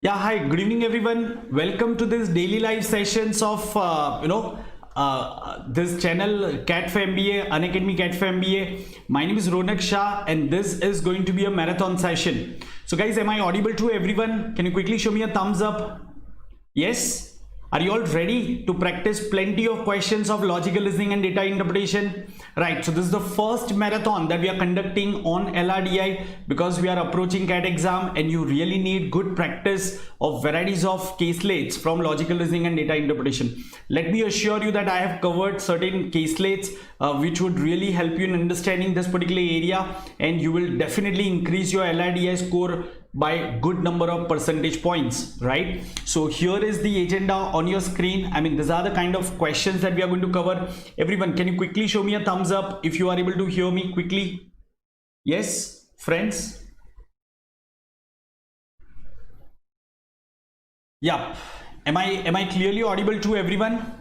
Yeah, hi, good evening everyone. Welcome to this daily live sessions of this channel CAT4MBA, Unacademy CAT4MBA. My name is Ronak Shah and this is going to be a marathon session. So guys, am I audible to everyone? Can you quickly show me a thumbs up? Yes? Are you all ready to practice plenty of questions of logical listening and data interpretation? Right, so this is the first marathon that we are conducting on LRDI because we are approaching CAT exam and you really need good practice of varieties of caselates from logical listening and data interpretation. Let me assure you that I have covered certain caselates which would really help you in understanding this particular area, and you will definitely increase your LRDI score by good number of percentage points, right? So here is the agenda on your screen. I mean, these are the kind of questions that we are going to cover. Everyone, can you quickly show me a thumbs up if you are able to hear me quickly? Yes, friends? Yeah. Am I clearly audible to everyone?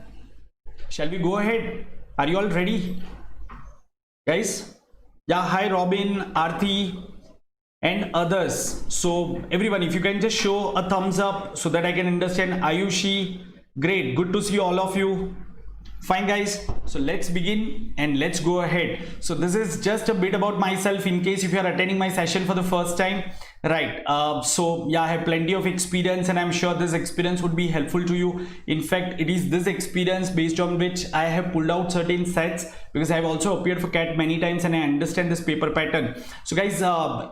Shall we go ahead? Are you all ready, guys? Yeah, hi Robin, Aarti, and others. So everyone, if you can just show a thumbs up so that I can understand. Ayushi, great, good to see all of you. Fine guys, so let's begin and let's go ahead. So this is just a bit about myself in case if you are attending my session for the first time, right? So yeah, I have plenty of experience and I'm sure this experience would be helpful to you. In fact, it is this experience based on which I have pulled out certain sets, because I have also appeared for CAT many times and I understand this paper pattern. So guys,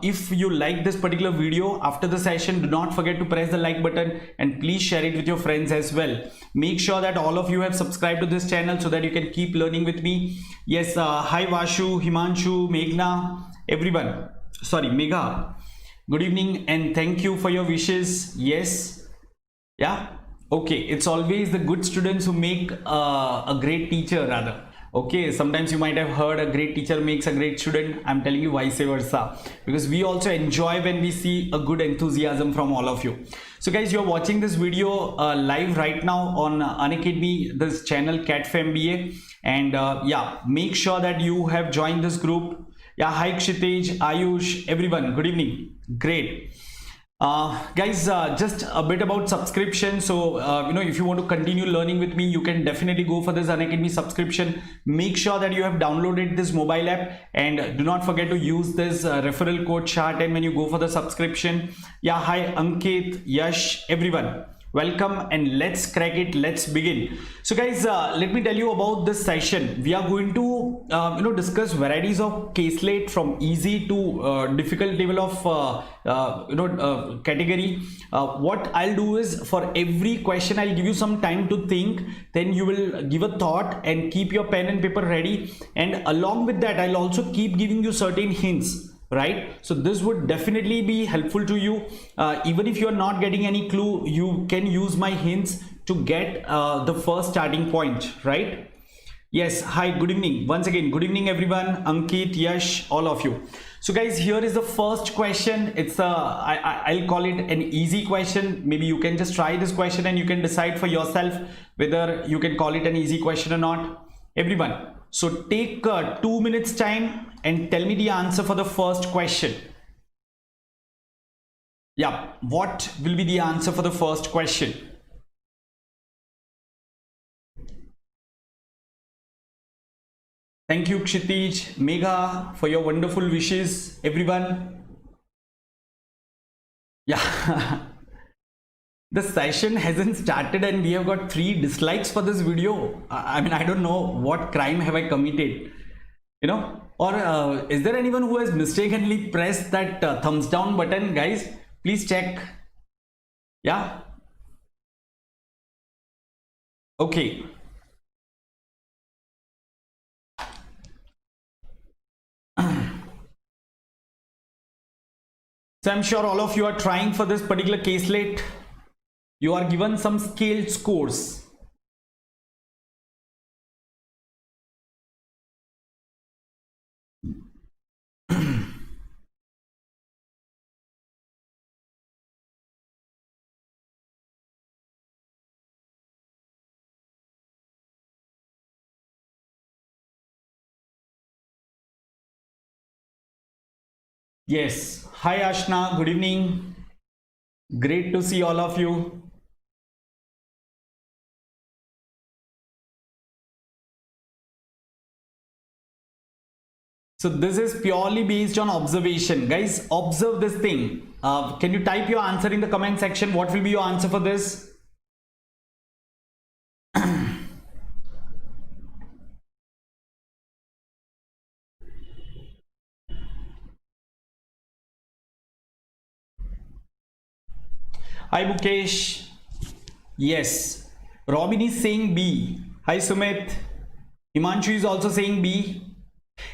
if you like this particular video after the session, do not forget to press the like button and please share it with your friends as well. Make sure that all of you have subscribed to this channel so that you can keep learning with me. Yes, hi Vashu, Himanshu, Meghna, everyone. Sorry, Megha. Good evening and thank you for your wishes. Yes, yeah, okay. It's always the good students who make a great teacher, rather. Okay, sometimes you might have heard a great teacher makes a great student. I'm telling you vice versa, because we also enjoy when we see a good enthusiasm from all of you. So guys, you're watching this video live right now on Unacademy, this channel CAT4MBA, and yeah, make sure that you have joined this group. Yeah, hi Kshitej, Ayush, everyone, good evening. Great. Guys, just a bit about subscription. So if you want to continue learning with me, you can definitely go for this Unacademy subscription. Make sure that you have downloaded this mobile app and do not forget to use this referral code SHA10 when you go for the subscription. Yeah, hi Ankit, Yash, everyone, welcome and let's crack it. Let's begin. So guys, let me tell you about this session. We are going to discuss varieties of caselet from easy to difficult level of category. What I'll do is, for every question I'll give you some time to think, then you will give a thought and keep your pen and paper ready, and along with that I'll also keep giving you certain hints, right? So this would definitely be helpful to you. Even if you are not getting any clue, you can use my hints to get the first starting point, right? Yes, hi, good evening once again. Good evening everyone, Ankit, Yash, all of you. So guys, here is the first question. It's I'll call it an easy question. Maybe you can just try this question and you can decide for yourself whether you can call it an easy question or not, everyone. So take 2 minutes time and tell me the answer for the first question. Yeah, what will be the answer for the first question? Thank you Kshitij, Megha, for your wonderful wishes, everyone. Yeah. The session hasn't started and we have got 3 dislikes for this video. I mean, I don't know what crime have I committed, or is there anyone who has mistakenly pressed that thumbs down button? Guys, please check. Yeah, okay. So I'm sure all of you are trying for this particular caselet. You are given some scaled scores. Yes, hi Ashna, good evening. Great to see all of you. So this is purely based on observation. Guys, observe this thing. Can you type your answer in the comment section? What will be your answer for this? Hi Mukesh. Yes. Robin is saying B. Hi Sumit. Himanshu is also saying B.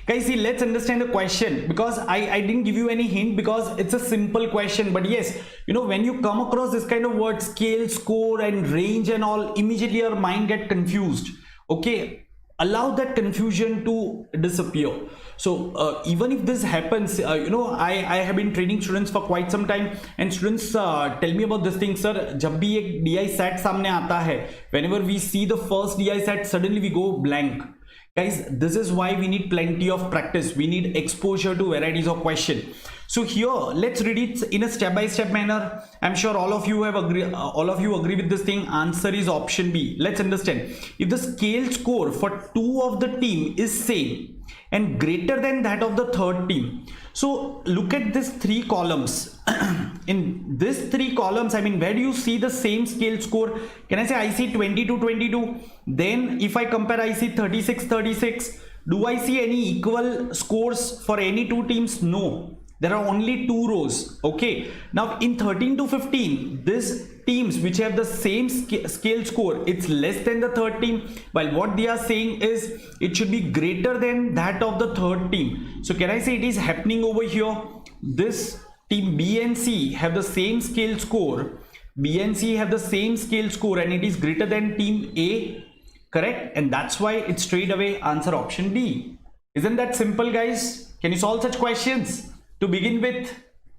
Guys, see, let's understand the question, because I didn't give you any hint because it's a simple question. But yes, you know, when you come across this kind of word, scale, score and range and all, immediately your mind get confused. Okay, allow that confusion to disappear. So even if this happens, you know, I have been training students for quite some time, and students tell me about this thing. Sir, जब भी एक DI set सामने आता है, whenever we see the first DI set, suddenly we go blank. Guys, this is why we need plenty of practice. We need exposure to varieties of question. So here, let's read it in a step-by-step manner. I'm sure all of you agree with this thing. Answer is option B. Let's understand. If the scale score for two of the team is same and greater than that of the third team, so look at these three columns. In these three columns, I mean, where do you see the same scale score? Can I say I see 22-22? Then if I compare, I see 36-36. Do I see any equal scores for any two teams? No. There are only two rows. Okay. Now in 13-15, these teams which have the same scale score, it's less than the third team, while what they are saying is it should be greater than that of the third team. So can I say it is happening over here? This team B and C have the same scale score. B and C have the same scale score and it is greater than team A. Correct? And that's why it's straight away answer option D. Isn't that simple, guys? Can you solve such questions to begin with?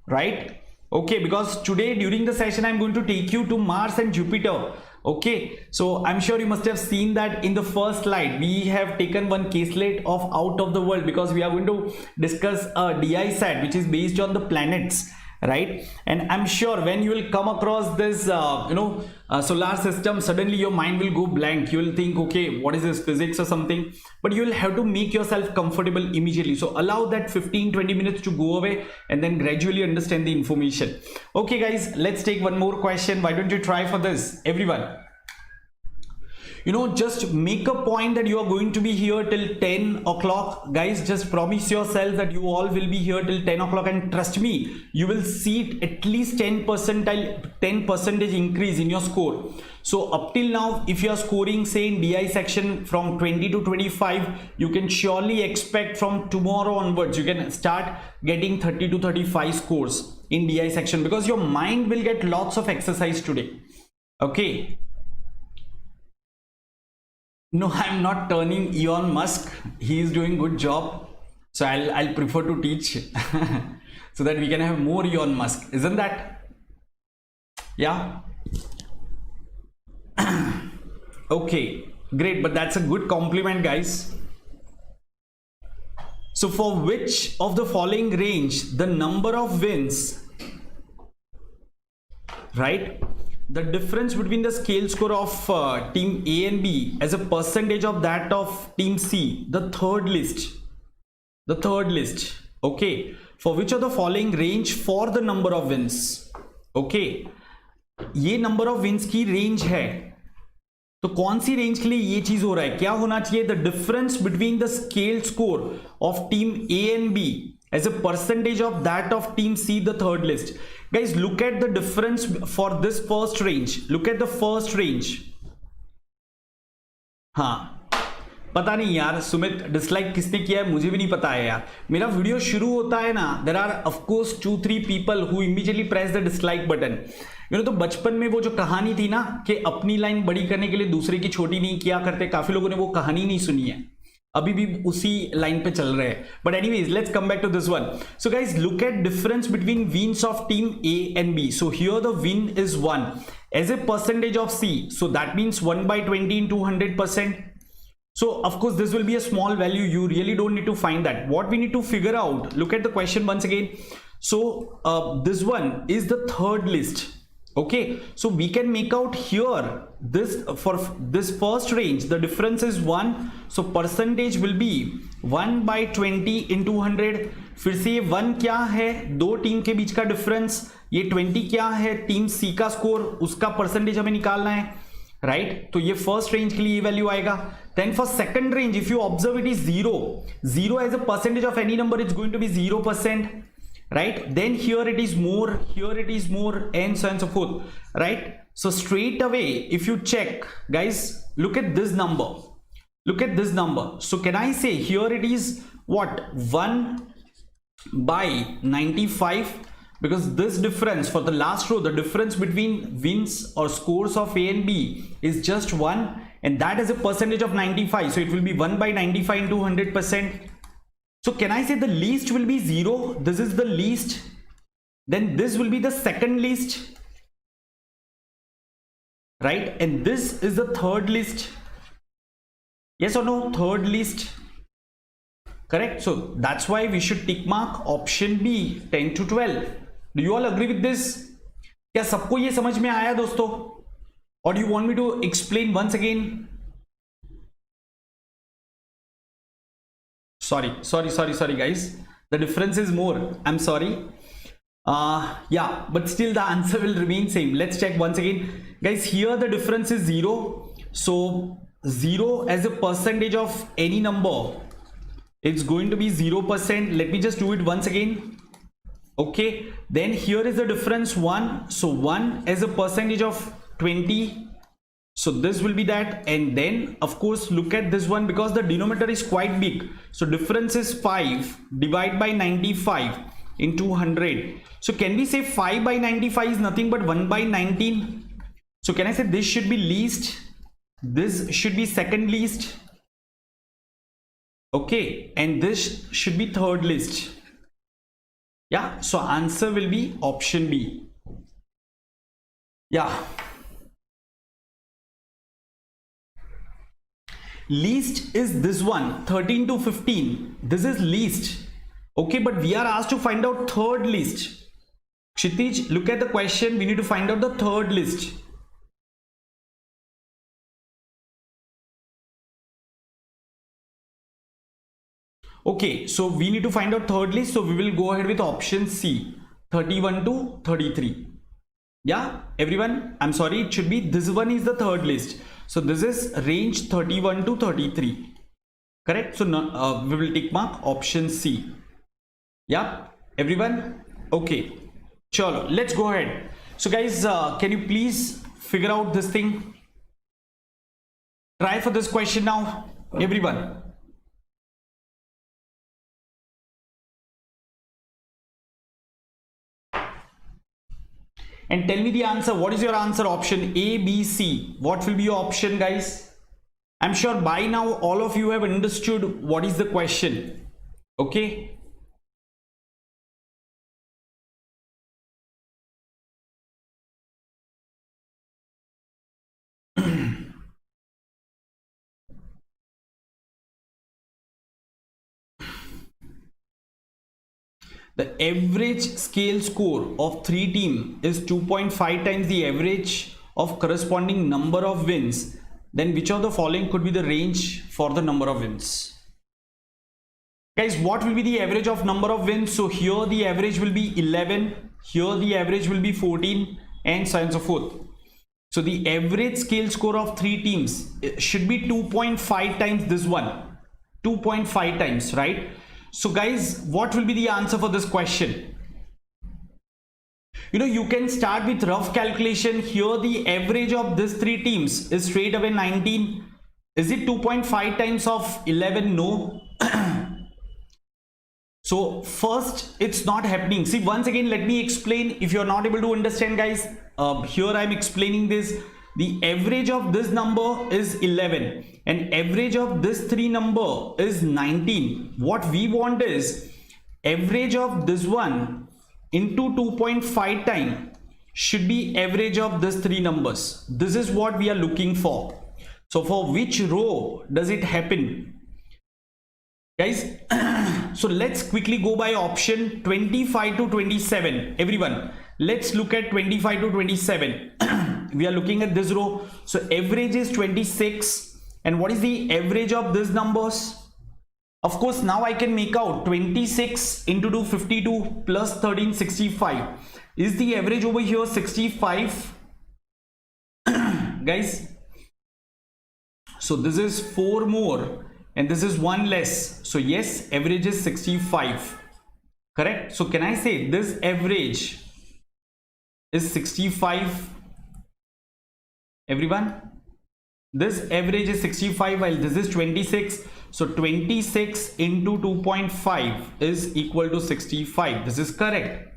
Right? Okay, because today during the session I'm going to take you to Mars and Jupiter. Okay, so I'm sure you must have seen that in the first slide we have taken one caselet of out of the world, because we are going to discuss a DI set which is based on the planets, right? And I'm sure when you will come across this solar system, suddenly your mind will go blank. You will think, okay, what is this, physics or something? But you will have to make yourself comfortable immediately. So allow that 15-20 minutes to go away and then gradually understand the information. Okay guys, let's take one more question. Why don't you try for this, everyone? You know, just make a point that you are going to be here till 10 o'clock. Guys, just promise yourself that you all will be here till 10 o'clock, and trust me, you will see at least 10% increase in your score. So up till now, if you are scoring, say in DI section from 20 to 25, you can surely expect from tomorrow onwards, you can start getting 30 to 35 scores in DI section, because your mind will get lots of exercise today. Okay. No, I'm not turning Elon Musk. He is doing good job. So I'll prefer to teach so that we can have more Elon Musk. Isn't that? Yeah. Okay, great. But that's a good compliment, guys. So for which of the following range, the number of wins, right? The difference between the scale score of team A and B as a percentage of that of team C, the third list, okay, for which of the following range for the number of wins, okay, ये number of wins की range है, तो कौन सी range के लिए ये चीज हो रहा है? क्या होना चाहिए? The difference between the scale score of team A and B as a percentage of that of team C, the third list. Guys, look at the difference for this first range. Look at the first range. हाँ, पता नहीं यार Sumit, dislike किसने किया है मुझे भी नहीं पता है यार. मेरा वीडियो शुरू होता है ना, there are of course 2-3 people who immediately press the dislike button. You know, तो बचपन में वो जो कहानी थी ना कि अपनी लाइन बड़ी करने के लिए दूसरे की छोटी नहीं किया करते, काफी लोगों ने वो कहानी नहीं सुनी है, अभी भी उसी लाइन पे चल रहे हैं. But anyways, let's come back to this one. So guys, look at difference between wins of team A and B. So here the win is 1 as a percentage of C. So that means 1/20 into 100%. So of course this will be a small value. You really don't need to find that. What we need to figure out, look at the question once again. So this one is the third list. Okay, so we can make out here this for this first range, the difference is 1, so percentage will be 1 by 20 into 100. फिर से ये 1 क्या है, दो team के बीच का difference, ये 20 क्या है, टीम सी का स्कोर, उसका परसेंटेज हमें निकालना है, राइट? तो ये फर्स्ट रेंज के लिए ये वैल्यू आएगा. Then for second range if you observe it is 0 as a percentage of any number is going to be 0%. Right, then here it is more, here it is more, and so on and so forth, right? So straight away if you check, guys, look at this number, look at this number. So can I say here it is what, 1 by 95, because this difference for the last row, the difference between wins or scores of A and B is just 1, and that is a percentage of 95, so it will be 1 by 95 into 100%. So can I say the least will be 0? This is the least. Then this will be the second least, right? And this is the third least. Yes or no? Third least. Correct? So that's why we should tick mark option B, 10 to 12. Do you all agree with this? क्या सबको ये समझ में आया दोस्तों? Or do you want me to explain once again? Sorry guys, the difference is more, I'm sorry. Yeah, but still the answer will remain same. Let's check once again, guys. Here the difference is 0, so 0 as a percentage of any number, it's going to be 0%. Let me just do it once again. Okay, then here is the difference 1, so 1 as a percentage of 20, so this will be that. And then of course look at this one, because the denominator is quite big, so difference is 5 divided by 95 into 100. So can we say 5 by 95 is nothing but 1 by 19? So can I say this should be least, this should be second least, okay, and this should be third least. Yeah, so answer will be option B. Yeah, least is this one, 13 to 15, this is least, okay, but we are asked to find out third least. Kshitij, look at the question, we need to find out the third least. Okay, so we need to find out third least, so we will go ahead with option C, 31 to 33. Yeah, everyone, I'm sorry, it should be this one is the third list. So this is range 31 to 33, correct? So we will tick mark option C. Yeah, everyone, okay, chalo, let's go ahead. So guys, can you please figure out this thing? Try for this question now, everyone. And tell me the answer. What is your answer? Option A, B, C. What will be your option, guys? I'm sure by now all of you have understood what is the question. Okay. The average scale score of 3 teams is 2.5 times the average of corresponding number of wins. Then which of the following could be the range for the number of wins? Guys, what will be the average of number of wins? So here the average will be 11, here the average will be 14, and so on and so forth. So the average scale score of 3 teams should be 2.5 times this one, 2.5 times, right? So guys, what will be the answer for this question? You know, you can start with rough calculation. Here the average of these 3 teams is straight away 19. Is it 2.5 times of 11? No. So first, it's not happening. See, once again, let me explain. If you're not able to understand, guys, here I'm explaining this. The average of this number is 11 and average of this 3 number is 19. What we want is average of this one into 2.5 times should be average of this 3 numbers. This is what we are looking for. So for which row does it happen, guys? So let's quickly go by option 25 to 27. Everyone, let's look at 25 to 27. We are looking at this row. So average is 26, and what is the average of these numbers? Of course, now I can make out 26 into 2, 52 plus 13, 65. Is the average over here 65? Guys, so this is 4 more and this is 1 less. So yes, average is 65. Correct? So can I say this average is 65? Everyone? This average is 65 while this is 26. So 26 into 2.5 is equal to 65. This is correct.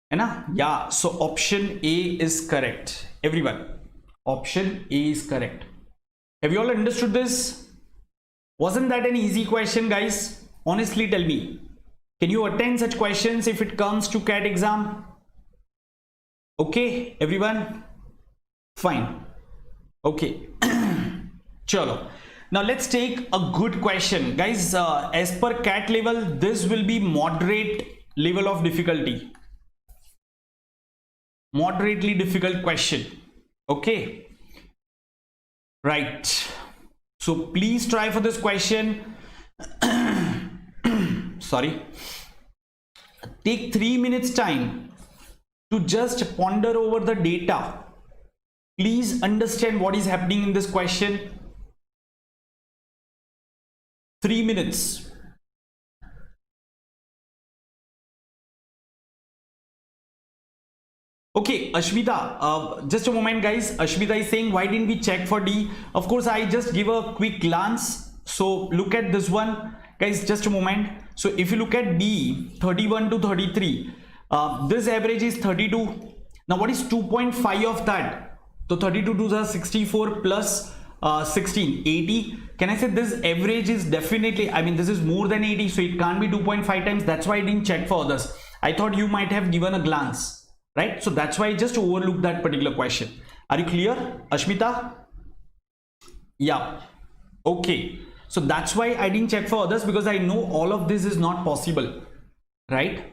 Yeah, so option A is correct. Everyone, option A is correct. Have you all understood this? Wasn't that an easy question, guys? Honestly tell me, can you attend such questions if it comes to CAT exam? Okay, everyone? Fine. Okay. Chalo. Now let's take a good question. Guys, as per CAT level, this will be moderate level of difficulty. Moderately difficult question. Okay. Right. So please try for this question. Sorry. Take 3 minutes time to just ponder over the data. Please understand what is happening in this question. 3 minutes. Okay, Ashmita, just a moment, guys. Ashmita is saying, why didn't we check for D? Of course, I just give a quick glance. So look at this one, guys, just a moment. So if you look at D, 31 to 33, this average is 32. Now what is 2.5 of that? So 32 to the 64 plus 16, 80. Can I say this average is definitely, I mean, this is more than 80, so it can't be 2.5 times. That's why I didn't check for others. I thought you might have given a glance. Right? So that's why I just overlooked that particular question. Are you clear, Ashmita? Yeah. Okay. So that's why I didn't check for others, because I know all of this is not possible. Right?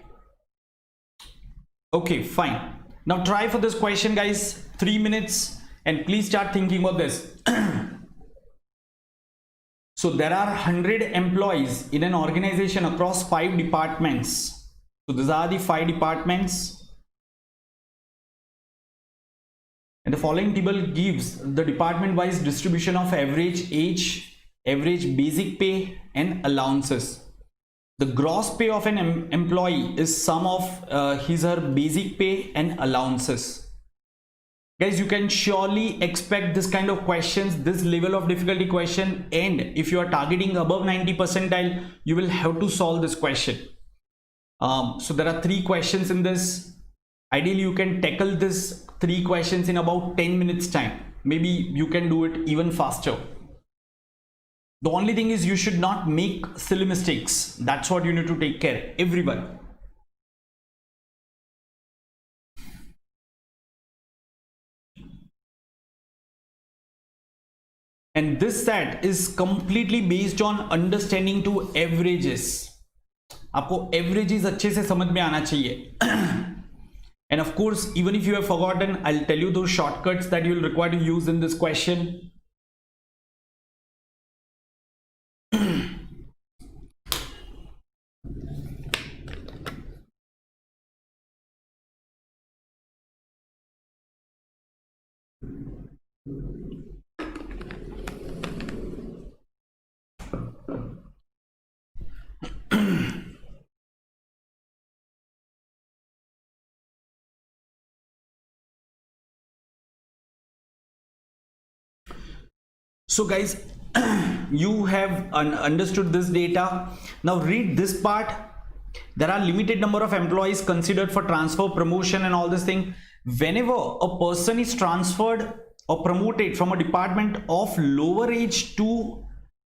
Okay, fine. Now try for this question, guys. 3 minutes and please start thinking about this. So there are 100 employees in an organization across 5 departments. So these are the 5 departments. And the following table gives the department-wise distribution of average age, average basic pay, and allowances. The gross pay of an employee is sum of his or her basic pay and allowances. Guys, you can surely expect this kind of questions, this level of difficulty question, and if you are targeting above 90 percentile, you will have to solve this question. So there are 3 questions in this. Ideally, you can tackle this 3 questions in about 10 minutes time. Maybe you can do it even faster. The only thing is you should not make silly mistakes. That's what you need to take care, everyone. And this set is completely based on understanding to averages. आपको averages अच्छे से समझ में आना चाहिए. And of course, even if you have forgotten, I'll tell you those shortcuts that you'll require to use in this question. So guys, you have understood this data. Now read this part. There are limited number of employees considered for transfer, promotion and all this thing. Whenever a person is transferred or promoted from a department of lower age to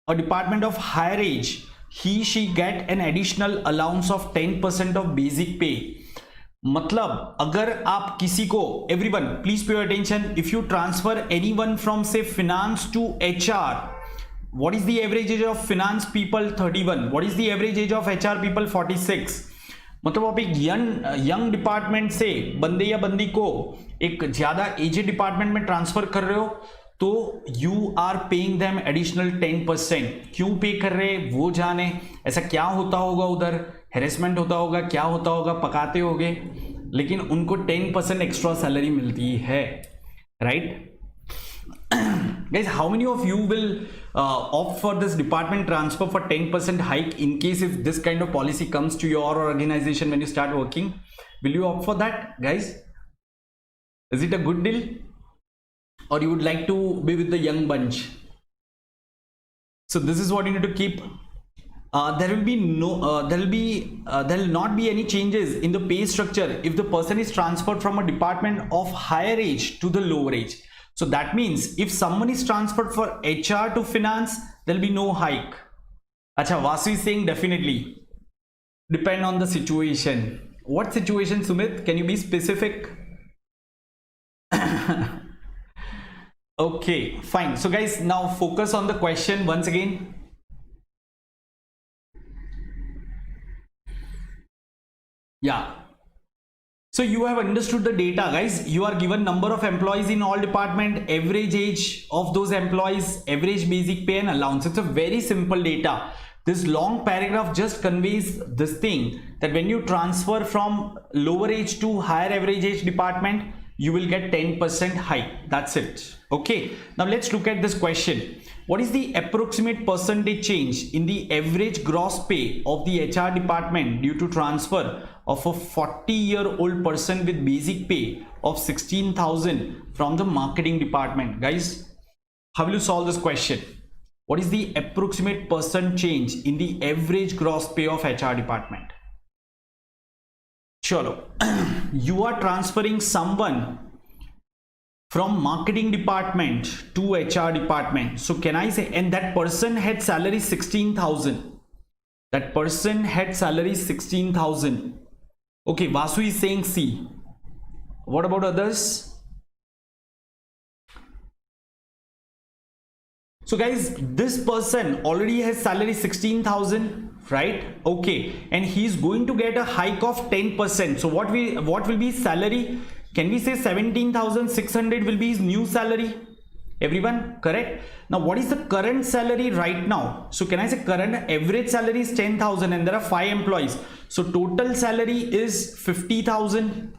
a department of higher age, she get an additional allowance of 10% of basic pay. मतलब अगर आप किसी को, everyone please pay attention, if you transfer anyone from say finance to HR, what is the average age of finance people? 31. What is the average age of HR people? 46. मतलब आप एक young department से बंदे या बंदी को एक ज्यादा एजेड डिपार्टमेंट में ट्रांसफर कर रहे हो तो you are paying them additional 10%. क्यों पे कर रहे वो जाने, ऐसा क्या होता होगा उधर, हेरेसमेंट होता होगा, क्या होता होगा, पकाते होगे, लेकिन उनको 10% एक्स्ट्रा सैलरी मिलती है, right? Guys, how many of you will opt for this department transfer for 10% hike in case if this kind of policy comes to your organization when you start working? Will you opt for that, guys? Is it a good deal, or you would like to be with the young bunch? So this is what you need to keep. There will not be any changes in the pay structure if the person is transferred from a department of higher age to the lower age. So that means if someone is transferred for HR to finance, there will be no hike. Acha, Vasu is saying definitely. Depend on the situation. What situation, Sumit? Can you be specific? Okay, fine. So guys, now focus on the question once again. Yeah. So you have understood the data, guys. You are given number of employees in all department, average age of those employees, average basic pay and allowance. It's a very simple data. This long paragraph just conveys this thing that when you transfer from lower age to higher average age department, you will get 10% hike. That's it. Okay. Now let's look at this question. What is the approximate percentage change in the average gross pay of the HR department due to transfer of a 40-year-old person with basic pay of 16,000 from the marketing department? Guys, how will you solve this question? What is the approximate percent change in the average gross pay of HR department? Chalo, you are transferring someone from marketing department to HR department. So can I say, and that person had salary 16,000. That person had salary 16,000. Okay, Vasu is saying C. What about others? So guys, this person already has salary 16,000, right? Okay, and he's going to get a hike of 10%. So what will be his salary? Can we say 17,600 will be his new salary? Everyone, correct? Now what is the current salary right now? So can I say current average salary is 10,000 and there are 5 employees. So total salary is 50,000,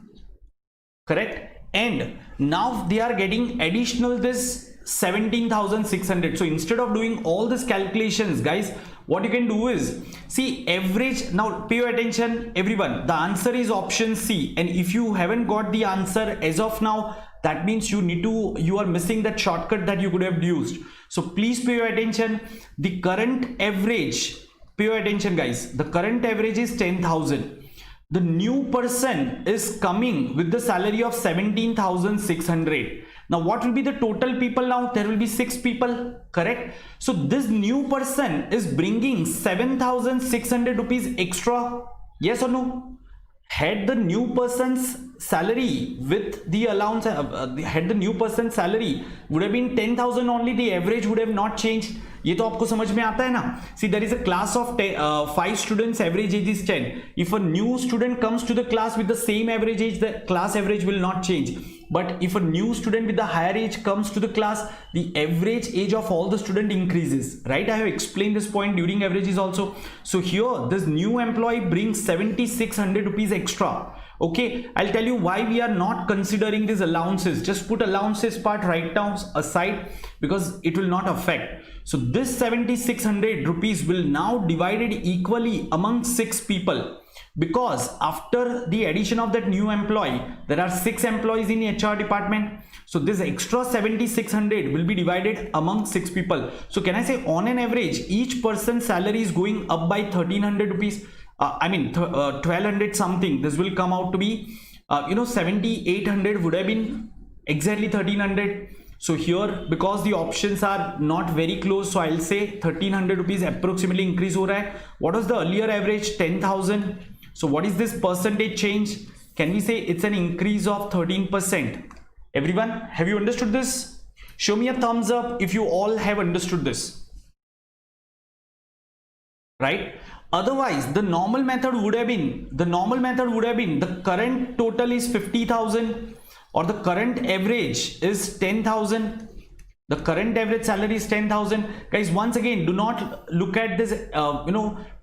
correct? And now they are getting additional this 17,600. So instead of doing all these calculations, guys, what you can do is see average. Now pay your attention, everyone. The answer is option C. And if you haven't got the answer as of now, that means you are missing that shortcut that you could have used. So please pay your attention. The current average, pay your attention, guys. The current average is 10,000. The new person is coming with the salary of 17,600. Now what will be the total people now? There will be 6 people, correct? So this new person is bringing 7,600 rupees extra. Yes or no? Had the new person's salary with the allowance, had the new person's salary would have been 10,000 only, the average would have not changed. ये तो आपको समझ में आता है ना? See, there is a class of 5 students, average age is 10. If a new student comes to the class with the same average age, the class average will not change. But if a new student with the higher age comes to the class, the average age of all the student increases, right? I have explained this point during averages also. So here, this new employee brings 7,600 rupees extra. Okay, I'll tell you why we are not considering these allowances. Just put allowances part right now aside because it will not affect. So this 7,600 rupees will now divided equally among 6 people, because after the addition of that new employee, there are 6 employees in HR department. So this extra 7,600 will be divided among 6 people. So can I say on an average, each person's salary is going up by 1,300 rupees. 1,200 something. This will come out to be, 7,800 would have been exactly 1,300. So here, because the options are not very close, so I'll say 1,300 rupees approximately increase ho raha hai. What was the earlier average? 10,000. So what is this percentage change? Can we say it's an increase of 13%? Everyone, have you understood this? Show me a thumbs up if you all have understood this. Right? Otherwise, the normal method would have been the current total is 50,000 or the current average is 10,000. The current average salary is 10,000. Guys, once again, do not look at this,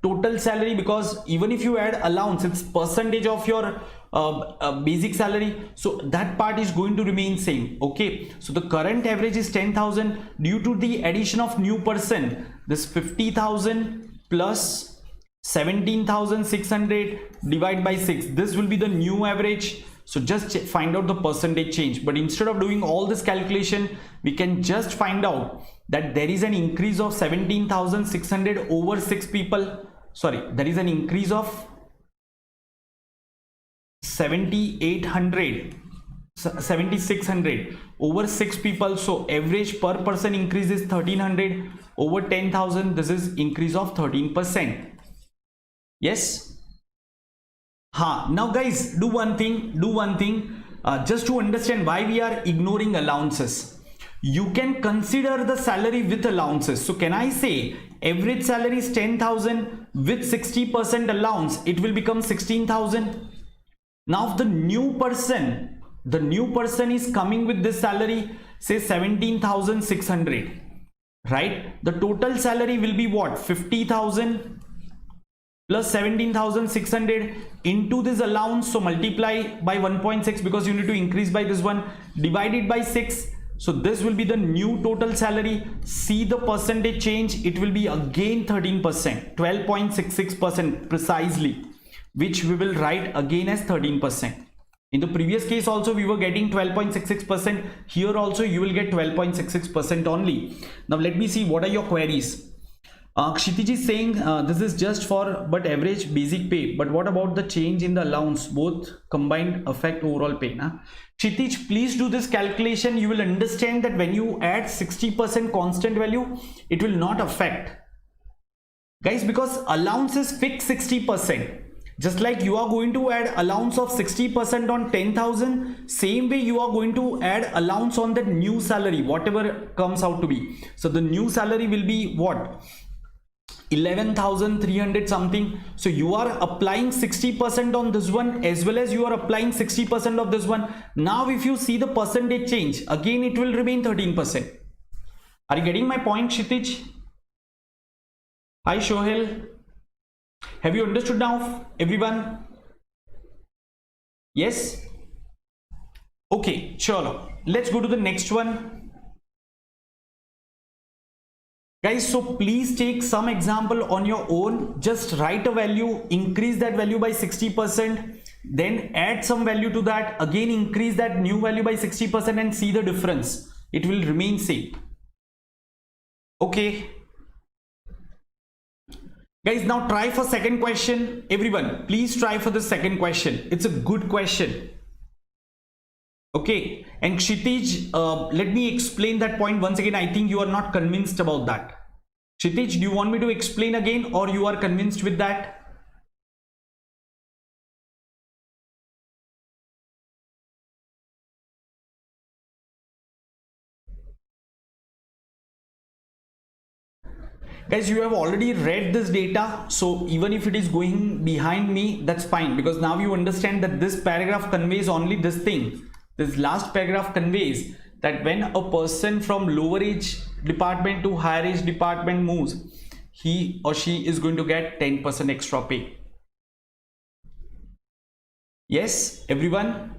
total salary, because even if you add allowance, it's percentage of your basic salary. So that part is going to remain same. Okay. So the current average is 10,000 due to the addition of new person. This 50,000 plus 17,600 divided by 6. This will be the new average. So just find out the percentage change. But instead of doing all this calculation, we can just find out that there is an increase of 17,600 over 6 people. Sorry, there is an increase of 7,600 over 6 people. So average per person increase is 1,300 over 10,000. This is increase of 13%. Yes. Now guys, do one thing, just to understand why we are ignoring allowances. You can consider the salary with allowances. So can I say average salary is 10,000 with 60% allowance, it will become 16,000. Now if the new person is coming with this salary, say 17,600, right? The total salary will be what? 50,000 plus 17,600 into this allowance. So multiply by 1.6 because you need to increase by this one, divided by 6. So this will be the new total salary. See the percentage change. It will be again 13%, 12.66% precisely, which we will write again as 13%. In the previous case also we were getting 12.66%. Here also you will get 12.66% only. Now let me see what are your queries. Kshitij is saying this is just for but average basic pay, but what about the change in the allowance? Both combined affect overall pay. Kshitij, please do this calculation. You will understand that when you add 60% constant value, it will not affect, guys, because allowance is fixed 60%. Just like you are going to add allowance of 60% on 10,000, same way you are going to add allowance on that new salary, whatever comes out to be. So the new salary will be what? 11,300 something. So you are applying 60% on this one as well as you are applying 60% of this one. Now if you see the percentage change, again it will remain 13%. Are you getting my point, Kshitij? Hi Shohel. Have you understood now, everyone? Yes? Okay, sure. Let's go to the next one. Guys, so please take some example on your own. Just write a value, increase that value by 60%, then add some value to that, again increase that new value by 60% and see the difference. It will remain same. Okay. Guys, now try for second question. Everyone, please try for the second question. It's a good question. Okay, and Kshitij, let me explain that point once again. I think you are not convinced about that. Kshitij, do you want me to explain again or you are convinced with that? Guys, you have already read this data, so even if it is going behind me, that's fine, because now you understand that this paragraph conveys only this thing. This last paragraph conveys that when a person from lower age department to higher age department moves, he or she is going to get 10% extra pay. Yes, everyone?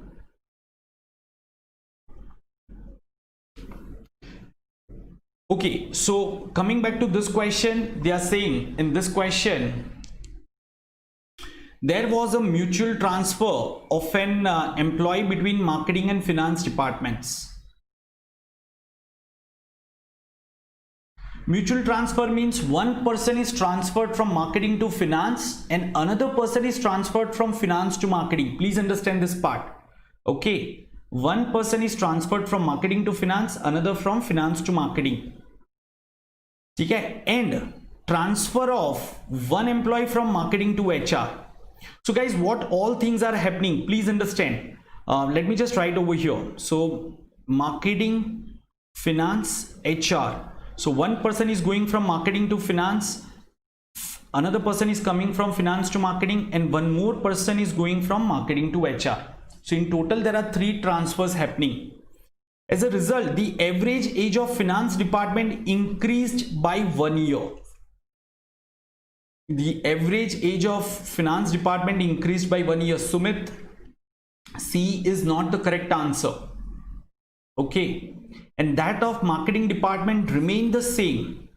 Okay, so coming back to this question, they are saying in this question, there was a mutual transfer of an employee between marketing and finance departments. Mutual transfer means one person is transferred from marketing to finance and another person is transferred from finance to marketing. Please understand this part. Okay, one person is transferred from marketing to finance, another from finance to marketing. Okay, and transfer of one employee from marketing to HR. So guys, what all things are happening, please understand. Let me just write over here. So marketing, finance, HR. So one person is going from marketing to finance, another person is coming from finance to marketing, and one more person is going from marketing to HR. So in total there are 3 transfers happening. As a result, the average age of finance department increased by 1 year. The average age of finance department increased by 1 year. Sumit, C is not the correct answer. Okay, and that of marketing department remained the same.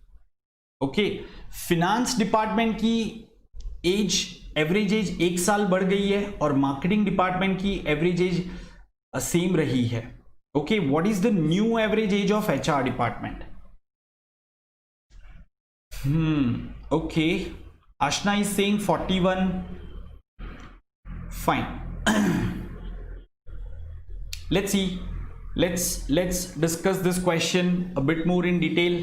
Okay, finance department की as, average age 1 साल बढ़ गई है और marketing department की average age same रही है. Okay, what is the new average age of HR department? Okay, Ashna is saying 41. Fine. Let's see. Let's discuss this question a bit more in detail.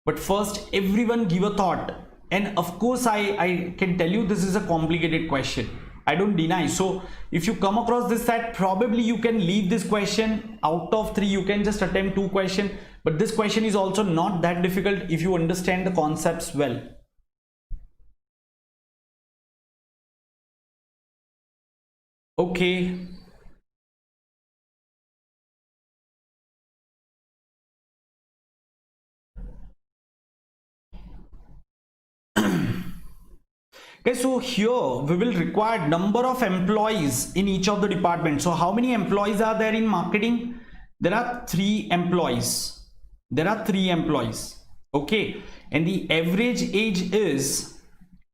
But first, everyone give a thought. And of course, I can tell you this is a complicated question. I don't deny. So if you come across this set, probably you can leave this question. Out of 3, you can just attempt 2 questions. But this question is also not that difficult if you understand the concepts well. Okay. Okay, so here we will require number of employees in each of the departments. So how many employees are there in marketing? There are 3 employees. There are 3 employees. Okay, and the average age is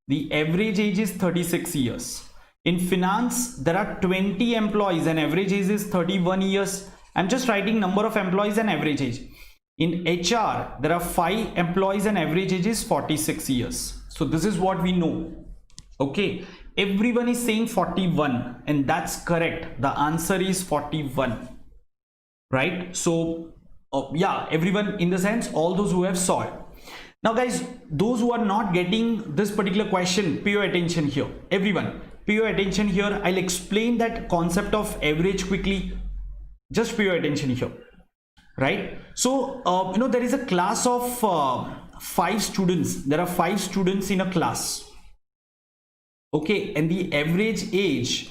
36 years. In finance, there are 20 employees and average age is 31 years. I'm just writing number of employees and average age. In HR, there are 5 employees and average age is 46 years. So this is what we know. Okay, everyone is saying 41 and that's correct. The answer is 41, right? So yeah, everyone in the sense, all those who have solved. Now guys, those who are not getting this particular question, pay your attention here. Everyone, pay your attention here. I'll explain that concept of average quickly. Just pay your attention here, right? So there is a class of 5 students. There are 5 students in a class. Okay, and the average age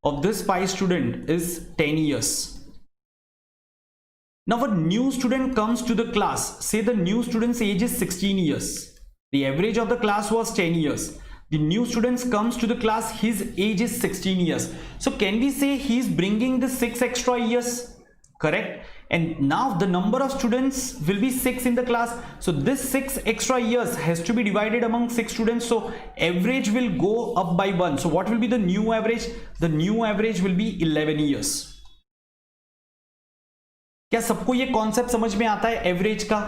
of this 5 student is 10 years. Now a new student comes to the class. Say the new student's age is 16 years. The average of the class was 10 years. The new student comes to the class, his age is 16 years. So can we say he is bringing the 6 extra years? Correct. And now the number of students will be 6 in the class. So this 6 extra years has to be divided among 6 students. So average will go up by 1. So what will be the new average? The new average will be 11 years. क्या सबको ये concept समझ में आता है average का?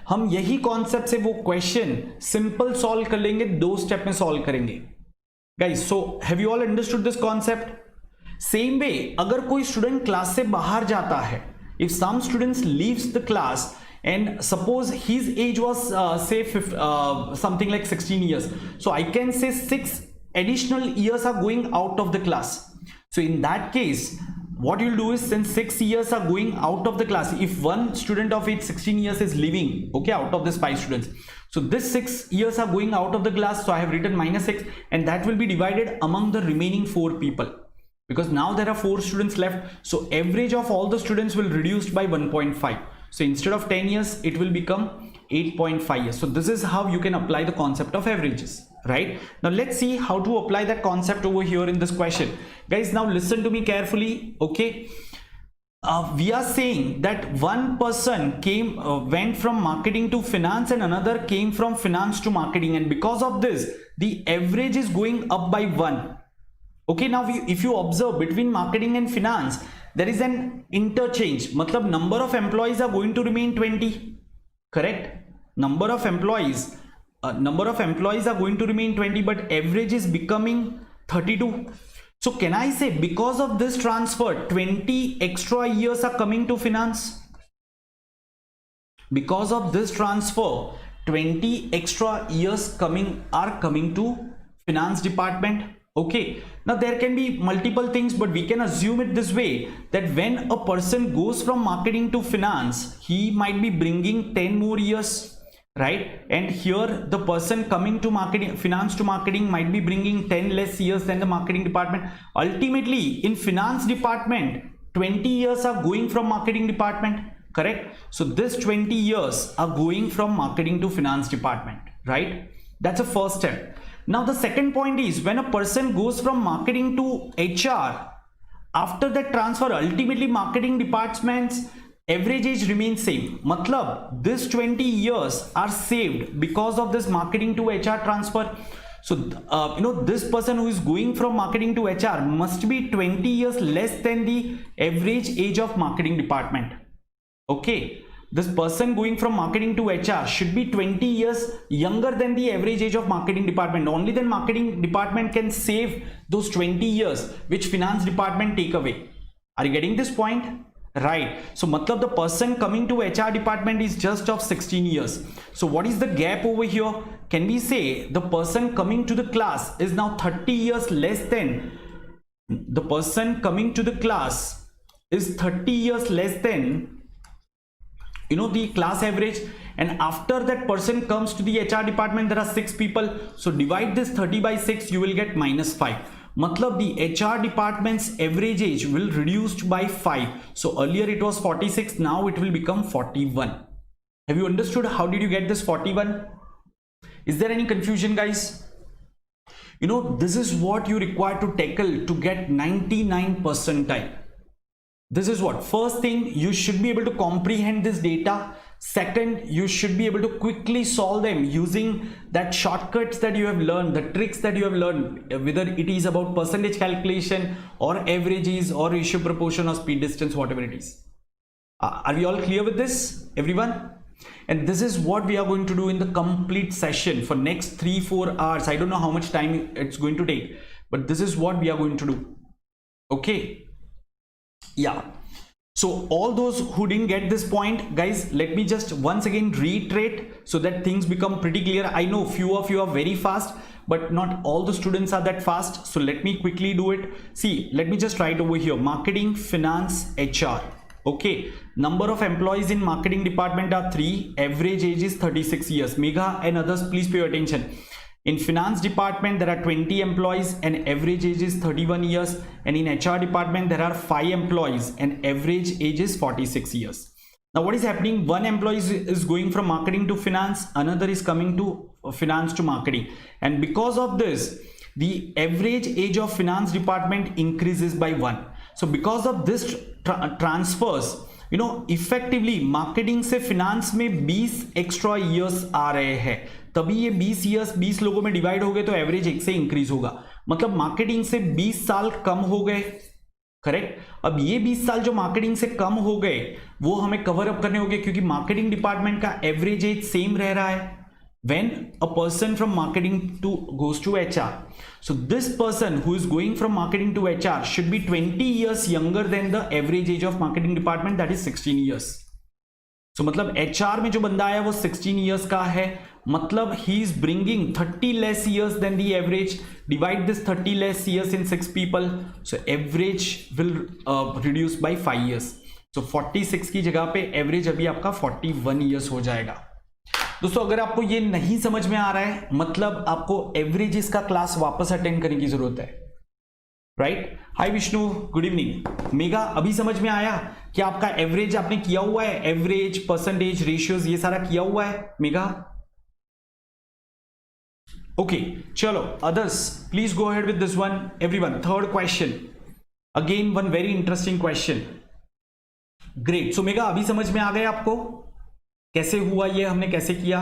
हम यही कॉन्सेप्ट से वो क्वेश्चन सिंपल सॉल्व कर लेंगे, 2 स्टेप में सॉल्व करेंगे. Guys, so have you all understood this concept? Same way, अगर कोई स्टूडेंट क्लास से बाहर जाता है, if some students leaves the class and suppose his age was say something like 16 years, so I can say 6 additional years are going out of the class. So in that case, what you'll do is, since 6 years are going out of the class, if one student of age 16 years is leaving, okay, out of this 5 students, so this 6 years are going out of the class, so I have written -6 and that will be divided among the remaining 4 people. Because now there are 4 students left, so average of all the students will reduce by 1.5. So instead of 10 years, it will become 8.5 years. So this is how you can apply the concept of averages, right? Now let's see how to apply that concept over here in this question. Guys, now listen to me carefully, okay? We are saying that one person went from marketing to finance and another came from finance to marketing, and because of this, the average is going up by 1. Okay, now if you observe between marketing and finance, there is an interchange. Matlab number of employees are going to remain 20. Correct? Number of employees are going to remain 20, but average is becoming 32. So can I say because of this transfer, 20 extra years are coming to finance? Because of this transfer, 20 extra years are coming to finance department. Okay, now there can be multiple things, but we can assume it this way, that when a person goes from marketing to finance, he might be bringing 10 more years. right? And here the person coming to marketing, finance to marketing, might be bringing 10 less years than the marketing department. Ultimately in finance department 20 years are going from marketing department, correct? So this 20 years are going from marketing to finance department, right? That's a first step. Now the second point is, when a person goes from marketing to HR, after that transfer, ultimately marketing department's average age remains same. Matlab this 20 years are saved because of this marketing to HR transfer. So this person who is going from marketing to HR must be 20 years less than the average age of marketing department. Okay, this person going from marketing to HR should be 20 years younger than the average age of marketing department. Only then marketing department can save those 20 years which finance department take away. Are you getting this point? Right. So matlab the person coming to HR department is just of 16 years. So what is the gap over here? Can we say the person coming to the class is now 30 years less than the person coming to the class is 30 years less than the class average, and after that person comes to the HR department, there are 6 people, so divide this 30 by 6, you will get -5. Matlab the HR department's average age will reduced by 5. So earlier it was 46, now it will become 41. Have you understood how did you get this 41? Is there any confusion, guys? This is what you require to tackle to get 99 percentile. This is what, first thing, you should be able to comprehend this data. Second, you should be able to quickly solve them using that shortcuts that you have learned, the tricks that you have learned, whether it is about percentage calculation or averages or ratio proportion or speed distance, whatever it is. Are we all clear with this, everyone? And this is what we are going to do in the complete session for next 3-4 hours. I don't know how much time it's going to take, but this is what we are going to do. Okay. Yeah, so all those who didn't get this point, guys, let me just once again reiterate so that things become pretty clear. I know few of you are very fast, but not all the students are that fast, so let me quickly do it. See, let me just write over here, marketing, finance, HR. Okay, number of employees in marketing department are 3, average age is 36 years. Megha and others, please pay attention. In finance department, there are 20 employees and average age is 31 years. And in HR department, there are 5 employees and average age is 46 years. Now, what is happening? One employee is going from marketing to finance. Another is coming to finance to marketing. And because of this, the average age of finance department increases by 1. So because of this transfers, effectively marketing से finance में 20 extra years आ रहे हैं, तभी ये 20 years 20 लोगों में divide हो गए तो एवरेज 1 से इंक्रीज होगा. मतलब मार्केटिंग से 20 साल कम हो गए, करेक्ट. अब ये 20 साल जो मार्केटिंग से कम हो गए वो हमें कवर अप करने होंगे, क्योंकि मार्केटिंग डिपार्टमेंट का एवरेज एज सेम रह रहा है when a person from marketing goes to HR. So this person who is going from marketing to HR should be 20 years younger than the average age of marketing department, that is 16 years. So मतलब HR में जो बंदा आया वो 16 years का है, मतलब he is bringing 30 less years than the average. Divide this 30 less years in 6 people, so average will reduce by 5 years. So 46 की जगह पे average अभी आपका 41 years हो जाएगा. दोस्तों अगर आपको ये नहीं समझ में आ रहा है, मतलब आपको एवरेजेस का क्लास वापस अटेंड करने की जरूरत है, राइट. हाय विष्णु, गुड इवनिंग. मेगा, अभी समझ में आया कि आपका एवरेज आपने किया हुआ है, एवरेज, परसेंटेज, रेशियोज, ये सारा किया हुआ है मेगा? ओके, चलो others please go ahead with this one. Everyone, third question, again one very interesting question. Great. So mega, अभी समझ में आ गया आपको कैसे हुआ ये, हमने कैसे किया?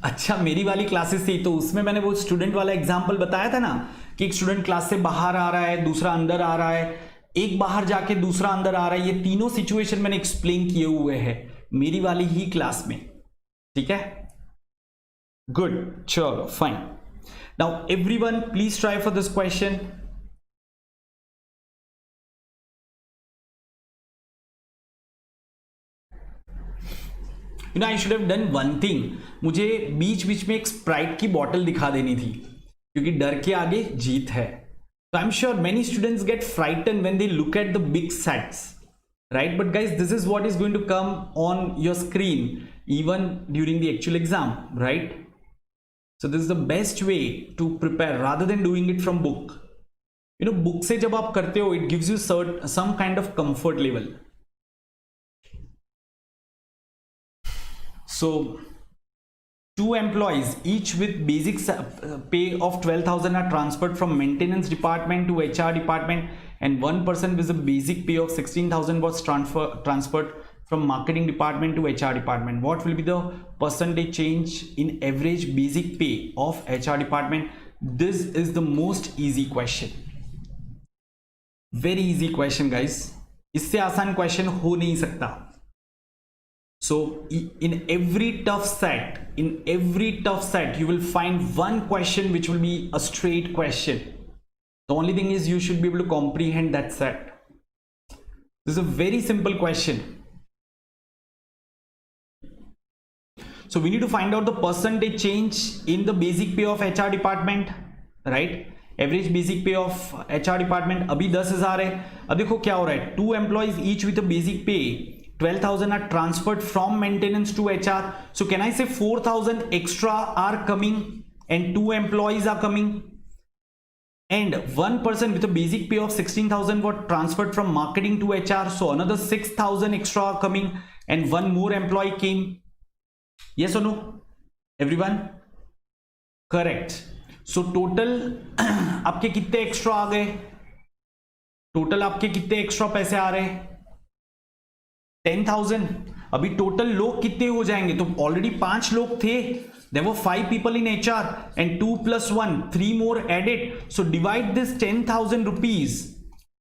अच्छा, मेरी वाली क्लासेस थी तो उसमें मैंने वो स्टूडेंट वाला एग्जांपल बताया था ना, कि एक स्टूडेंट क्लास से बाहर आ रहा है, दूसरा अंदर आ रहा है, एक बाहर जाके दूसरा अंदर आ रहा है. ये तीनों सिचुएशन मैंने एक्सप्लेन किए हुए हैं मेरी वाली ही क्लास में, ठीक है. गुड, चलो fine. Now everyone please try for this question. I should have done one thing, मुझे बीच बीच में एक स्प्राइट की बॉटल दिखा देनी थी, क्योंकि डर के आगे जीत है. So I'm sure many students get frightened when they look at the big sets, right? But guys, this is what is going to come on your screen even during the actual exam, right? So this is the best way to prepare rather than doing it from book. You know, book se jab aap karte ho, it gives you some kind of comfort level. So 2 employees each with basic pay of 12,000 are transferred from maintenance department to HR department, and 1 person with a basic pay of 16,000 was transferred from marketing department to HR department. What will be the percentage change in average basic pay of HR department? This is the most easy question. Very easy question guys. इससे आसान question हो नहीं सकता. So in every tough set, you will find one question which will be a straight question. The only thing is you should be able to comprehend that set. This is a very simple question. So we need to find out the percentage change in the basic pay of HR department, right? Average basic pay of HR department अभी 10,000 है. अब देखो क्या हो रहा है. 2 employees each with a basic pay 12,000 are transferred from maintenance to HR. So can I say 4,000 extra are coming and 2 employees are coming, and 1 person with a basic pay of 16,000 were transferred from marketing to HR. So another 6,000 extra are coming and 1 more employee came. Yes or no? Everyone? Correct. So total आपके कितने extra आ गए? Total आपके कितने extra पैसे आ रहे हैं? 10,000. अभी total लोग कितने हो जाएंगे? तो ऑलरेडी 5 लोग थे. There were 5 people in HR and 2 plus 1, 3 more added. So divide this 10,000 rupees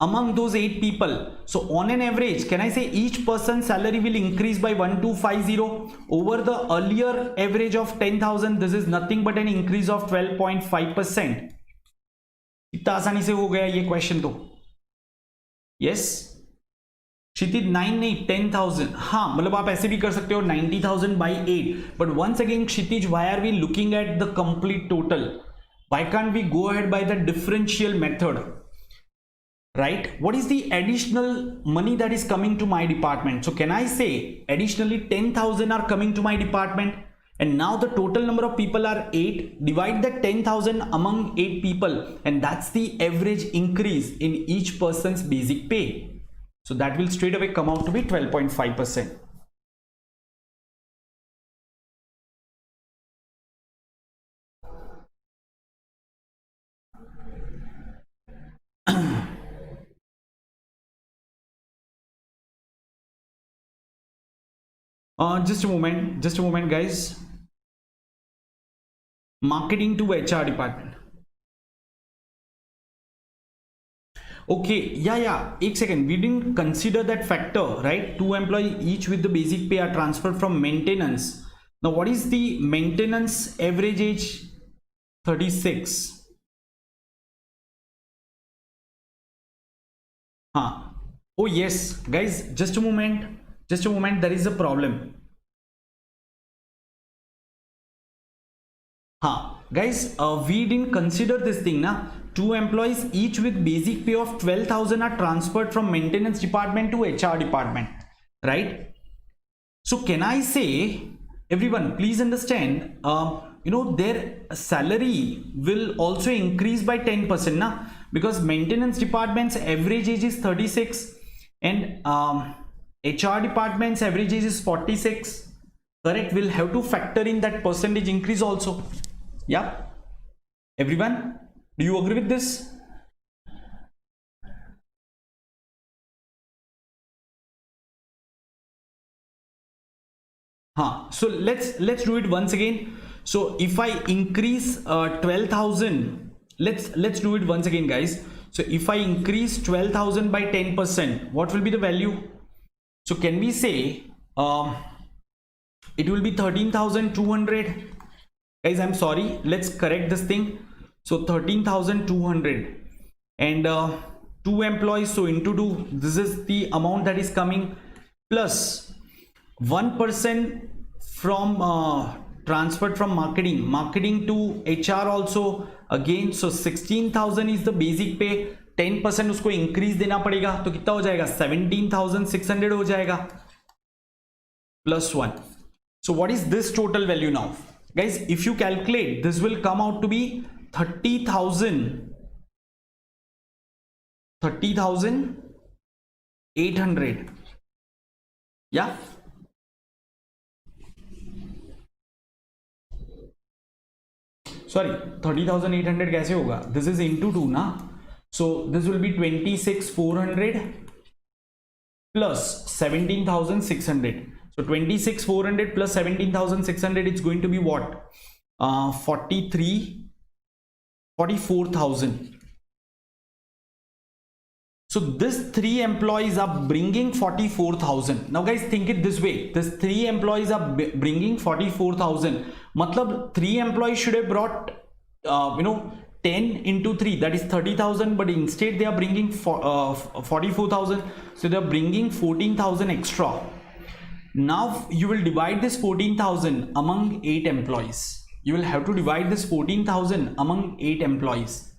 among those 8 people. So on an average, can I say each person's salary will increase by 1250 over the earlier average of 10,000? This is nothing but an increase of 12.5%. इतना आसानी से हो गया ये question तो. Yes. क्षितिज 9 नहीं 10,000. हाँ मतलब आप ऐसे भी कर सकते हो 90,000 by 8. But once again Kshitij, why are we looking at the complete total? Why can't we go ahead by the differential method? Right? What is the additional money that is coming to my department? So can I say additionally 10,000 are coming to my department, and now the total number of people are 8. Divide that 10,000 among 8 people, and that's the average increase in each person's basic pay. So that will straight away come out to be 12.5%. Just a moment guys. Marketing to HR department. Okay, yeah, एक second, we didn't consider that factor, right? 2 employees each with the basic pay are transferred from maintenance. Now what is the maintenance average age? 36. Oh yes guys, just a moment, there is a problem. Guys, we didn't consider this thing na. 2 employees each with basic pay of 12,000 are transferred from maintenance department to HR department, right? So can I say, everyone please understand, you know, their salary will also increase by 10% na, because maintenance department's average age is 36 and HR department's average age is 46. Correct? We'll have to factor in that percentage increase also. Yeah, everyone, do you agree with this? So let's do it once again. So if I increase 12,000, let's do it once again guys. So if I increase 12,000 by 10%, what will be the value? So can we say it will be 13,200? Guys, I'm sorry, let's correct this thing. So 13,200 and 2 employees, so into 2, this is the amount that is coming, plus 1% from transferred from marketing to HR also again so 16,000 is the basic पे, 10% उसको increase देना पड़ेगा, तो कितना हो जाएगा 17,600 हो जाएगा +1. So what is this total value now? Guys, if you calculate, this will come out to be 30,800. Yeah. Sorry, 30,800 कैसे होगा? This is into 2 ना, so this will be 26,400 plus 17,600. So 26,400 plus 17,600, it's going to be what? 44,000. So this 3 employees are bringing 44,000. Now guys, think it this way. This 3 employees are bringing 44,000. Matlab 3 employees should have brought 10 into 3, that is 30,000, but instead they are bringing 44,000. So they are bringing 14,000 extra. Now you will divide this 14,000 among 8 employees. You will have to divide this 14,000 among 8 employees,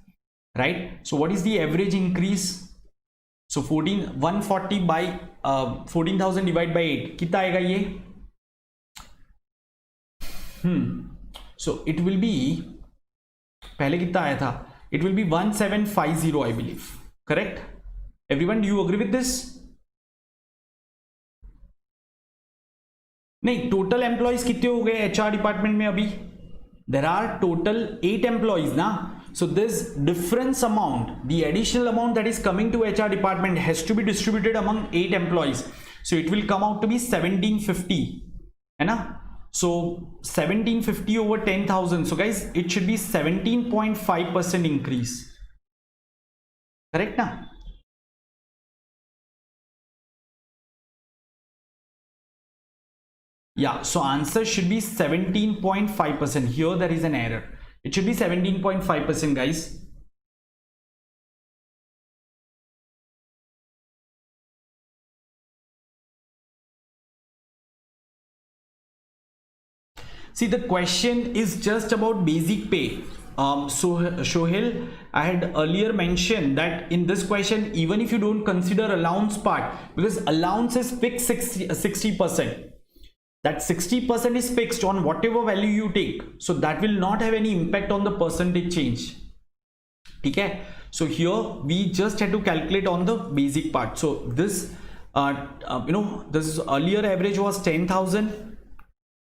right? So what is the average increase? So 140 by 14,000 divided by 8, कितना आएगा ये? So it will be, पहले कितना आया था? It will be 1750, I believe. Correct? Everyone, do you agree with this? नहीं, total employees कितने हो गए एचआर डिपार्टमेंट में अभी? देर आर टोटल 8 एम्प्लॉइज ना, so this difference amount, the additional amount that is coming to HR department has to be distributed among 8 employees. So it will come out to be 1750, है ना? So 1750 over 10,000. So guys, it should be 17.5% increase. Correct ना? Yeah, so answer should be 17.5%. Here there is an error. It should be 17.5%, guys. See, the question is just about basic pay. So Shohil, I had earlier mentioned that in this question, even if you don't consider allowance part, because allowance is fixed 60%. That 60% is fixed on whatever value you take, so that will not have any impact on the percentage change. Okay, so here we just had to calculate on the basic part. So this this earlier average was 10,000,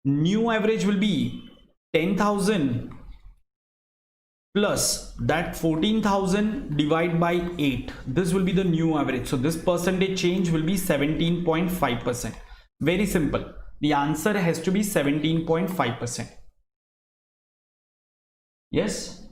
new average will be 10,000 plus that 14,000 divided by 8. This will be the new average. So this percentage change will be 17.5%. Very simple. The answer has to be 17.5%. Yes.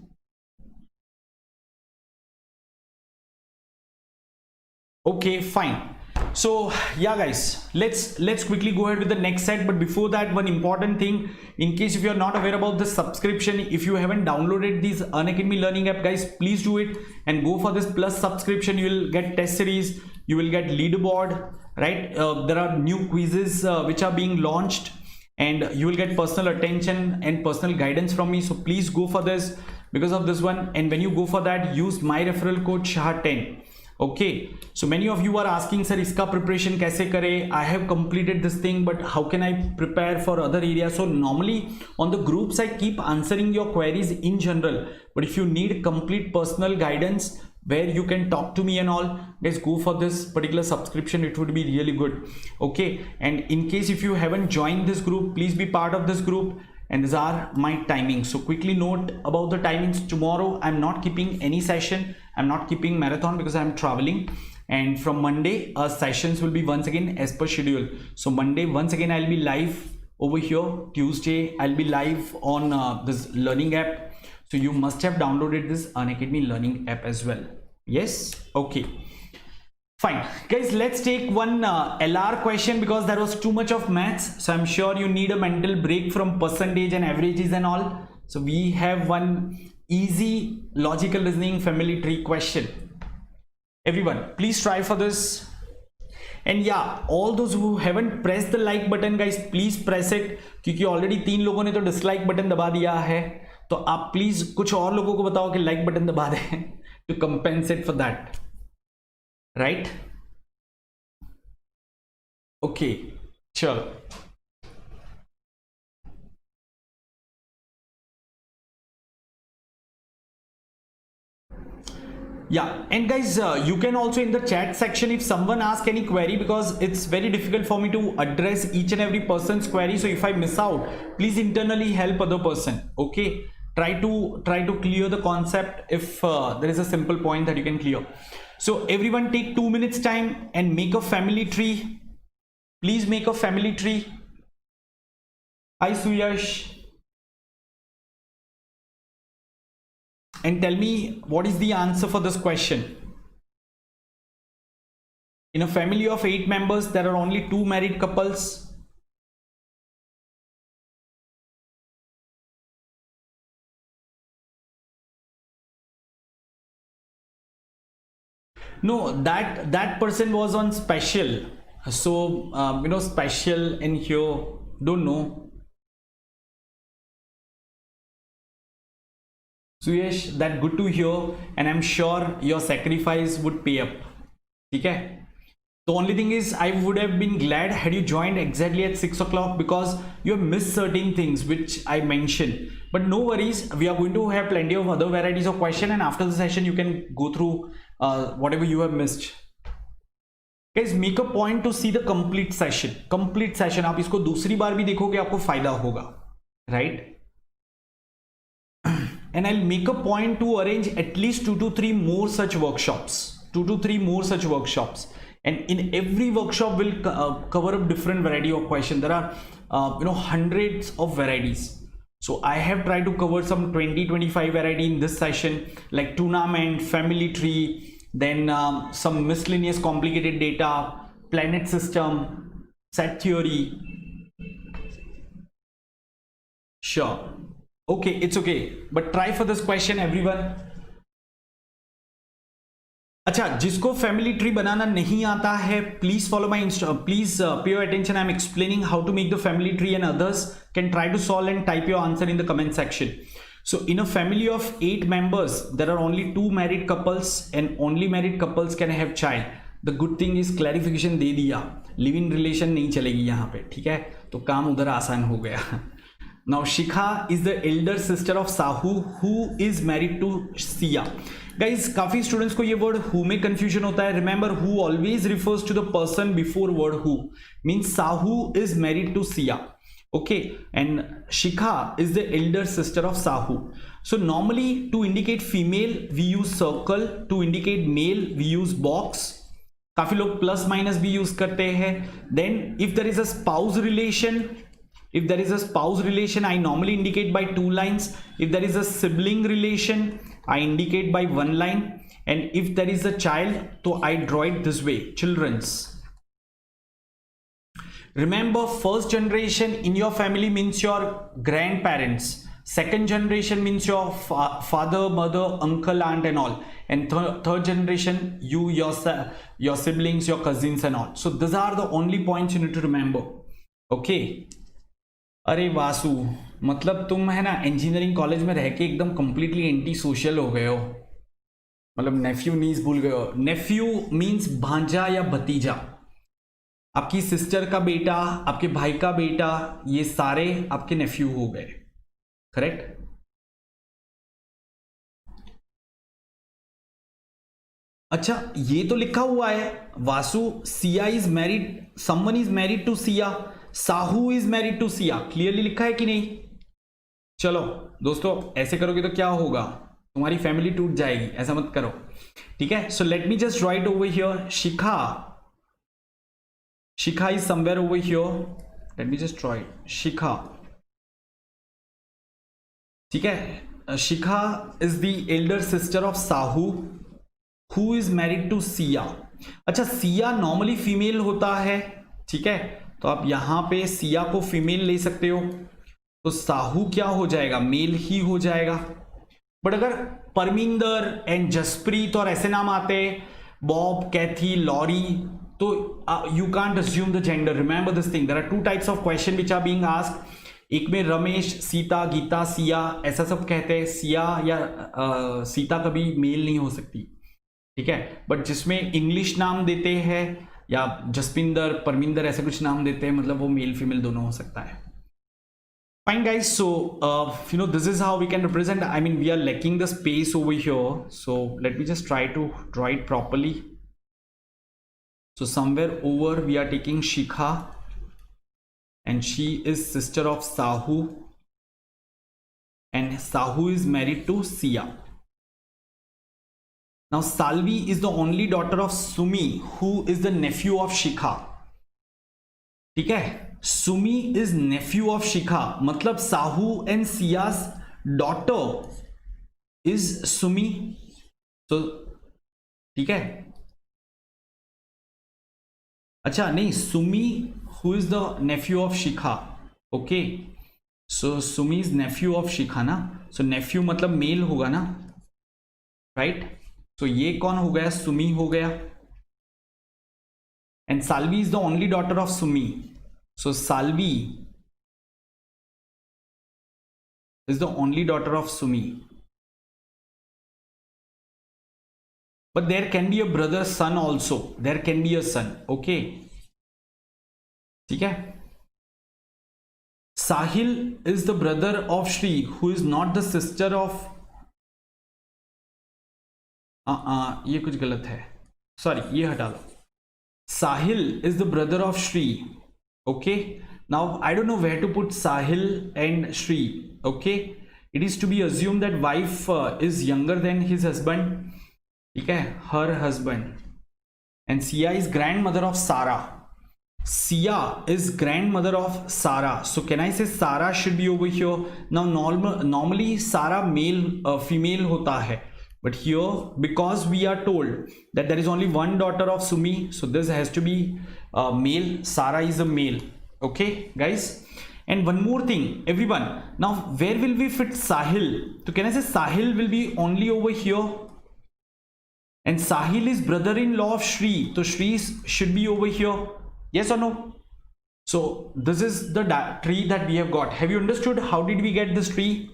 Okay, fine. So yeah guys, let's quickly go ahead with the next set, but before that, one important thing, in case if you are not aware about the subscription, if you haven't downloaded this Unacademy learning app, guys, please do it and go for this plus subscription. You will get test series, you will get leaderboard, right? There are new quizzes which are being launched, and you will get personal attention and personal guidance from me. So please go for this because of this one, and when you go for that, use my referral code SHAH10. Okay, so many of you are asking, sir, iska preparation kaise kare? I have completed this thing, but how can I prepare for other areas? So normally on the groups I keep answering your queries in general, but if you need complete personal guidance where you can talk to me and all, guys, go for this particular subscription. It would be really good. Okay, and in case if you haven't joined this group, please be part of this group. And these are my timings. So quickly note about the timings. Tomorrow I'm not keeping any session, I'm not keeping marathon because I'm traveling, and from Monday our sessions will be once again as per schedule. So Monday once again I'll be live over here, Tuesday I'll be live on this learning app. So you must have downloaded this Unacademy learning app as well. Yes, okay, fine guys, let's take one LR question because there was too much of maths, so I'm sure you need a mental break from percentage and averages and all. So we have one easy logical reasoning family tree question. Everyone, please try for this. And yeah, all those who haven't pressed the like button, guys, please press it, क्योंकि already 3 लोगों ने तो dislike button दबा दिया है. तो आप please कुछ और लोगों को बताओ कि लाइक बटन दबा दें to compensate for that, right? Okay, चलो yeah. And guys, you can also in the chat section if someone asks any query, because it's very difficult for me to address each and every person's query, so if I miss out, please internally help other person. Okay, try to clear the concept if there is a simple point that you can clear. So everyone take 2 minutes time and make a family tree. Please make a family tree. Hi Suyash, and tell me what is the answer for this question. In a family of 8 members, there are only 2 married couples. No, that person was on special, so special in here, don't know. Suyesh, that good to hear, and I'm sure your sacrifice would pay up. Okay, the only thing is I would have been glad had you joined exactly at 6 o'clock, because you have missed certain things which I mentioned, but no worries, we are going to have plenty of other varieties of question, and after the session you can go through whatever you have missed. Guys, make a point to see the complete session. आप इसको दूसरी बार भी देखोगे, आपको फायदा होगा, right? And I'll make a point to arrange at least 2 to 3 more such workshops. And in every workshop will cover up different variety of questions. There are hundreds of varieties. So I have tried to cover some 20-25 variety in this session, like tournament, family tree, then some miscellaneous complicated data, planet system, set theory. Sure. Okay, it's okay, but try for this question everyone. अच्छा, जिसको family tree बनाना नहीं आता है, please follow my please pay your attention. I am explaining how to make the family tree, and others can try to solve and type your answer in the comment section. So in a family of 8 members, there are only 2 married couples, and only married couples can have child. The good thing is clarification दे दिया, live in relation नहीं चलेगी यहाँ पे, ठीक है? तो काम उधर आसान हो गया. Now Shikha is the elder sister of Sahu, who is married to Sia. Guys, काफी स्टूडेंट्स को ये वर्ड who में कंफ्यूजन होता है. Remember, who always refers to the person before word who. Means Sahu is married to Sia. Okay, and Shikha is the elder sister of Sahu. So normally to indicate female we use circle, to indicate male we use box. काफी लोग plus minus भी use करते हैं. Then if there is a spouse relation, I normally indicate by 2 lines. If there is a sibling relation, I indicate by 1 line. And if there is a child, so I draw it this way, children's. Remember, first generation in your family means your grandparents. Second generation means your father, mother, uncle, aunt and all. And third generation, you, your siblings, your cousins and all. So these are the only points you need to remember. Okay. अरे वासु, मतलब तुम है ना engineering college में रह के एकदम completely anti social हो गए हो. मतलब नेफ्यू नीस भूल गए हो. नेफ्यू मीन्स भांजा या भतीजा. आपकी सिस्टर का बेटा, आपके भाई का बेटा, ये सारे आपके नेफ्यू हो गए, करेक्ट? अच्छा, ये तो लिखा हुआ है Vasu, Siya is married, someone is married to Siya, Sahu is married to Siya. Clearly लिखा है कि नहीं? चलो दोस्तों, ऐसे करोगे तो क्या होगा, तुम्हारी फैमिली टूट जाएगी. ऐसा मत करो, ठीक है? So let me just write over here Shikha is somewhere over here. Let me just write Shikha, ठीक है? Shikha is the elder sister of Sahu, who is married to Siya. अच्छा, सिया नॉर्मली फीमेल होता है, ठीक है? तो आप यहां पे सिया को फीमेल ले सकते हो, तो साहू क्या हो जाएगा, मेल ही हो जाएगा. बट अगर परमिंदर एंड जसप्रीत और ऐसे नाम आते, बॉब, कैथी, लॉरी, तो you can't assume the gender. Remember this thing, there are 2 types of question which are being asked. एक में रमेश, सीता, गीता, सिया ऐसा सब कहते हैं। सिया या सीता कभी मेल नहीं हो सकती, ठीक है, बट जिसमें इंग्लिश नाम देते हैं या जसपिंदर, परमिंदर ऐसे कुछ नाम देते हैं, मतलब वो मेल फीमेल दोनों हो सकता है। Fine guys, so this is how we can represent. I mean, we are lacking the space over here, so let me just try to draw it properly. So somewhere over we are taking Shikha, and she is sister of Sahu, and Sahu is married to Siya. Now Salvi is the only daughter of Sumi, who is the nephew of Shikha. ठीक है, Sumi is nephew of Shikha, मतलब Sahu and Siya's daughter is Sumi. तो ठीक है, अच्छा नहीं, Sumi who is the nephew of Shikha, okay, so Sumi is nephew of Shikha ना, so Neiphiu मतलब मेल होगा ना, राइट। तो ये कौन हो गया, सुमी हो गया, and Salvi is the only daughter of Sumi, so Salvi is the only daughter of Sumi, but there can be a brother son also, there can be a son, okay, ठीक है। Sahil is the brother of Shri, who is not the sister of ये कुछ गलत है, sorry ये हटा दो। Sahil is the brother of Shri, okay, now I don't know where to put Sahil and Shri, okay, it is to be assumed that wife is younger than his husband, ठीक है, her husband, and Sia is grandmother of Sarah, Sia is grandmother of Sarah, so can I say Sarah should be over here? Now normally Sarah male female होता है, but here because we are told that there is only one daughter of Sumi, so this has to be male, Sarah is a male, okay guys. And one more thing everyone, now where will we fit Sahil? So can I say Sahil will be only over here, and Sahil is brother-in-law of Shri, so Shri should be over here, yes or no? So this is the tree that we have got. Have you understood how did we get this tree,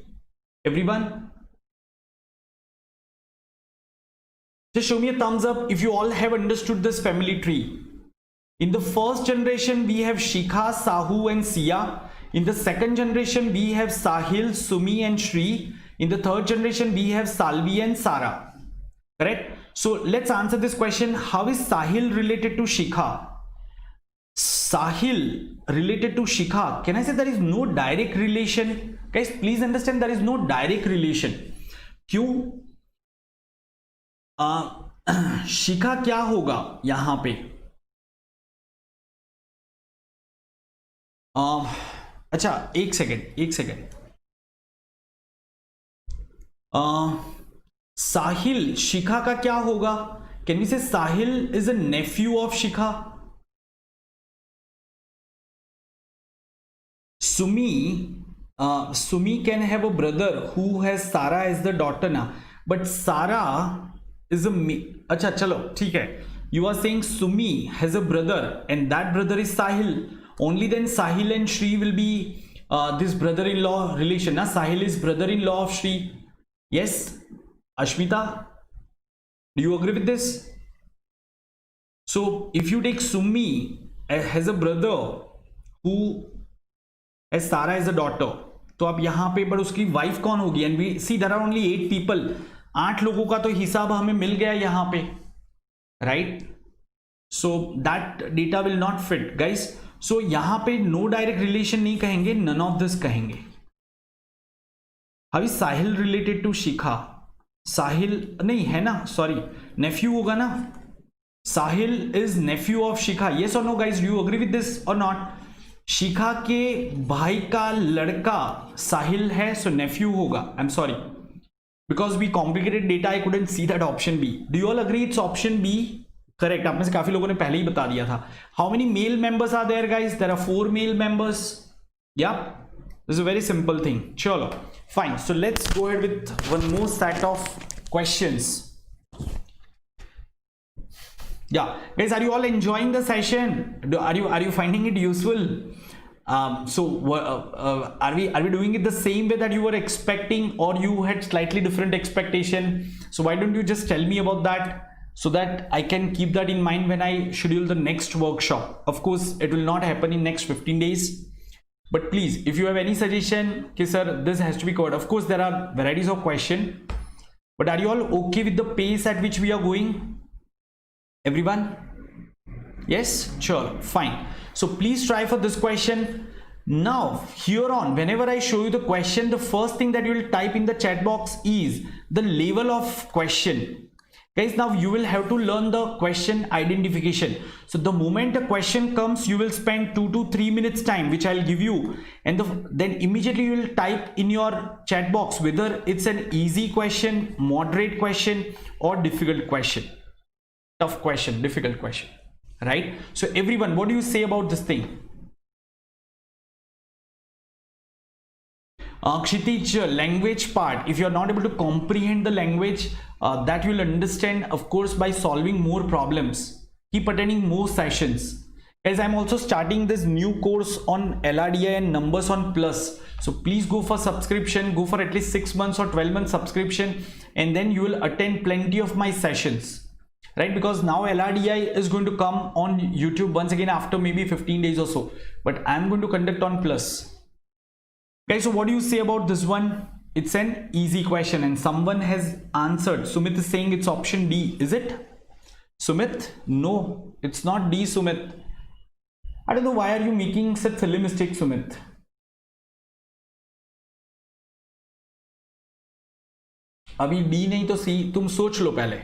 everyone? Just show me a thumbs up if you all have understood this family tree. In the first generation we have Shikha, Sahu and Siya. In the second generation we have Sahil, Sumi and Shri. In the third generation we have Salvi and Sarah, correct? So let's answer this question. How is Sahil related to Shikha? Sahil related to Shikha, can I say there is no direct relation? Guys please understand, there is no direct relation. क्यों? शिखा क्या होगा यहां पे, अच्छा एक second, साहिल शिखा का क्या होगा? Can we say Sahil is a nephew of Shikha? Sumi can have a brother who has Sarah as the daughter ना, but Sarah is a अच्छा चलो ठीक है, you are saying Sumi has a brother and that brother is Sahil, only then Sahil and Shri will be this brother-in-law relation ना, Sahil is brother-in-law of Shri, yes Ashmita, do you agree with this? So if you take Sumi has a brother who has Sarah as a daughter, तो अब यहां पे पर उसकी wife कौन होगी? And we see there are only 8 people, 8 लोगों का तो हिसाब हमें मिल गया यहां पे, right? So that data will not fit guys. So यहां पे नो डायरेक्ट रिलेशन नहीं कहेंगे, नन ऑफ दिस कहेंगे. How is Sahil related to Shikha? Sahil नहीं है ना, सॉरी नेफ्यू होगा ना. Sahil is nephew of Shikha. Yes और no guys, do you agree with this और नॉट? शिखा के भाई का लड़का साहिल है, सो नेफ्यू होगा. I am sorry because we complicated data, I couldn't see that option B. Do you all agree it's option B correct? आप में से काफी लोगों ने पहले ही बता दिया था. How many male members are there guys? There are 4 male members. Yeah this is a very simple thing. चलो fine. So let's go ahead with one more set of questions. Yeah guys, are you all enjoying the session? Are you finding it useful? Are we doing it the same way that you were expecting, or you had slightly different expectation? So why don't you just tell me about that, so that I can keep that in mind when I schedule the next workshop. Of course, it will not happen in next 15 days. But please, if you have any suggestion, okay, sir, this has to be covered. Of course, there are varieties of question, but are you all okay with the pace at which we are going? Everyone? Yes, sure, fine. So please try for this question. Now, here on, whenever I show you the question, the first thing that you will type in the chat box is the level of question. Guys, now you will have to learn the question identification. So the moment a question comes, you will spend 2 to 3 minutes time, which I'll give you, and then immediately you will type in your chat box whether it's an easy question, moderate question, or difficult question. Tough question, difficult question, right? So everyone, what do you say about this thing? Kshitij, language part, if you are not able to comprehend the language, that you will understand, of course, by solving more problems. Keep attending more sessions. Guys, I'm also starting this new course on LRDI and numbers on plus. So please go for subscription, go for at least 6 months or 12 months subscription, and then you will attend plenty of my sessions. Right, because now LRDI is going to come on YouTube once again after maybe 15 days or so, but I'm going to conduct on plus. Guys, so what do you say about this one? It's an easy question and someone has answered. Sumit is saying it's option D. Is it? Sumit? No, it's not D, Sumit. I don't know why are you making such silly mistake, Sumit. अभी D नहीं तो C, तुम सोच लो पहले.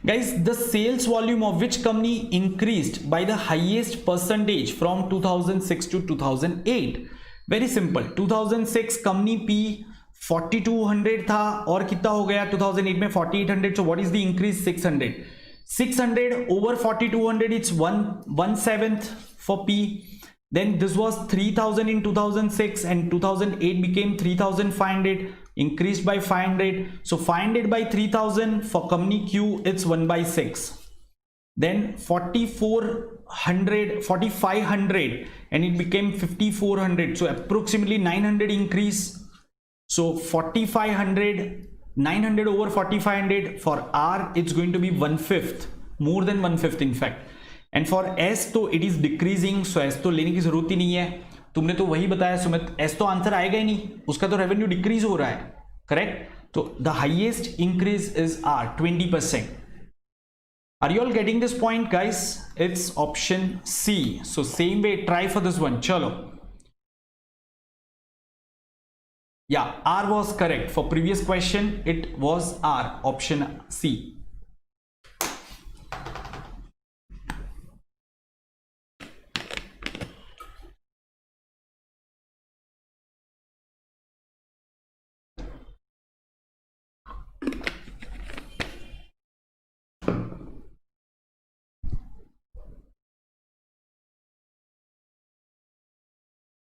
Guys, the sales volume of which company increased by the highest percentage from 2006 to 2008? Very simple. 2006 company P 4200 था और कितना हो गया 2008 में 4800. So what is the increase? 600. 600 over 4200, it's 1/7 for P. Then this was 3000 in 2006 and 2008 became 3500, increased by 500. So 500 by 3000 for company Q, it's 1/6. Then 4500 and it became 5400. So approximately 900 increase. So 4500, 900 over 4500 for R, it's going to be 1/5, more than 1/5 in fact. And for S तो it is decreasing, so S तो लेने की जरूरत ही नहीं है. तुमने तो वही बताया सुमित, S तो आंसर आएगा ही नहीं, उसका तो रेवेन्यू डिक्रीज हो रहा है, करेक्ट? तो the highest increase is R, 20%. Are you all getting this point, guys? It's option C. So same way, try for this one. Chalo. Yeah, R was correct. For previous question, it was R, option C.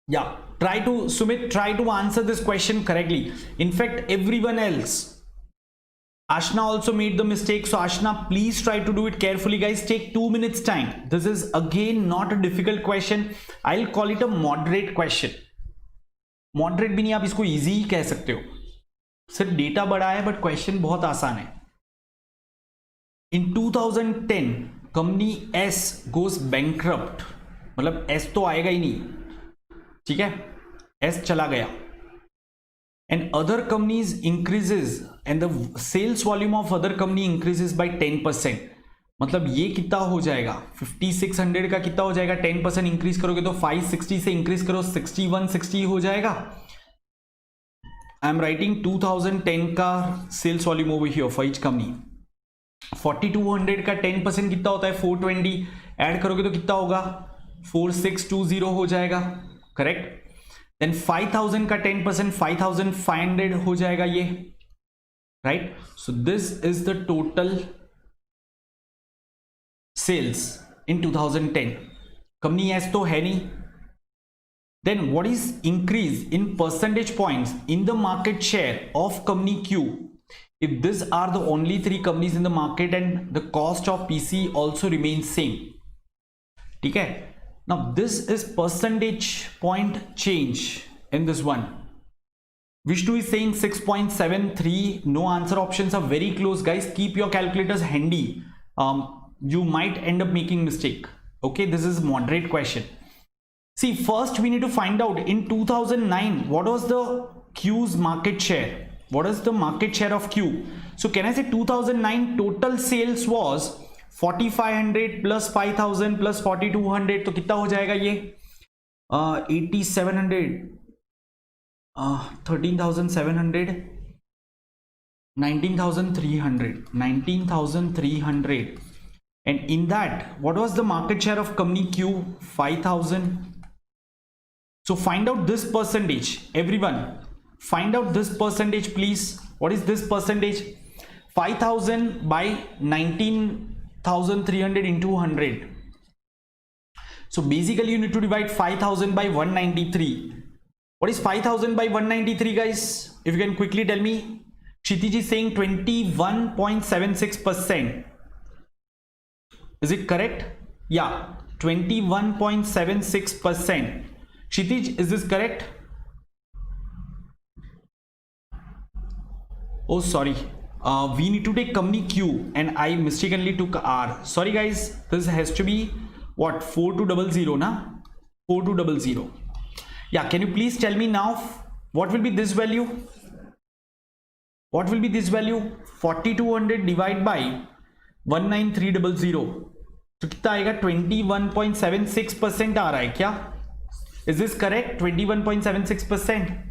Yeah, Sumit, try to answer this question correctly. In fact, everyone else. Ashna also made the mistake. So Ashna, please try to do it carefully, guys. Take 2 minutes time. This is again not a difficult question. I'll call it a moderate question. Moderate भी नहीं, आप इसको easy ही कह सकते हो. सिर्फ data बड़ा है but question बहुत आसान है. In 2010, company S goes bankrupt. मतलब S तो आएगा ही नहीं. ठीक है, S चला गया and other companies increases and the sales volume of other company increases by 10%. मतलब ये कितना हो जाएगा, 5600 का कितना हो जाएगा, 10% इंक्रीज करोगे तो 560 से इंक्रीज करो 6160 हो जाएगा. आई एम राइटिंग 2010 का sales volume over here for each company. 4200 का 10% कितना होता है, 420. ऐड करोगे तो कितना होगा, 4620 हो जाएगा, करेक्ट. देन 5000 का 10% 5500 हो जाएगा ये, right. So this is the total sales in 2010. Company S तो है नहीं. Then what is increase in percentage points in the market share of company Q if these are the only 3 companies in the market and the cost of PC also remains same. ठीक है, Now this is percentage point change in this one. Vishnu is saying 6.73. No answer options are very close, guys. Keep your calculators handy. You might end up making mistake. Okay, this is moderate question. See, first we need to find out in 2009 what was the Q's market share. What is the market share of Q? So can I say 2009 total sales was 4500 plus 5000 plus 4200. तो कितना हो जाएगा ये 8700 13,700 19,300 and in that what was the market share of company Q? 5,000. So find out this percentage, everyone. Find out this percentage, please. What is this percentage? 5,000 by 19,300 into 100. So basically you need to divide 5,000 by 193. What is 5,000 by 193, guys? If you can quickly tell me. Kshitij is saying 21.76%. Is it correct? Yeah, 21.76%. Kshitij, is this correct? Oh, sorry. We need to take company Q and I mistakenly took R. Sorry, guys. This has to be what? 4200, na? 4200. Yeah, can you please tell me now what will be this value? What will be this value? 4200 divided by 19300. तो कितना आएगा? 21.76% आ रहा है क्या? Is this correct? 21.76%.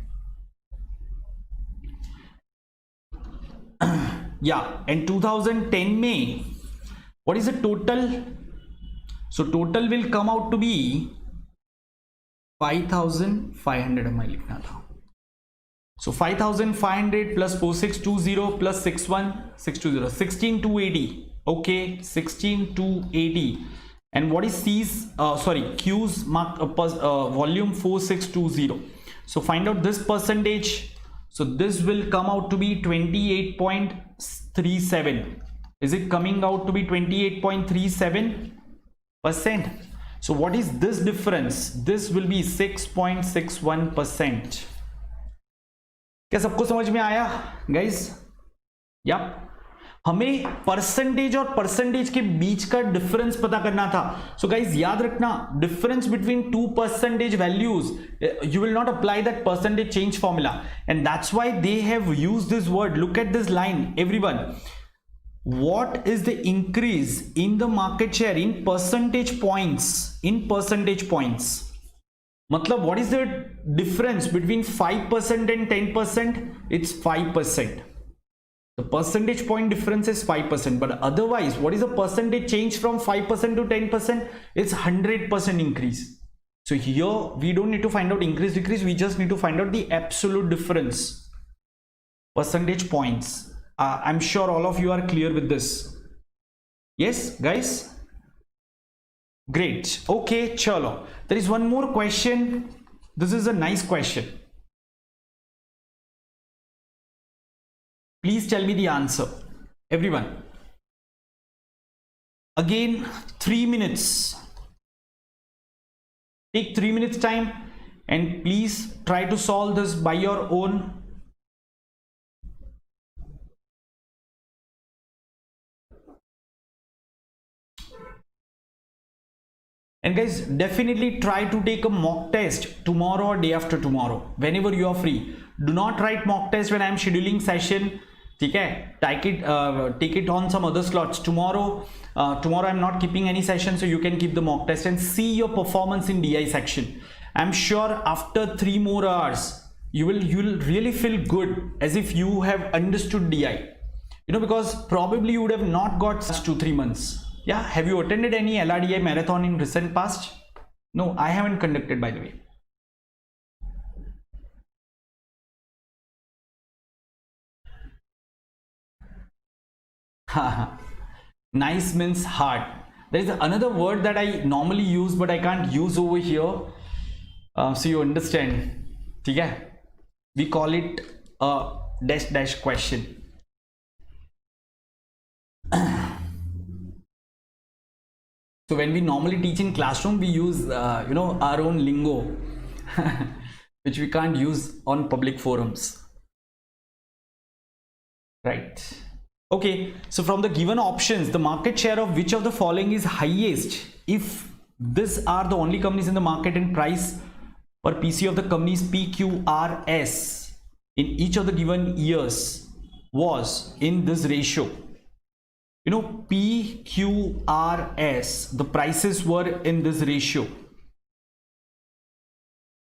Yeah, and 2010 में what is the total? So total will come out to be 5,500 हमें लिखना था. So 5,500 plus 4620 plus 61620, 16,280. Okay, 16,280. And what is C's? Q's mark volume 4620. So find out this percentage. So this will come out to be 28.37. Is it coming out to be 28.37%? So what is this difference? This will be 6.61%. क्या सबको समझ में आया, guys? Yep. हमें percentage और percentage के बीच का difference पता करना था. सो गाइज याद रखना, difference between two percentage values, you will not apply that percentage change formula, and that's why they have used this word. Look at this line everyone. What is the increase in the market share in percentage points? In percentage points. मतलब what is the difference between 5% and 10%? It's 5%. The percentage point difference is 5%, but otherwise what is the percentage change from 5% to 10%? It's 100% increase. So here we don't need to find out increase decrease, we just need to find out the absolute difference, percentage points. I'm sure all of you are clear with this. Yes guys, great. Okay, chalo, there is one more question. This is a nice question. Please tell me the answer, everyone. Again, 3 minutes. Take 3 minutes time and please try to solve this by your own. And guys, definitely try to take a mock test tomorrow or day after tomorrow, whenever you are free. Do not write mock test when I am scheduling session. Okay, take it on some other slots. Tomorrow I'm not keeping any session, so you can keep the mock test and see your performance in DI section. I'm sure after 3 more hours you will really feel good, as if you have understood DI, because probably you would have not got 2-3 months. Yeah, have you attended any LRDI marathon in recent past? No, I haven't conducted, by the way. Nice means hard. There is another word that I normally use but I can't use over here, so you understand. Okay? We call it a dash question. So when we normally teach in classroom, we use our own lingo, which we can't use on public forums, right? Okay, so from the given options, the market share of which of the following is highest if these are the only companies in the market and price per PC of the companies PQRS in each of the given years was in this ratio. PQRS, the prices were in this ratio.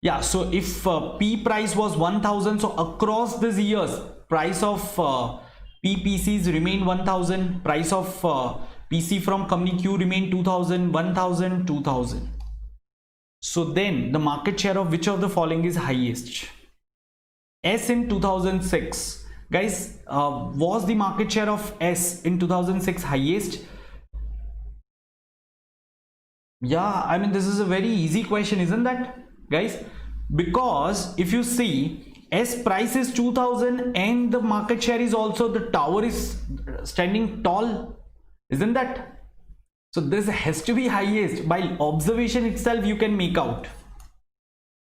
Yeah, so if P price was 1000, so across these years, price of PPCs remain 1000, price of PC from company Q remain 2000, 1000, 2000. So then the market share of which of the following is highest? S in 2006. Guys, was the market share of S in 2006 highest? Yeah, I mean, this is a very easy question, isn't that, guys? Because if you see, S price is 2000 and the market share is also, the tower is standing tall, isn't that? So this has to be highest. By observation itself you can make out,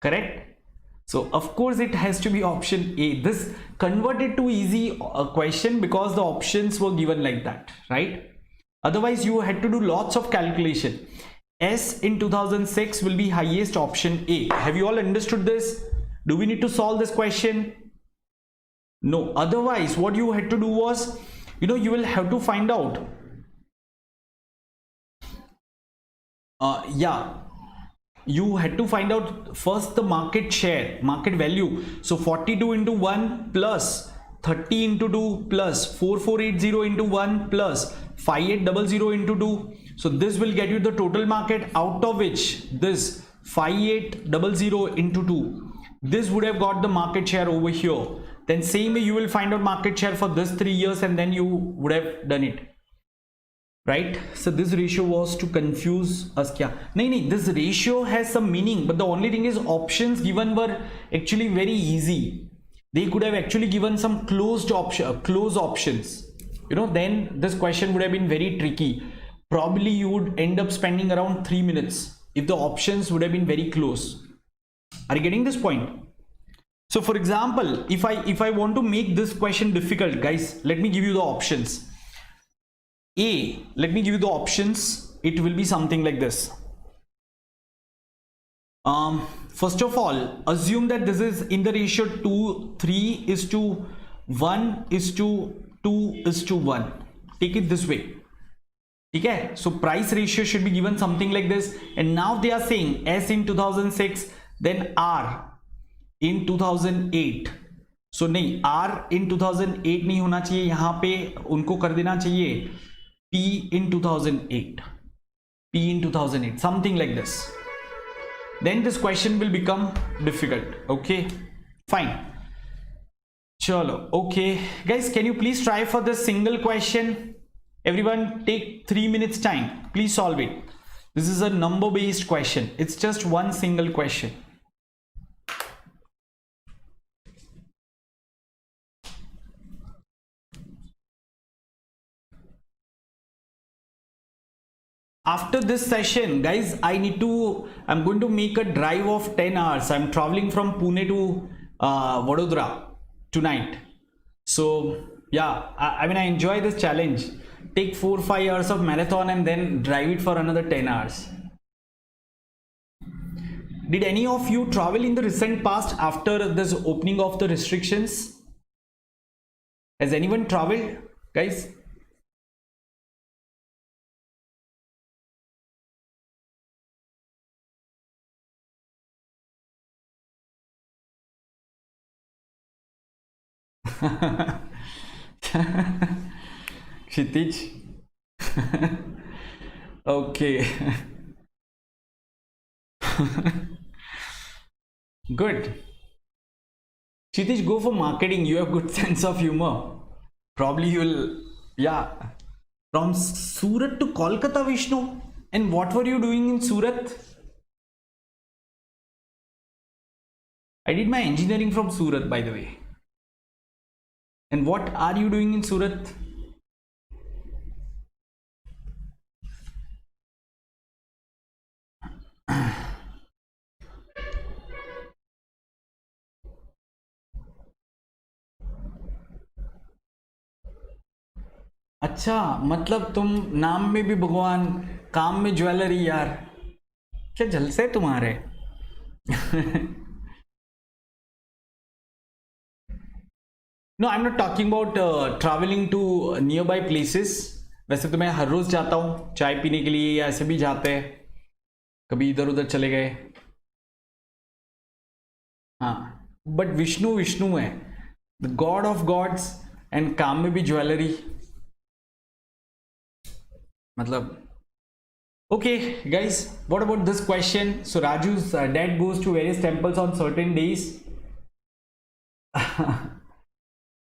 correct? So of course it has to be option A. This converted to easy question because the options were given like that, right? Otherwise you had to do lots of calculation. S in 2006 will be highest, option A. Have you all understood this? Do we need to solve this question? No. Otherwise what you had to do was, you will have to find out you had to find out first the market share, market value. So 42 into 1 plus 30 into 2 plus 4480 into 1 plus 5800 into 2. So this will get you the total market, out of which this 5800 into 2, this would have got the market share over here. Then same way you will find out market share for this 3 years and then you would have done it. Right? So this ratio was to confuse us. This ratio has some meaning, but the only thing is options given were actually very easy. They could have actually given some closed options. Then this question would have been very tricky. Probably you would end up spending around 3 minutes if the options would have been very close. Are you getting this point? So for example, if I want to make this question difficult, guys, let me give you the options. A, let me give you the options. It will be something like this. First of all, assume that this is in the ratio 3 is to 1 is to 2 is to 1. Take it this way. Okay, so price ratio should be given something like this, and now they are saying S in 2006, then R in 2008. So नहीं, R in 2008 नहीं होना चाहिए, यहाँ पे उनको कर देना चाहिए P in 2008, P in 2008, something like this. Then this question will become difficult. Okay, fine. Chalo. Okay, guys, can you please try for this single question? Everyone take 3 minutes time. Please solve it. This is a number based question. It's just one single question. After this session, guys, I'm going to make a drive of 10 hours. I'm traveling from Pune to Vadodara tonight. So yeah, I mean, I enjoy this challenge. Take 4-5 hours of marathon and then drive it for another 10 hours. Did any of you travel in the recent past after this opening of the restrictions? Has anyone traveled, guys? Kshitij. Okay. Good. Kshitij, go for marketing. You have good sense of humor. Probably you will, yeah. From Surat to Kolkata, Vishnu. And what were you doing in Surat? I did my engineering from Surat, by the way. And what are you doing in Surat? अच्छा, मतलब तुम नाम में भी भगवान, काम में jewellery यार, क्या जलसे तुम्हारे। No, I am not talking about travelling to nearby places. वैसे तो मैं हर रोज जाता हूँ चाय पीने के लिए, या ऐसे भी जाते हैं, कभी इधर उधर चले गए। हाँ, बट विष्णु विष्णु है, the god of gods, and काम में भी ज्वेलरी, मतलब। Okay, guys, what about this question? So Raju's dad goes to various temples on certain days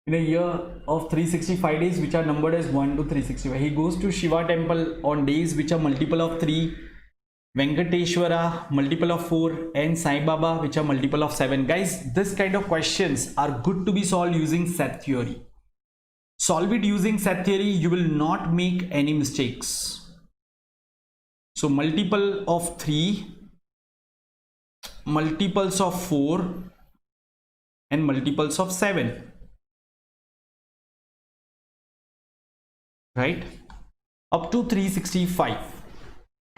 in a year of 365 days, which are numbered as 1 to 365. He goes to Shiva temple on days which are multiple of 3, Venkateshwara multiple of 4, and Sai Baba which are multiple of 7. Guys, this kind of questions are good to be solved using set theory. Solve it using set theory, you will not make any mistakes. So multiple of 3, multiples of 4, and multiples of 7, right, up to 365.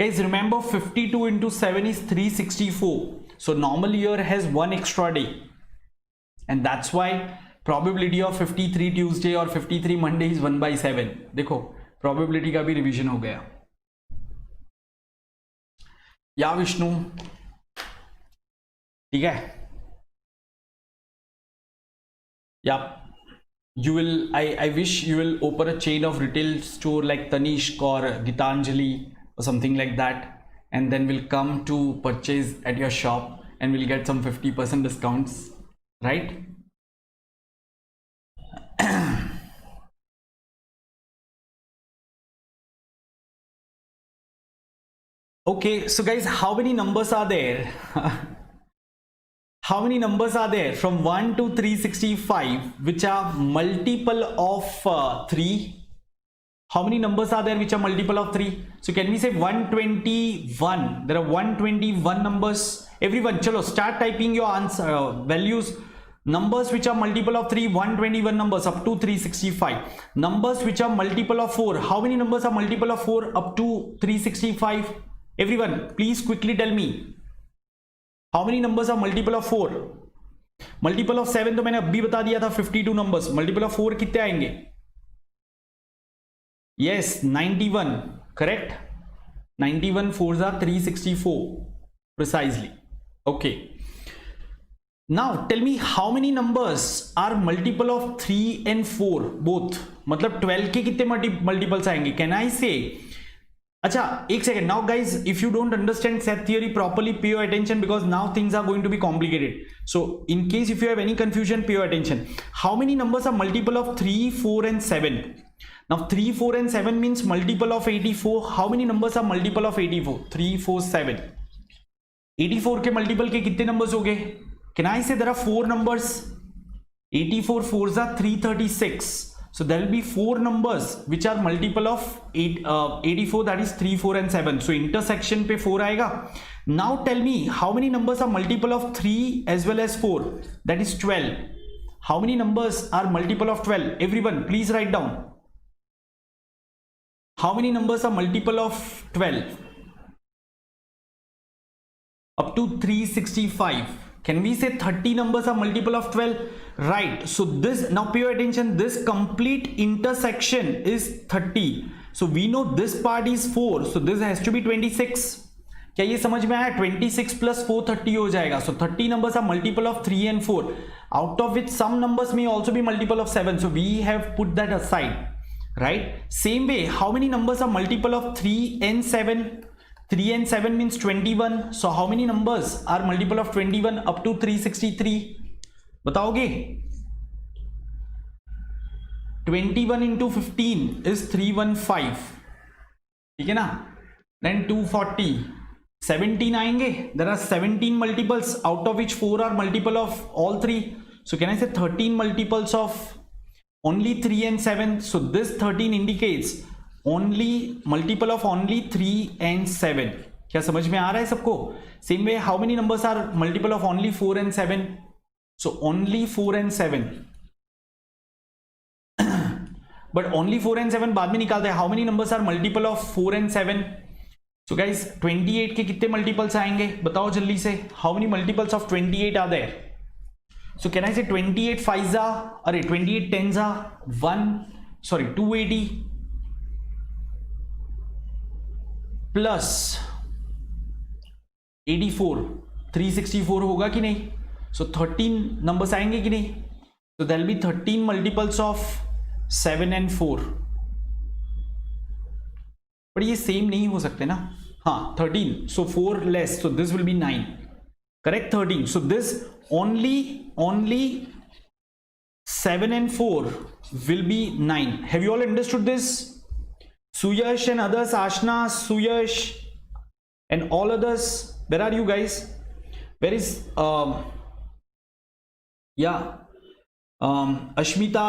Guys, remember 52 into 7 is 364. So normal year has one extra day, and that's why probability of 53 Tuesday or 53 Monday is 1 by 7. देखो probability का भी revision हो गया। या विष्णु, ठीक है, या you will, I wish you will open a chain of retail store like Tanishq or Gitanjali or something like that, and then will come to purchase at your shop and will get some 50% discounts, right? Okay, so guys, how many numbers are there? How many numbers are there from 1 to 365 which are multiple of 3? How many numbers are there which are multiple of 3? So can we say 121? There are 121 numbers. Everyone, chalo, start typing your answer values. Numbers which are multiple of 3, 121 numbers up to 365. Numbers which are multiple of 4. How many numbers are multiple of 4 up to 365? Everyone, please quickly tell me. How many numbers are multiple of 4? Multiple of 7 तो मैंने अभी बता दिया था, 52 numbers. Multiple of 4 कितने आएंगे? Yes, 91. Correct. 91 4s are 364 precisely. Okay. Now tell me how many numbers are multiple of 3 and 4 both. मतलब 12 के कितने multiples आएंगे? Can I say? अच्छा, एक second. Now guys, if you don't understand set theory properly, pay your attention because now things are going to be complicated. So in case if you have any confusion, pay your attention. How many numbers are multiple of 3, 4 and 7? Now 3, 4 and 7 means multiple of 84. How many numbers are multiple of 84? 3, 4, 7. 84 के multiple के कितने numbers हो गए? Can I say there are 4 numbers? 84 4s are 336. So there will be 4 numbers which are multiple of 84, that is 3, 4 and 7. So intersection पे 4 आएगा. Now tell me how many numbers are multiple of 3 as well as 4? That is 12. How many numbers are multiple of 12? Everyone, please write down. How many numbers are multiple of 12? Up to 365. Can we say 30 numbers are multiple of 12? Right. So this, now pay attention, this complete intersection is 30. So we know this part is 4. So this has to be 26. क्या ये समझ में आया? 26 plus 4 30 हो जाएगा. So 30 numbers are multiple of 3 and 4, out of which some numbers may also be multiple of 7. So we have put that aside, right? Same way, how many numbers are multiple of 3 and 7? 3 and 7 means 21. So how many numbers are multiple of 21 up to 363? बताओगे? 21 into 15 is 315. ठीक है ना? Then 240. 17 आएंगे. There are 17 multiples, out of which 4 are multiple of all 3. So can I say 13 multiples of only 3 and 7? So this 13 indicates only multiple of only 3 and 7. क्या समझ में आ रहा है सबको? Same way, how many numbers are multiple of only 4 and 7? So only 4 and 7. But only 4 and 7 बाद में निकालते हैं. How many numbers are multiple of 4 and 7? So guys 28 के कितने मल्टीपल्स आएंगे बताओ जल्दी से. How many multiples of 28 are there? So can I say 28 5s अरे 28 10s 280 प्लस 84 364 होगा कि नहीं. सो 13 नंबर्स आएंगे कि नहीं. So there will be 13 multiples of 7 and 4. but ये सेम नहीं हो सकते ना. हाँ 13, so 4 less, so this will be 9. Correct, 13. So this only 7 and 4 will be 9. Have you all understood this? Suyash and others, Ashna, Suyash and all others, where are you guys? Where is Ashmita,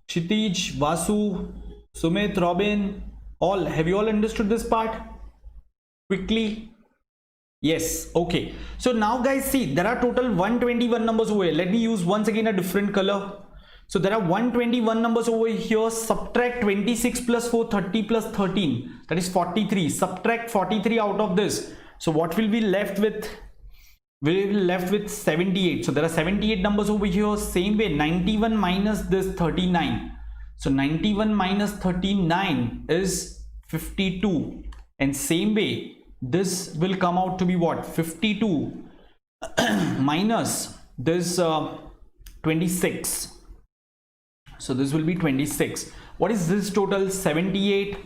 Kshitij, Vasu, Sumit, Robin, all. Have you all understood this part quickly? Yes. Okay, so now guys see there are total 121 numbers over here. Let me use once again a different color. So there are 121 numbers over here. Subtract 26 plus 4, 30 plus 13, that is 43. Subtract 43 out of this. So what will be left with? We'll be left with 78. So there are 78 numbers over here. Same way 91 minus this 39. So 91 minus 39 is 52. And same way this will come out to be what? 52 minus this 26. So this will be 26. What is this total? 78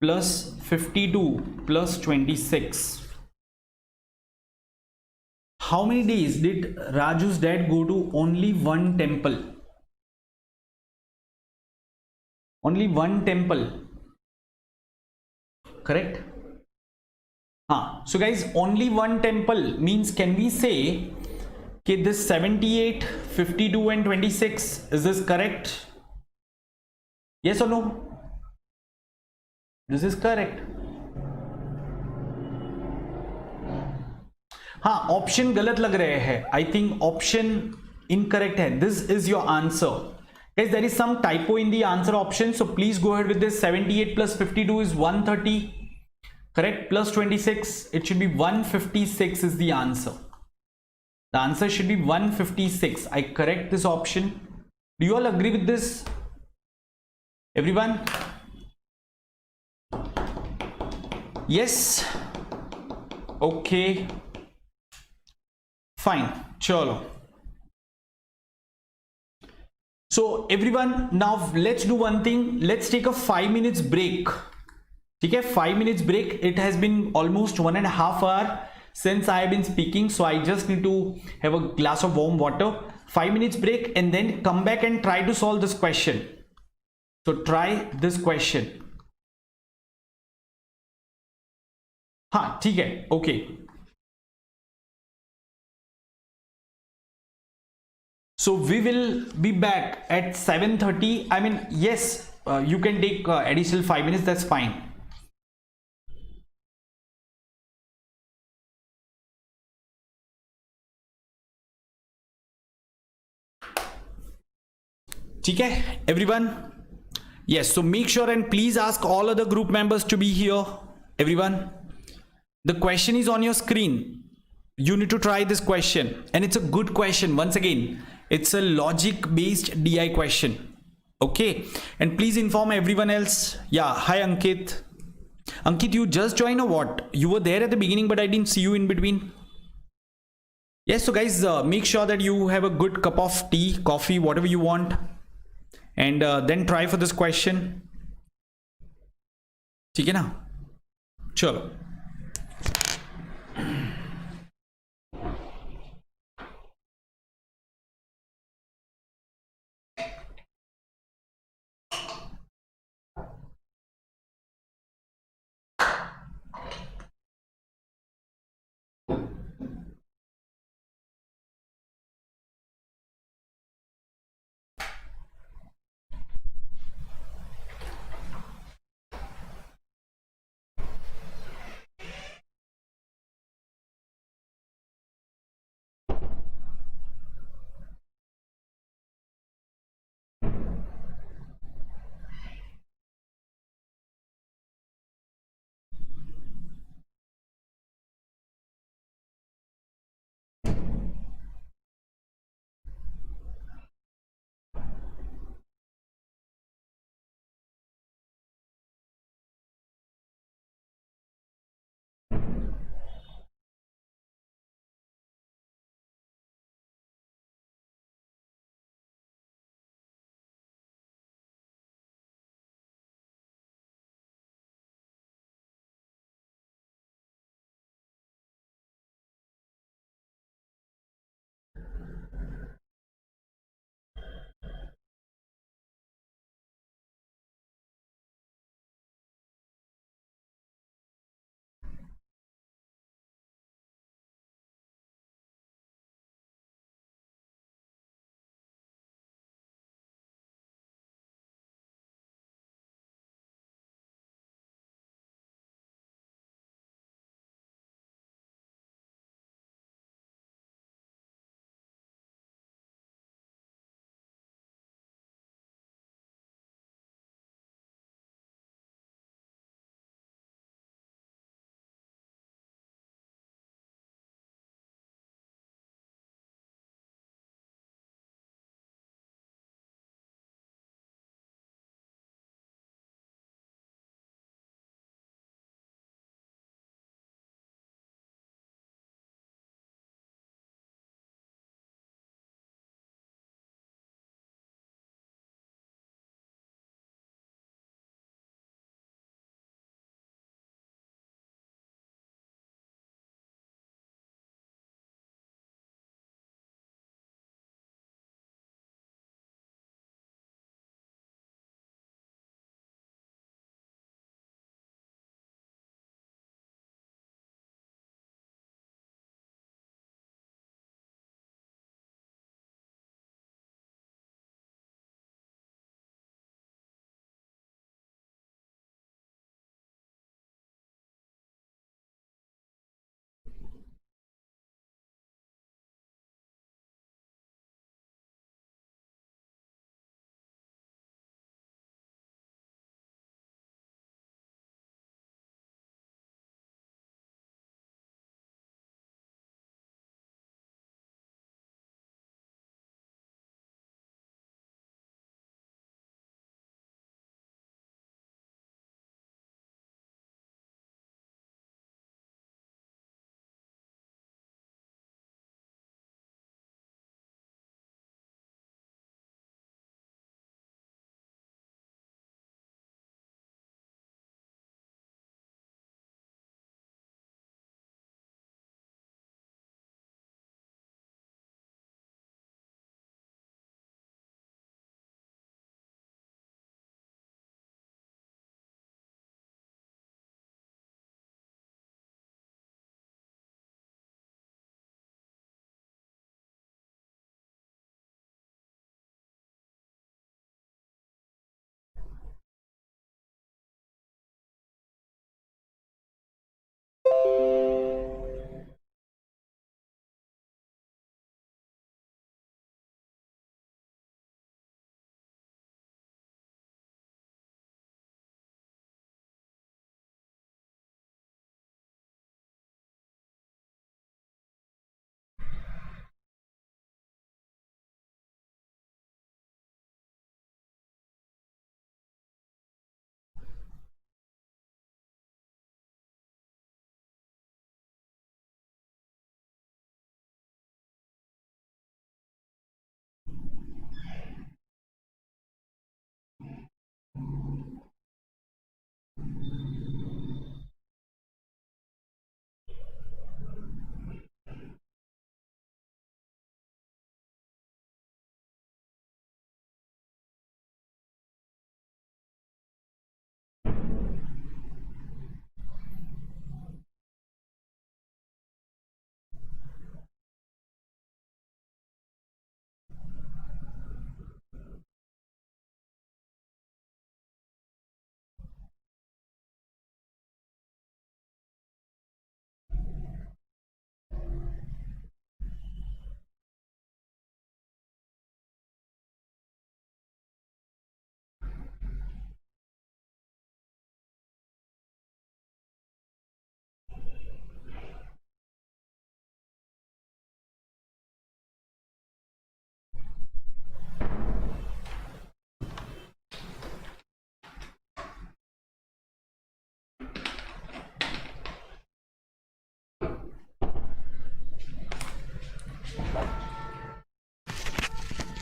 plus 52 plus 26. How many days did Raju's dad go to only one temple? Only one temple. Correct? So guys, only one temple means, can we say okay, this 78, 52 and 26, is this correct? Yes or no? This is correct. हाँ, option गलत लग रहे हैं. I think option incorrect है. This is your answer. Guys, there is some typo in the answer option, so please go ahead with this. 78 plus 52 is 130. Correct? Plus 26, it should be 156 is the answer. The answer should be 156. I correct this option. Do you all agree with this? Everyone? Yes? Okay. Fine. Chalo. So everyone, now let's do one thing. Let's take a 5 minutes break. Okay, 5 minutes break. It has been almost 1.5 hours since I have been speaking, so I just need to have a glass of warm water. 5 minutes break and then come back and try to solve this question. So try this question. हाँ ठीक है. Okay. So we will be back at 7:30. I mean, yes, you can take additional 5 minutes. That's fine. ठीक है, everyone? Yes. So make sure and please ask all other group members to be here. Everyone, the question is on your screen. You need to try this question, and it's a good question. Once again, it's a logic based DI question. Okay, and please inform everyone else. Yeah, hi Ankit. Ankit, you just joined or what? You were there at the beginning, but I didn't see you in between. Yes, so guys, make sure that you have a good cup of tea, coffee, whatever you want, and then try for this question. ठीक है ना? चलो.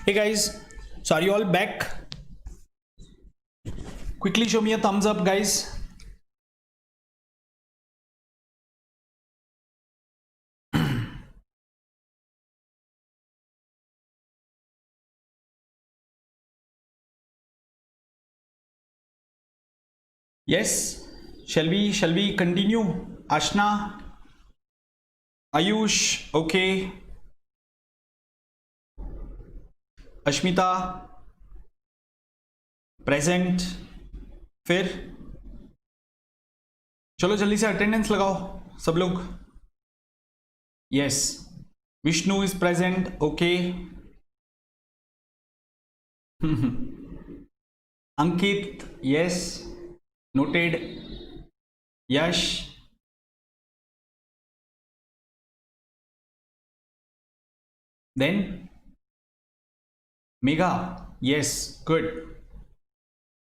Hey guys, so are you all back? Quickly show me a thumbs up, guys. Yes, shall we continue? Ashna, Ayush, okay. Ashmita, present. फिर चलो जल्दी से attendance लगाओ सब लोग. Yes, Vishnu is present, okay. Ankit, yes, noted. Yash, then Megha, yes, good,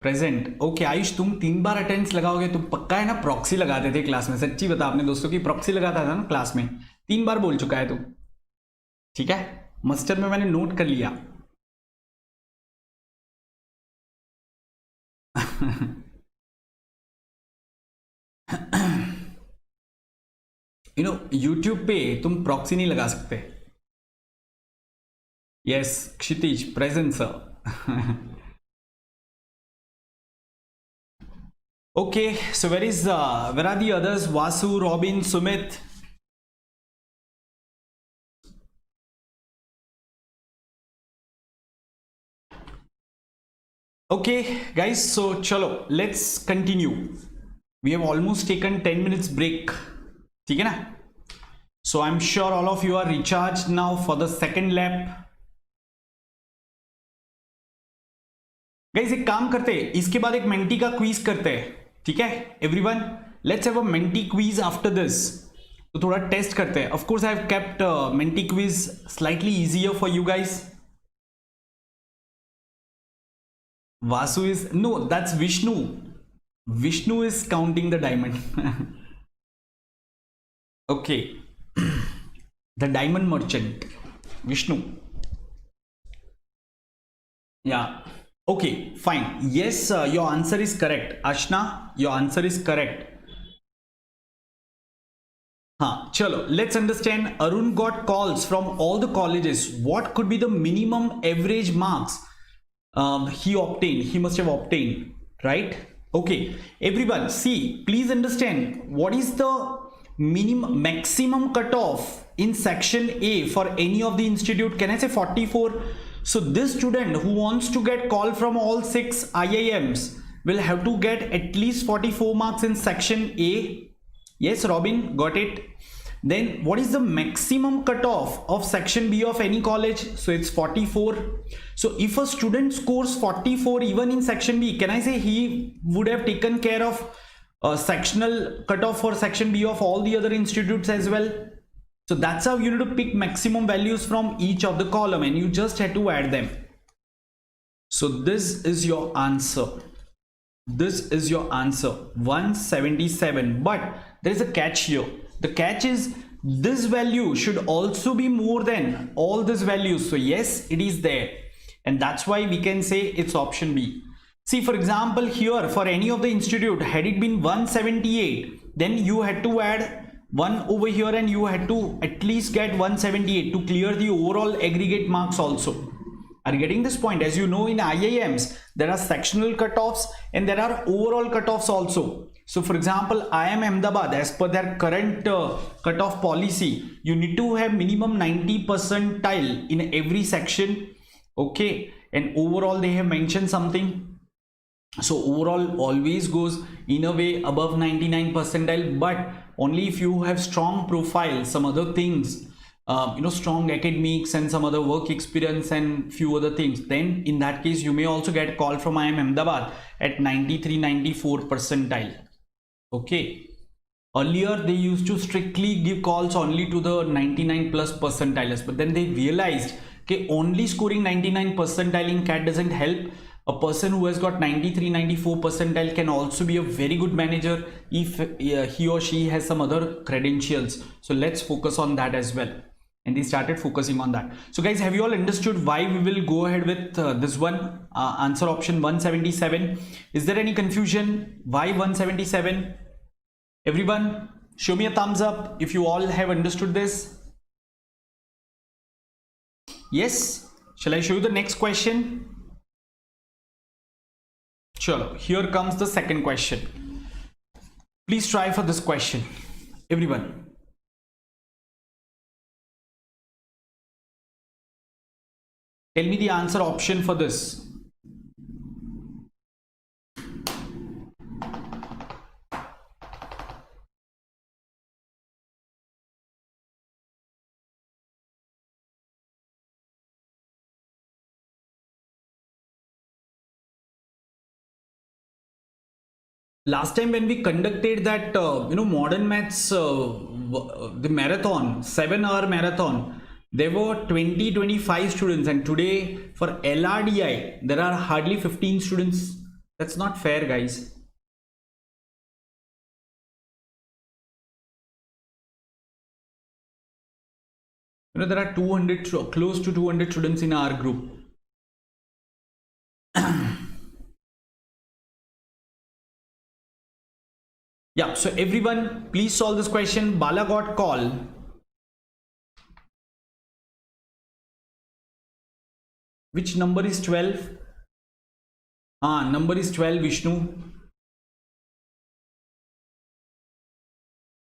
present, okay. Ayush, तुम 3 बार attendance लगाओगे? तुम पक्का है ना प्रॉक्सी लगाते थे क्लास में? सच्ची बता अपने दोस्तों की, प्रॉक्सी लगाता था ना क्लास में? 3 बार बोल चुका है तू. ठीक है, मास्टर में मैंने नोट कर लिया. यूट्यूब पे तुम प्रॉक्सी नहीं लगा सकते. Yes, Kshitij, present sir. Okay, so where are the others? Vasu, Robin, Sumit. Okay, guys, so chalo, let's continue. We have almost taken 10 minutes break. ठीक है ना? So I'm sure all of you are recharged now for the second lap. Guys, एक काम करते हैं, इसके बाद एक मेंटी का क्विज करते हैं. ठीक है everyone, let's have a Menti quiz after this. तो थोड़ा टेस्ट करते हैं. Of course I have kept Menti quiz slightly easier for you guys. Vasu is, no, that's Vishnu. Vishnu is counting the diamond. Okay, the diamond merchant, Vishnu. या okay, fine. Yes, your answer is correct. Ashna, your answer is correct. Chalo, let's understand. Arun got calls from all the colleges. What could be the minimum average marks he obtained? He must have obtained, right? Okay, everyone, see, please understand what is the maximum cutoff in section A for any of the institute. Can I say 44? So this student who wants to get call from all 6 IIMs will have to get at least 44 marks in section A. Yes, Robin, got it. Then what is the maximum cutoff of section B of any college? So it's 44. So if a student scores 44 even in section B, can I say he would have taken care of sectional cutoff for section B of all the other institutes as well? So that's how you need to pick maximum values from each of the column, and you just had to add them. So this is your answer. This is your answer, 177. But there is a catch here. The catch is this value should also be more than all these values. So yes, it is there, and that's why we can say it's option B. See, for example, here for any of the institute, had it been 178, then you had to add 1 over here, and you had to at least get 178 to clear the overall aggregate marks also. Are you getting this point? As you know, in IIMs there are sectional cutoffs and there are overall cutoffs also. So for example, IIM Ahmedabad, as per their current cutoff policy, you need to have minimum 90 percentile in every section. Okay, and overall they have mentioned something. So overall always goes in a way above 99 percentile, but only if you have strong profile, some other things, strong academics and some other work experience and few other things, then in that case you may also get call from IIM Ahmedabad at 93-94 percentile. Okay, earlier they used to strictly give calls only to the 99 plus percentiles, but then they realized that only scoring 99 percentile in CAT doesn't help. A person who has got 93-94 percentile can also be a very good manager if he or she has some other credentials. So let's focus on that as well. and he started focusing on that. So guys, have you all understood why we will go ahead with this one? Answer option 177. Is there any confusion? Why 177? Everyone, show me a thumbs up if you all have understood this. Yes? Shall I show you the next question? Sure. Here comes the second question. Please try for this question. Everyone. Tell me the answer option for this. Last time when we conducted that, modern maths, the marathon, 7-hour marathon, there were 20-25 students, and today for LRDI, there are hardly 15 students. That's not fair, guys. There are 200, close to 200 students in our group. Yeah, so everyone, please solve this question. Bala got call. Which number is 12? Number is 12, Vishnu.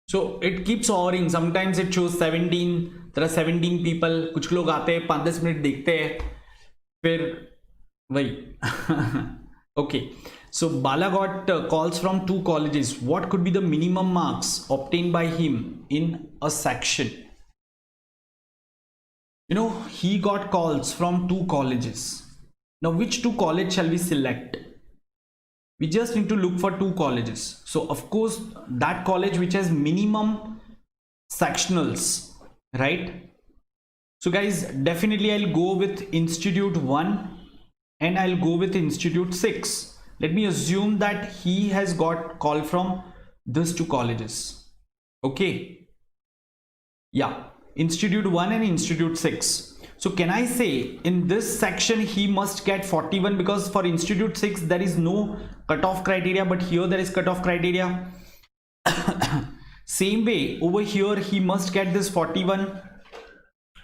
So it keeps hovering. Sometimes it shows 17. There are 17 people. कुछ लोग आते हैं 5-10 minute देखते हैं फिर वही. Okay. So Bala got calls from 2 colleges. What could be the minimum marks obtained by him in a section? He got calls from 2 colleges. Now, which 2 colleges shall we select? We just need to look for 2 colleges. So, of course, that college which has minimum sectionals, right? So, guys, definitely I'll go with Institute 1 and I'll go with Institute 6. Let me assume that he has got call from these 2 colleges. Okay. Yeah. Institute 1 and Institute 6. So can I say in this section he must get 41, because for Institute 6 there is no cutoff criteria, but here there is cutoff criteria. Same way over here he must get this 41.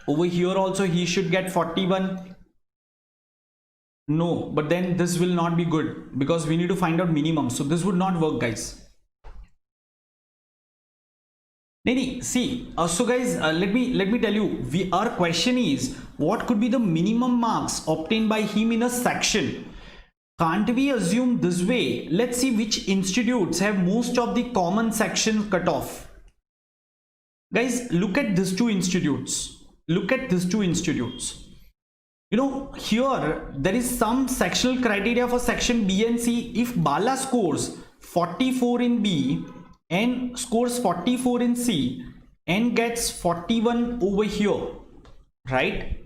Over here also he should get 41. No, but then this will not be good because we need to find out minimum. So this would not work, guys. See, so guys, let me tell you, our question is what could be the minimum marks obtained by him in a section. Can't we assume this way? Let's see which institutes have most of the common section cutoff. Guys, look at these 2 institutes. Look at these 2 institutes. Here there is some sectional criteria for section B and C. If Bala scores 44 in B and scores 44 in C and gets 41 over here, right?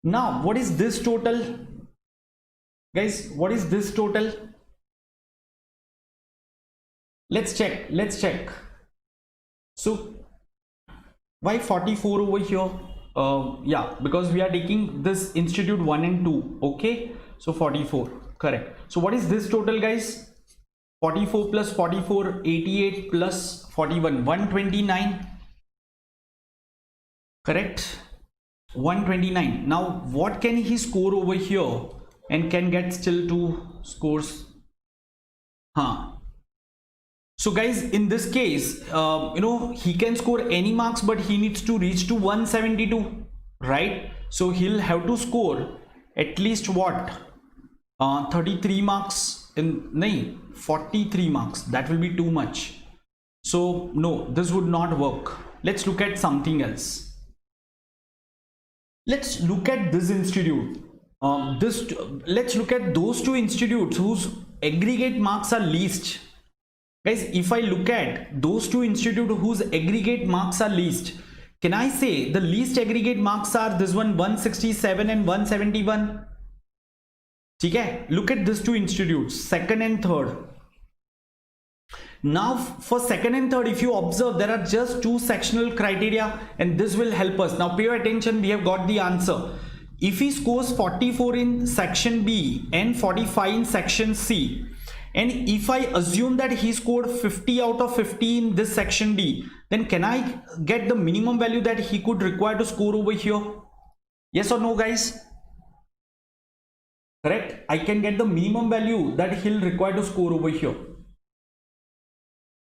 Now, what is this total? Guys, what is this total? Let's check. So, why 44 over here? Yeah, because we are taking this Institute 1 and 2. Okay, so 44, correct. So what is this total, guys? 44 plus 44, 88 plus 41, 129. Correct, 129. Now what can he score over here and can get still 2 scores? So guys, in this case, he can score any marks, but he needs to reach to 172, right? So he'll have to score at least what? 33 marks in 43 marks. That will be too much. So no, this would not work. Let's look at something else. Let's look at this institute. Let's look at those 2 institutes whose aggregate marks are least. Guys, if I look at those 2 institutes whose aggregate marks are least, can I say the least aggregate marks are this one, 167 and 171? Okay, look at these 2 institutes, second and third. Now for second and third, if you observe, there are just two sectional criteria, and this will help us. Now pay attention, we have got the answer. If he scores 44 in section B and 45 in section C, and if I assume that he scored 50 out of 50 in this section D, then can I get the minimum value that he could require to score over here? Yes or no, guys? Correct? I can get the minimum value that he'll require to score over here.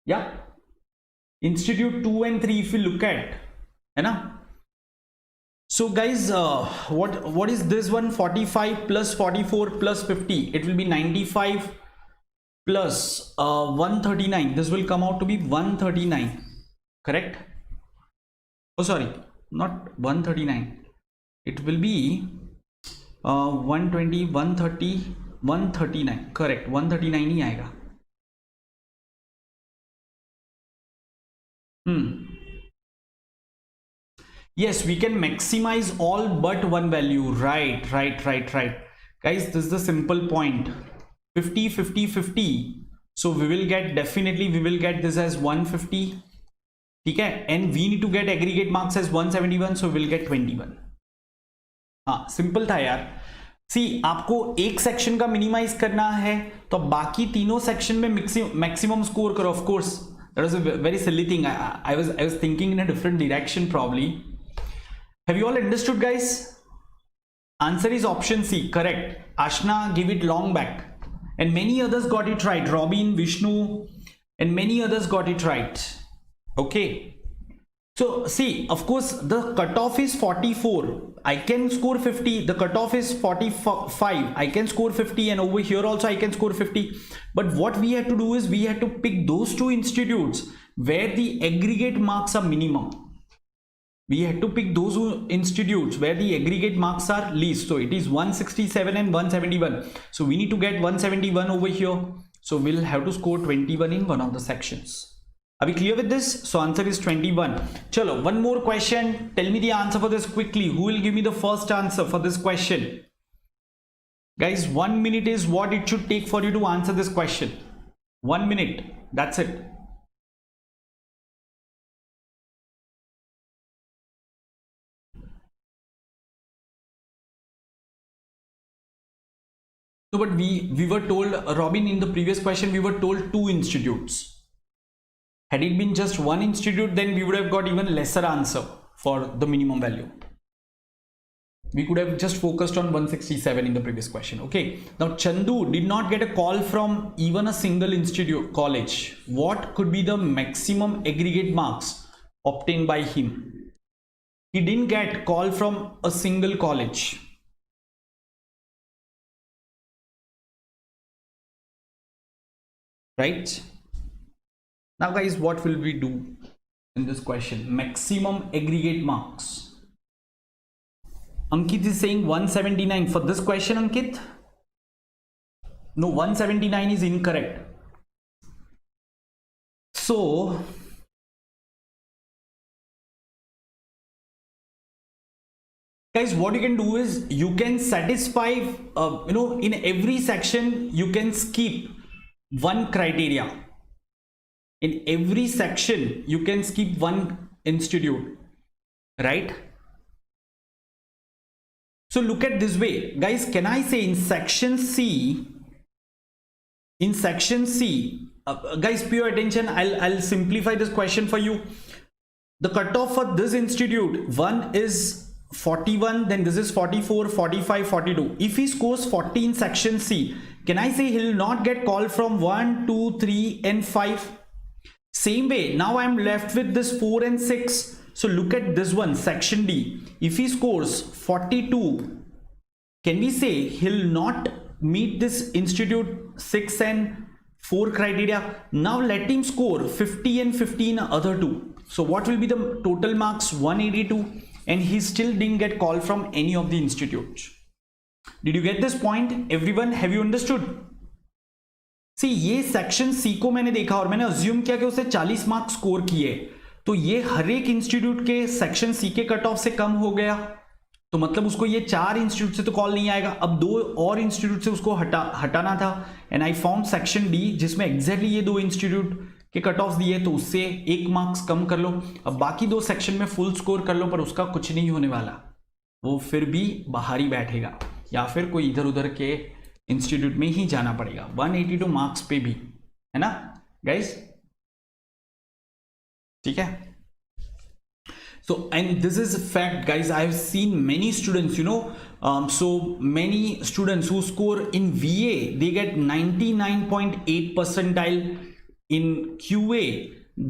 Yeah. Institute 2 and 3, if you look at, है ना? So guys, what is this one? 45 plus 44 plus 50. It will be 95 plus 139. This will come out to be 139. Correct? Oh, sorry, not 139. It will be 120, 130, 139. Correct. 139 ही आएगा. Yes, we can maximize all but one value. Right. Guys, this is the simple point. 50, 50, 50. So we will get, definitely we will get this as 150. Okay, and we need to get aggregate marks as 171. So we'll get 21. हाँ, simple था यार. सी आपको एक section का minimise करना है तो बाकी तीनों सेक्शन में मैक्सिमम स्कोर करो. Of course that was a very silly thing. I was thinking in a different direction probably. Have you all understood, guys? Answer is option C. Correct. Ashna give it long back, and many others got it right. Robin, Vishnu, and many others got it right. Okay. So see, of course, the cutoff is 44. I can score 50. The cutoff is 45. I can score 50, and over here also I can score 50. But what we had to do is we had to pick those two institutes where the aggregate marks are minimum. We had to pick those institutes where the aggregate marks are least. So it is 167 and 171. So we need to get 171 over here. So we'll have to score 21 in one of the sections. Are we clear with this? So answer is 21. Chalo, one more question. Tell me the answer for this quickly. Who will give me the first answer for this question? Guys, 1 minute is what it should take for you to answer this question. 1 minute. That's it. So, but we were told, Robin, in the previous question, we were told 2 institutes. Had it been just 1 institute, then we would have got even lesser answer for the minimum value. We could have just focused on 167 in the previous question. Okay. Now, Chandu did not get a call from even a single institute college. What could be the maximum aggregate marks obtained by him? He didn't get call from a single college. Right? Now guys, what will we do in this question? Maximum aggregate marks. Ankit is saying 179 for this question. Ankit, no, 179 is incorrect. So guys, what you can do is you can satisfy in every section you can skip one criteria. In every section you can skip one institute, right? So look at this way, guys. Can I say in section C, guys, pay attention. I'll simplify this question for you. The cutoff for this institute, one is 41, then this is 44, 45, 42. If he scores 40 in section C, can I say he'll not get called from 1, 2, 3 and 5? Same way, now I'm left with this 4 and 6. So look at this one, section D. If he scores 42, can we say he'll not meet this institute 6 and 4 criteria? Now let him score 50 and 50 in other two. So what will be the total marks? 182, and he still didn't get called from any of the institutes. Did you get this point, everyone? Have you understood? See, ये section C को मैंने देखा और मैंने assume किया कि उसे 40 marks score किए, तो ये हर एक इंस्टीट्यूट के सेक्शन सी के कट ऑफ से कम हो गया, तो मतलब उसको ये 4 इंस्टीट्यूट से तो कॉल नहीं आएगा. अब 2 और इंस्टीट्यूट से उसको हटाना था, and I found section D जिसमें एग्जैक्टली ये 2 इंस्टीट्यूट के कट ऑफ दिए तो उससे 1 मार्क्स कम कर लो। अब बाकी 2 सेक्शन में फुल स्कोर कर लो, पर उसका कुछ नहीं होने वाला, वो फिर भी बाहर ही बैठेगा या फिर कोई इधर उधर के इंस्टीट्यूट में ही जाना पड़ेगा 182 मार्क्स पे भी, है ना गाइस? ठीक है। So, and this is fact guys, I have seen many students, so many students who score in VA, they get 99.8 percentile, in QA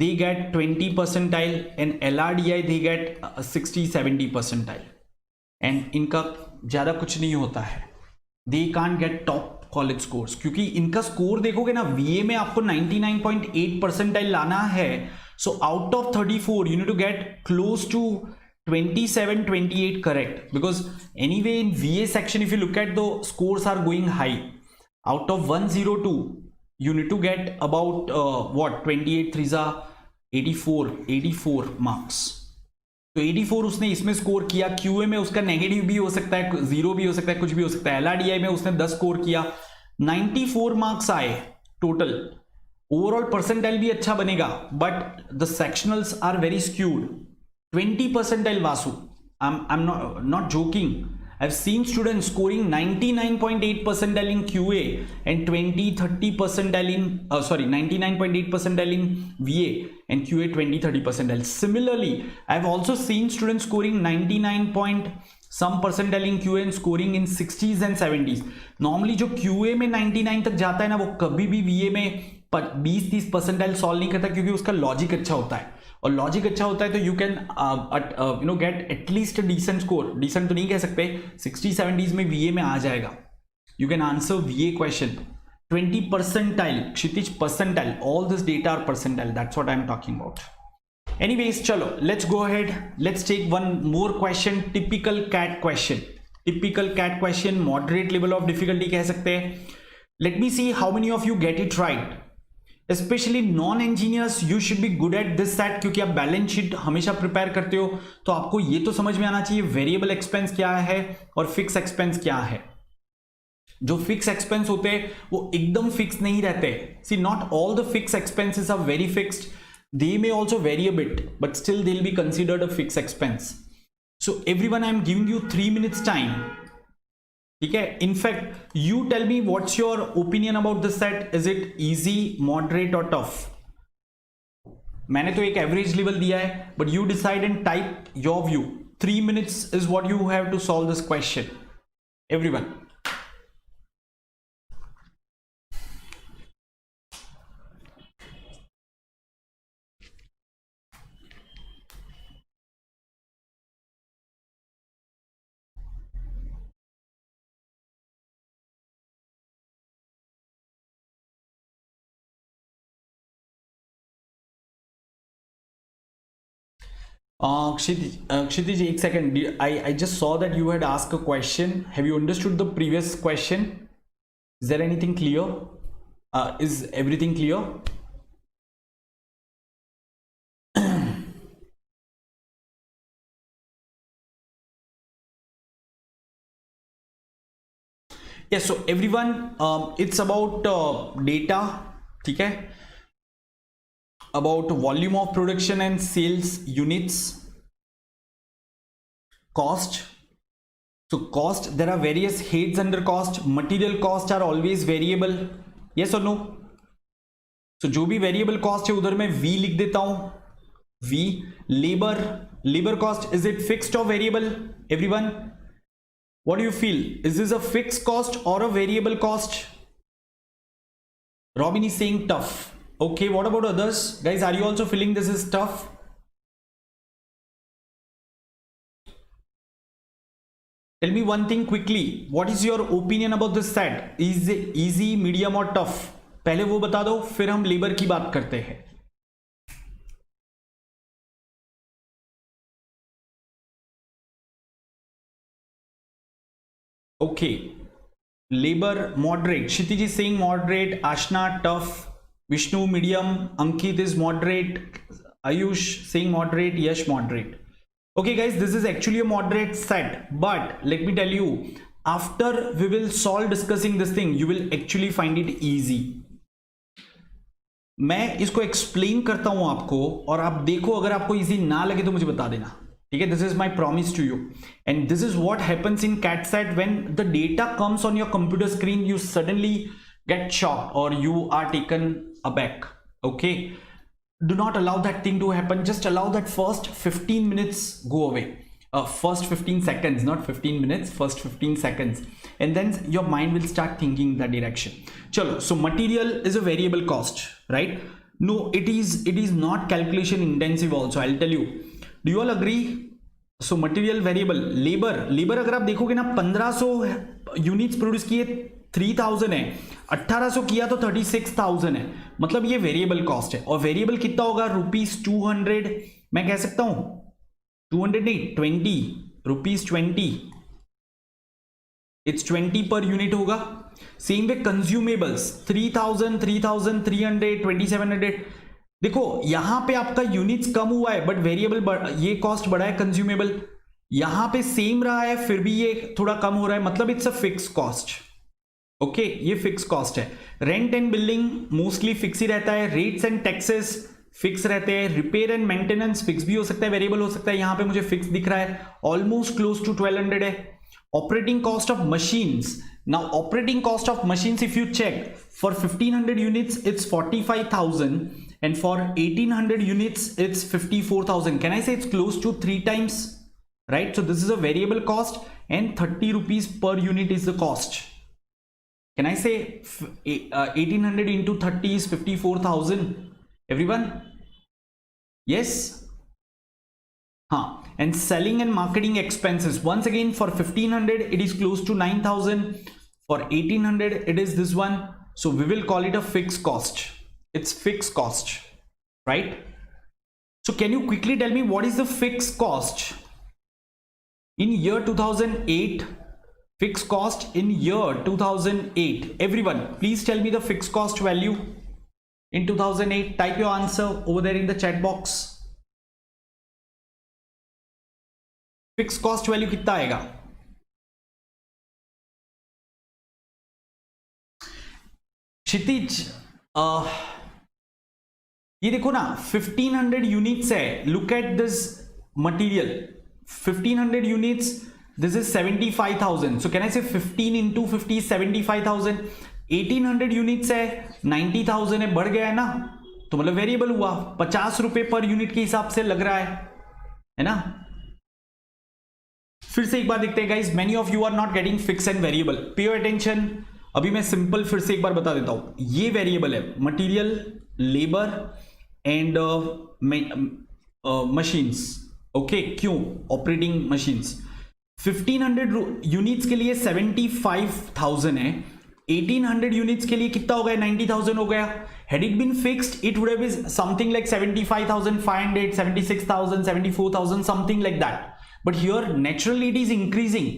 they get 20 percentile, and LRDI they get 60-70 percentile, and इनका ज़्यादा कुछ नहीं होता है, they can't get top college scores, क्योंकि इनका score देखोगे ना, VA में आपको 99.8 percentile लाना है, so out of 34 you need to get close to 27-28 correct, because anyway in VA section if you look at the scores are going high, out of 102 you need to get about 28 3 84 marks, तो 84 उसने इसमें score किया। QA में उसका negative भी हो सकता है, 0 भी हो सकता है, कुछ भी हो सकता है। LRDI में उसने 10 स्कोर किया, 94 मार्क्स आए टोटल। ओवरऑल परसेंटाइल भी अच्छा बनेगा, but the sectionals are very skewed. 20 percentile Vasu, I am not joking, I have seen students scoring 99.8 percentile in QA and 20-30 percentile in 99.8 percentile in VA and QA 20-30 percentile. Similarly, I have also seen students scoring 99 point some percentile in QA and scoring in 60s and 70s. Normally जो QA में 99 तक जाता है ना, वो कभी भी VA में 20-30 परसेंटाइल सॉल्व नहीं करता, क्योंकि उसका लॉजिक अच्छा होता है, और लॉजिक अच्छा होता है तो you can get at least decent score. Decent तो नहीं कह सकते, 60-70s में VA में आ जाएगा, you can answer VA question. 20 percentile, Kshitij percentile, all this data are percentile, that's what I am talking about. Anyways चलो let's go ahead, let's take one more question, typical CAT question. Typical CAT question, moderate level of difficulty कह सकते हैं। Let me see how many of you get it right. Specially non engineers, you should be good at this set, क्योंकि आप balance sheet हमेशा prepare करते हो, तो आपको ये तो समझ में आना चाहिए वेरिएबल एक्सपेंस क्या है और फिक्स एक्सपेंस क्या है। जो फिक्स एक्सपेंस होते हैं वो एकदम फिक्स नहीं रहते। See not all the fix expenses are very fixed, they may also vary a bit, but still they will be considered a fix expense. So everyone, I am giving you 3 minutes time, ठीक है। In fact you tell me what's your opinion about this set, is it easy, moderate और tough? मैंने तो एक average level दिया है, but you decide and type your view. 3 minutes is what you have to solve this question, everyone. Kshitij, एक second. I just saw that you had asked a question. Have you understood the previous question? Is there anything clear? Is everything clear? Yes, so everyone, it's about data, ठीक है, about volume of production and sales units, cost. So cost, there are various heads under cost. Material cost are always variable, yes or no? So जो भी variable cost है उधर मैं V लिख देता हूं, V. labor cost, is it fixed or variable? Everyone, what do you feel? Is this a fixed cost or a variable cost? Robin is saying tough. Okay, what about others? Guys, are you also feeling this is tough? Tell me one thing quickly. What is your opinion about this set? Is it easy, medium or tough? पहले वो बता दो, फिर हम labour की बात करते हैं। Okay, labor moderate. Kshitij is saying moderate. Ashna tough. Vishnu medium. Ankit is moderate. Ayush saying moderate. Yash moderate. Okay guys, this is actually a moderate set, but let me tell you, after we will solve discussing this thing, you will actually find it easy. मैं इसको explain करता हूं आपको, और आप देखो, अगर आपको इजी ना लगे तो मुझे बता देना, ठीक है? This is my promise to you, and this is what happens in CAT set when the data comes on your computer screen, you suddenly get shocked or you are taken aback. Okay, do not allow that thing to happen. Just allow that first 15 minutes go away, first 15 seconds, not 15 minutes, first 15 seconds, and then your mind will start thinking that direction. Chalo, so material is a variable cost, right? No, it is not calculation intensive also, I'll tell you. Do you all agree? So material variable. labor अगर आप देखोगे ना, 1500 units produce किए 3000 है, 1800 किया तो 36,000 है, मतलब ये वेरिएबल कॉस्ट है। और वेरिएबल कितना होगा? ₹200, मैं कह सकता हूं 200 नहीं, 20 ₹20, इट्स 20 पर यूनिट होगा। Same way consumables 3000, 3300, 2700। देखो यहां पे आपका यूनिट्स कम हुआ है, बट वेरिएबल ये कॉस्ट बढ़ा है, कंज्यूमेबल यहां पे सेम रहा है, फिर भी ये थोड़ा कम हो रहा है, मतलब it's a fix cost. Okay, ये फिक्स कॉस्ट है। Rent and building mostly fix ही रहता है, रेट्स एंड टैक्सेस फिक्स रहते हैं, रिपेयर एंड मेंटेनेंस फिक्स भी हो सकता है, वेरिएबल हो सकता है, यहां पे मुझे फिक्स दिख रहा है, ऑलमोस्ट क्लोज टू 1200 है। Operating cost of machines, now operating cost of machines if you check for 1500 units it's 45,000 and for 1800 units it's 54,000. Can I say it's close to 3 times, right? So this is a variable cost and 30 rupees per unit is the cost. Can I say 1800 into 30 is 54,000? Everyone? Yes? And selling and marketing expenses, once again for 1500 it is close to 9,000, for 1800 it is this one, so we will call it a fixed cost. It's fixed cost, right? So can you quickly tell me what is the fixed cost in year 2008? Fixed cost in year 2008. Everyone, please tell me the fixed cost value in 2008. Type your answer over there in the chat box. Fixed cost value कितना आएगा? क्षितिज, ये देखो ना 1500 units है, look at this material, 1500 units, this is 75,000, so can I से 15 into 50 75,000। 1800 units है, 90,000 है, बढ़ गया है ना, तो मतलब वेरिएबल हुआ, 50 रुपए पर यूनिट के हिसाब से लग रहा है ना। फिर से एक बार देखते हैं guys, many of you are not getting fix and variable, pay your attention. अभी मैं सिंपल फिर से एक बार बता देता हूं, ये वेरिएबल है, material, labour and machines. Okay, क्यों? ऑपरेटिंग मशीन्स 1500 यूनिट्स के लिए 75,000 है, 1800 यूनिट्स के लिए कितना हो गया? 90,000 हो गया। Had it been fixed, it would have been something like 75,500, 76,000, 74,000, something like that. But here, naturally, it is increasing.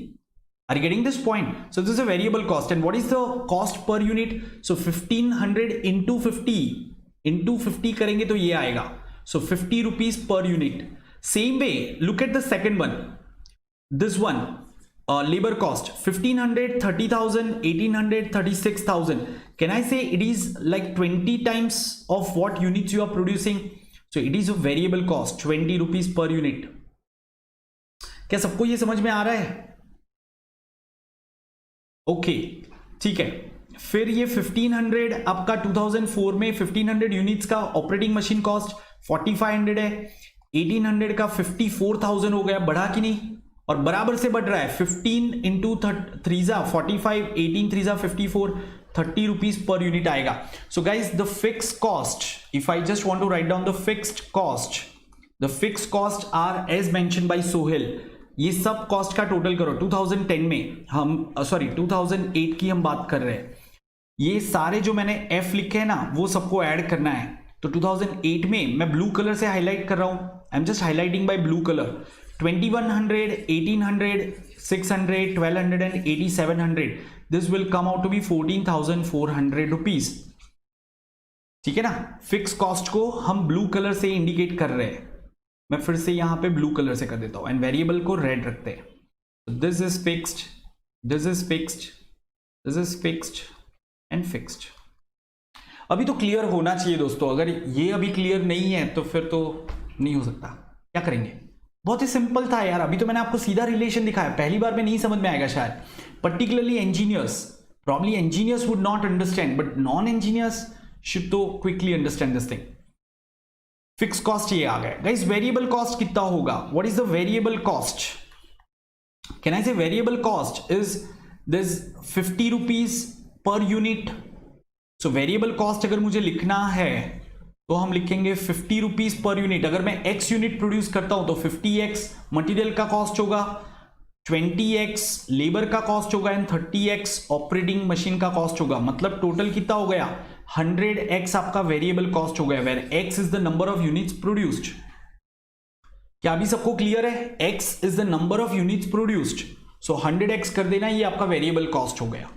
Are you getting this point? So this is a variable cost. And what is the cost per unit? So 1500 into 50 करेंगे तो ये आएगा. So 50 rupees per unit. Same way, look at the second one. This one, labor cost 1500, 30,000, 1800, 36,000. Can I say it is like 20 times of what units you are producing? So it is a variable cost, 20 rupees per unit. क्या सबको ये समझ में आ रहा है? Okay, ठीक है. फिर ये 1500 आपका 2004 में 1500 यूनिट्स का ऑपरेटिंग मशीन कॉस्ट 4500 है, 1800 का 54,000 हो गया, बढ़ा कि नहीं? और बराबर से बढ़ रहा है. 15 इंटू 3 45, 18 3 54, 30 रुपीज पर यूनिट आएगा. So guys, the fix cost, if I just want to write down the fixed cost, the fix cost are as mention by Sohail. ये सब कॉस्ट का टोटल करो. 2010 में हम 2008 की हम बात कर रहे हैं. ये सारे जो मैंने एफ लिखे हैं ना, वो सबको ऐड करना है. तो 2008 में मैं ब्लू कलर से हाईलाइट कर रहा हूं. I am just highlighting by blue colour. 2100, 1800, 600, 1200 and 8700. This will come out to be 14,400 rupees. ठीक है ना. फिक्स कॉस्ट को हम ब्लू कलर से इंडिकेट कर रहे हैं. मैं फिर से यहां पे ब्लू कलर से कर देता हूं एंड वेरिएबल को रेड रखते हैं. This is fixed, this is fixed, this is fixed and fixed. अभी तो क्लियर होना चाहिए दोस्तों, अगर ये अभी क्लियर नहीं है तो फिर तो नहीं हो सकता, क्या करेंगे। बहुत ही सिंपल था यार, अभी तो मैंने आपको सीधा रिलेशन दिखाया, पहली बार में नहीं समझ में आएगा शायद, particularly engineers, probably engineers would not understand, but non-engineers should तो quickly understand this thing. Fix cost ये आ गया गाइस। वेरिएबल कॉस्ट कितना होगा, what is the variable cost, can I say variable cost is this 50 rupees पर unit. So variable cost अगर मुझे लिखना है तो हम लिखेंगे 50 रुपीज पर यूनिट। अगर मैं x यूनिट प्रोड्यूस करता हूं तो 50x मटेरियल का कॉस्ट होगा, 20x लेबर का कॉस्ट होगा एंड 30x ऑपरेटिंग मशीन का कॉस्ट होगा। मतलब टोटल कितना हो गया, 100x आपका वेरिएबल कॉस्ट हो गया, where x is the number of units produced. क्या अभी सबको क्लियर है, x is the number of units produced, so 100x कर देना, ये आपका वेरिएबल कॉस्ट हो गया।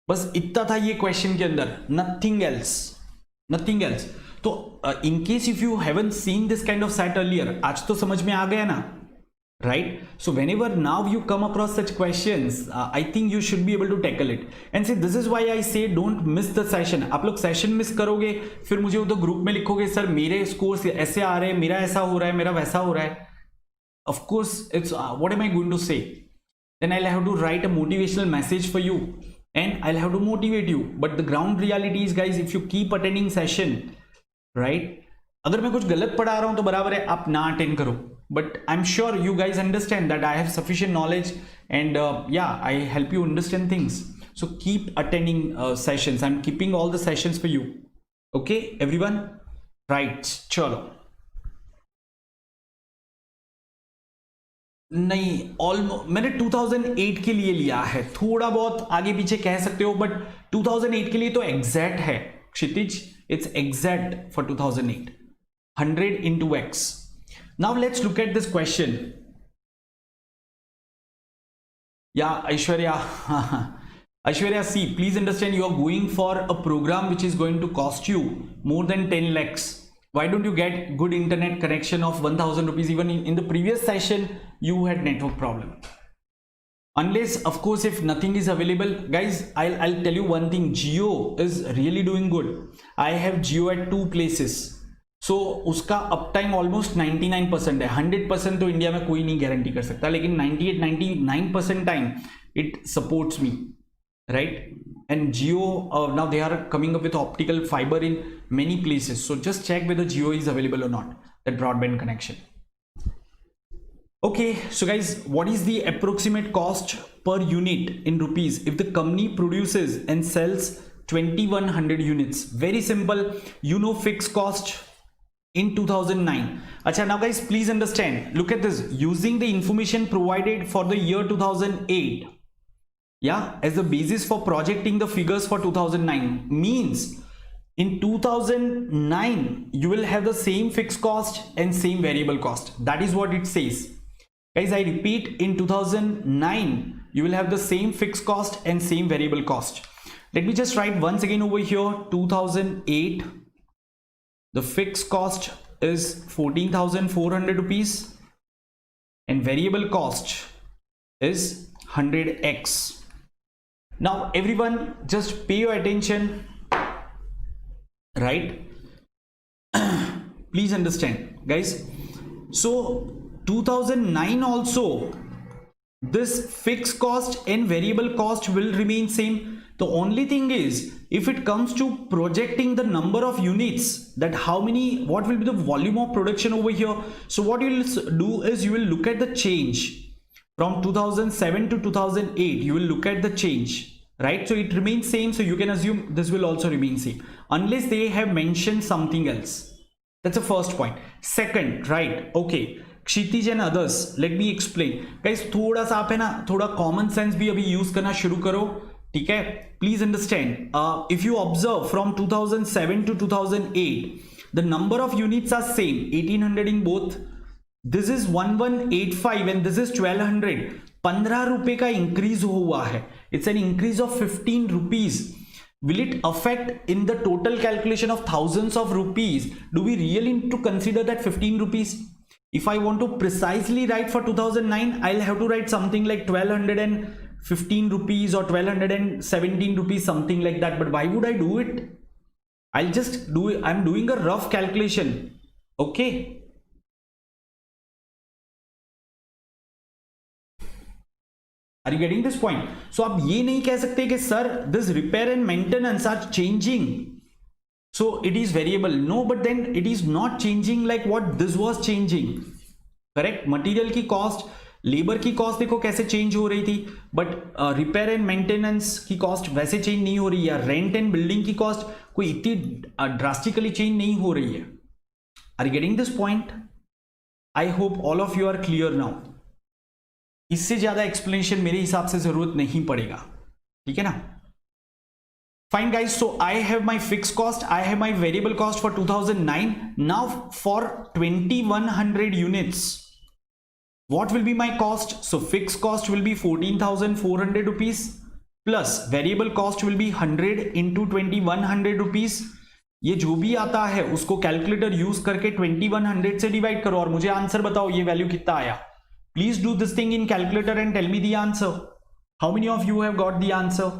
बस इतना था ये क्वेश्चन के अंदर, नथिंग एल्स, नथिंग एल्स। तो in case if you haven't seen this kind of set earlier, आज तो समझ में आ गया ना, right? So whenever now you come across such questions, I think you should be able to tackle it. And see, this is why I say don't miss the session. आप लोग session miss करोगे फिर मुझे वो तो group में लिखोगे sir मेरे स्कोर्स ऐसे आ रहे हैं, मेरा ऐसा हो रहा है, मेरा वैसा हो रहा है। Of course, it's what am I going to say? Then I'll have to write a motivational message for you, and I'll have to motivate you. But the ground reality is, guys, if you keep attending session, right? अगर मैं कुछ गलत पढ़ा रहा हूं तो बराबर है, आप ना अटेंड करो, but I'm sure you guys understand that I have sufficient knowledge and yeah, I help you understand things. So keep attending sessions. I'm keeping all the sessions for you. Okay, everyone? Right, चलो। नहीं, almost मैंने 2008 के लिए लिया है, थोड़ा बहुत आगे पीछे कह सकते हो, बट 2008 के लिए तो एग्जैक्ट है क्षितिज, it's exact for 2008, 100 into x. Now let's look at this question. Yeah, Aishwarya. Aishwarya, see, please understand you are going for a program which is going to cost you more than 10 lakhs. Why don't you get good internet connection of 1000 rupees? Even in the previous session, you had network problem. Unless, of course, if nothing is available, guys, I'll tell you one thing. Jio is really doing good. I have Jio at 2 places. सो उसका up time almost 99% है। 100% तो India में कोई नहीं guarantee कर सकता, लेकिन 98-99% time it supports me, right? And Jio now they are coming up with optical fibre in many places, so just check whether Jio is available और not, that broadband connection. Okay, so guys, what is the approximate cost per unit in rupees if the company produces and sells 2100 units? Very simple, you know fixed cost in 2009. Acha, now guys, please understand, look at this, using the information provided for the year 2008, yeah, as the basis for projecting the figures for 2009 means in 2009 you will have the same fixed cost and same variable cost. That is what it says. Guys, I repeat, in 2009 you will have the same fixed cost and same variable cost. Let me just write once again over here, 2008 the fixed cost is 14,400 rupees and variable cost is 100x. Now everyone just pay your attention, right? Please understand, guys. So 2009 also this fixed cost and variable cost will remain same. The only thing is, if it comes to projecting the number of units, that how many, what will be the volume of production over here, so what you will do is you will look at the change from 2007 to 2008. You will look at the change, right? So it remains same, so you can assume this will also remain same unless they have mentioned something else. That's the first point. Second, right? Okay, Kshitij and others, late me explain. Guys, थोड़ा सा आप है ना, थोड़ा common sense भी अभी use करना शुरू करो, ठीक है? Please understand, if you observe from 2007 to 2008 the number of units are same, 1800 in both. This is 1185 and this is 1200. 15 रुपए का इंक्रीज हुआ है, it's an increase of 15 rupees. Will it affect in the total calculation of thousands of rupees? Do we really need to consider that 15 rupees? If I want to precisely write for 2009, I'll have to write something like 1250 15 rupees or 1217 rupees, something like that. But why would I do it? I'll just do it. I'm doing a rough calculation. Okay. Are you getting this point? So आप ये नहीं कह सकते कि sir this repair and maintenance are changing, so it is variable. No, but then it is not changing like what this was changing. Correct? Material की cost, labour की cost देखो कैसे चेंज हो रही थी, बट रिपेयर एंड मेंटेनेंस की cost वैसे change नहीं हो रही है. रेंट एंड बिल्डिंग की कॉस्ट कोई इतनी ड्रास्टिकली चेंज नहीं हो रही है. Are you getting this point? I hope all of you are clear now. इससे ज्यादा एक्सप्लेनेशन मेरे हिसाब से जरूरत नहीं पड़ेगा. ठीक है ना? Fine guys, so I have my fixed cost, I have my variable cost for 2009. Now for 2100 units, what will be my cost? So fixed cost will be 14,400 rupees plus variable cost will be 100 into 2100 rupees. ये जो भी आता है उसको calculator use करके 2100 से divide करो और मुझे आंसर बताओ ये वैल्यू कितना आया. Please do this thing in calculator and tell me the answer. How many of you have got the answer?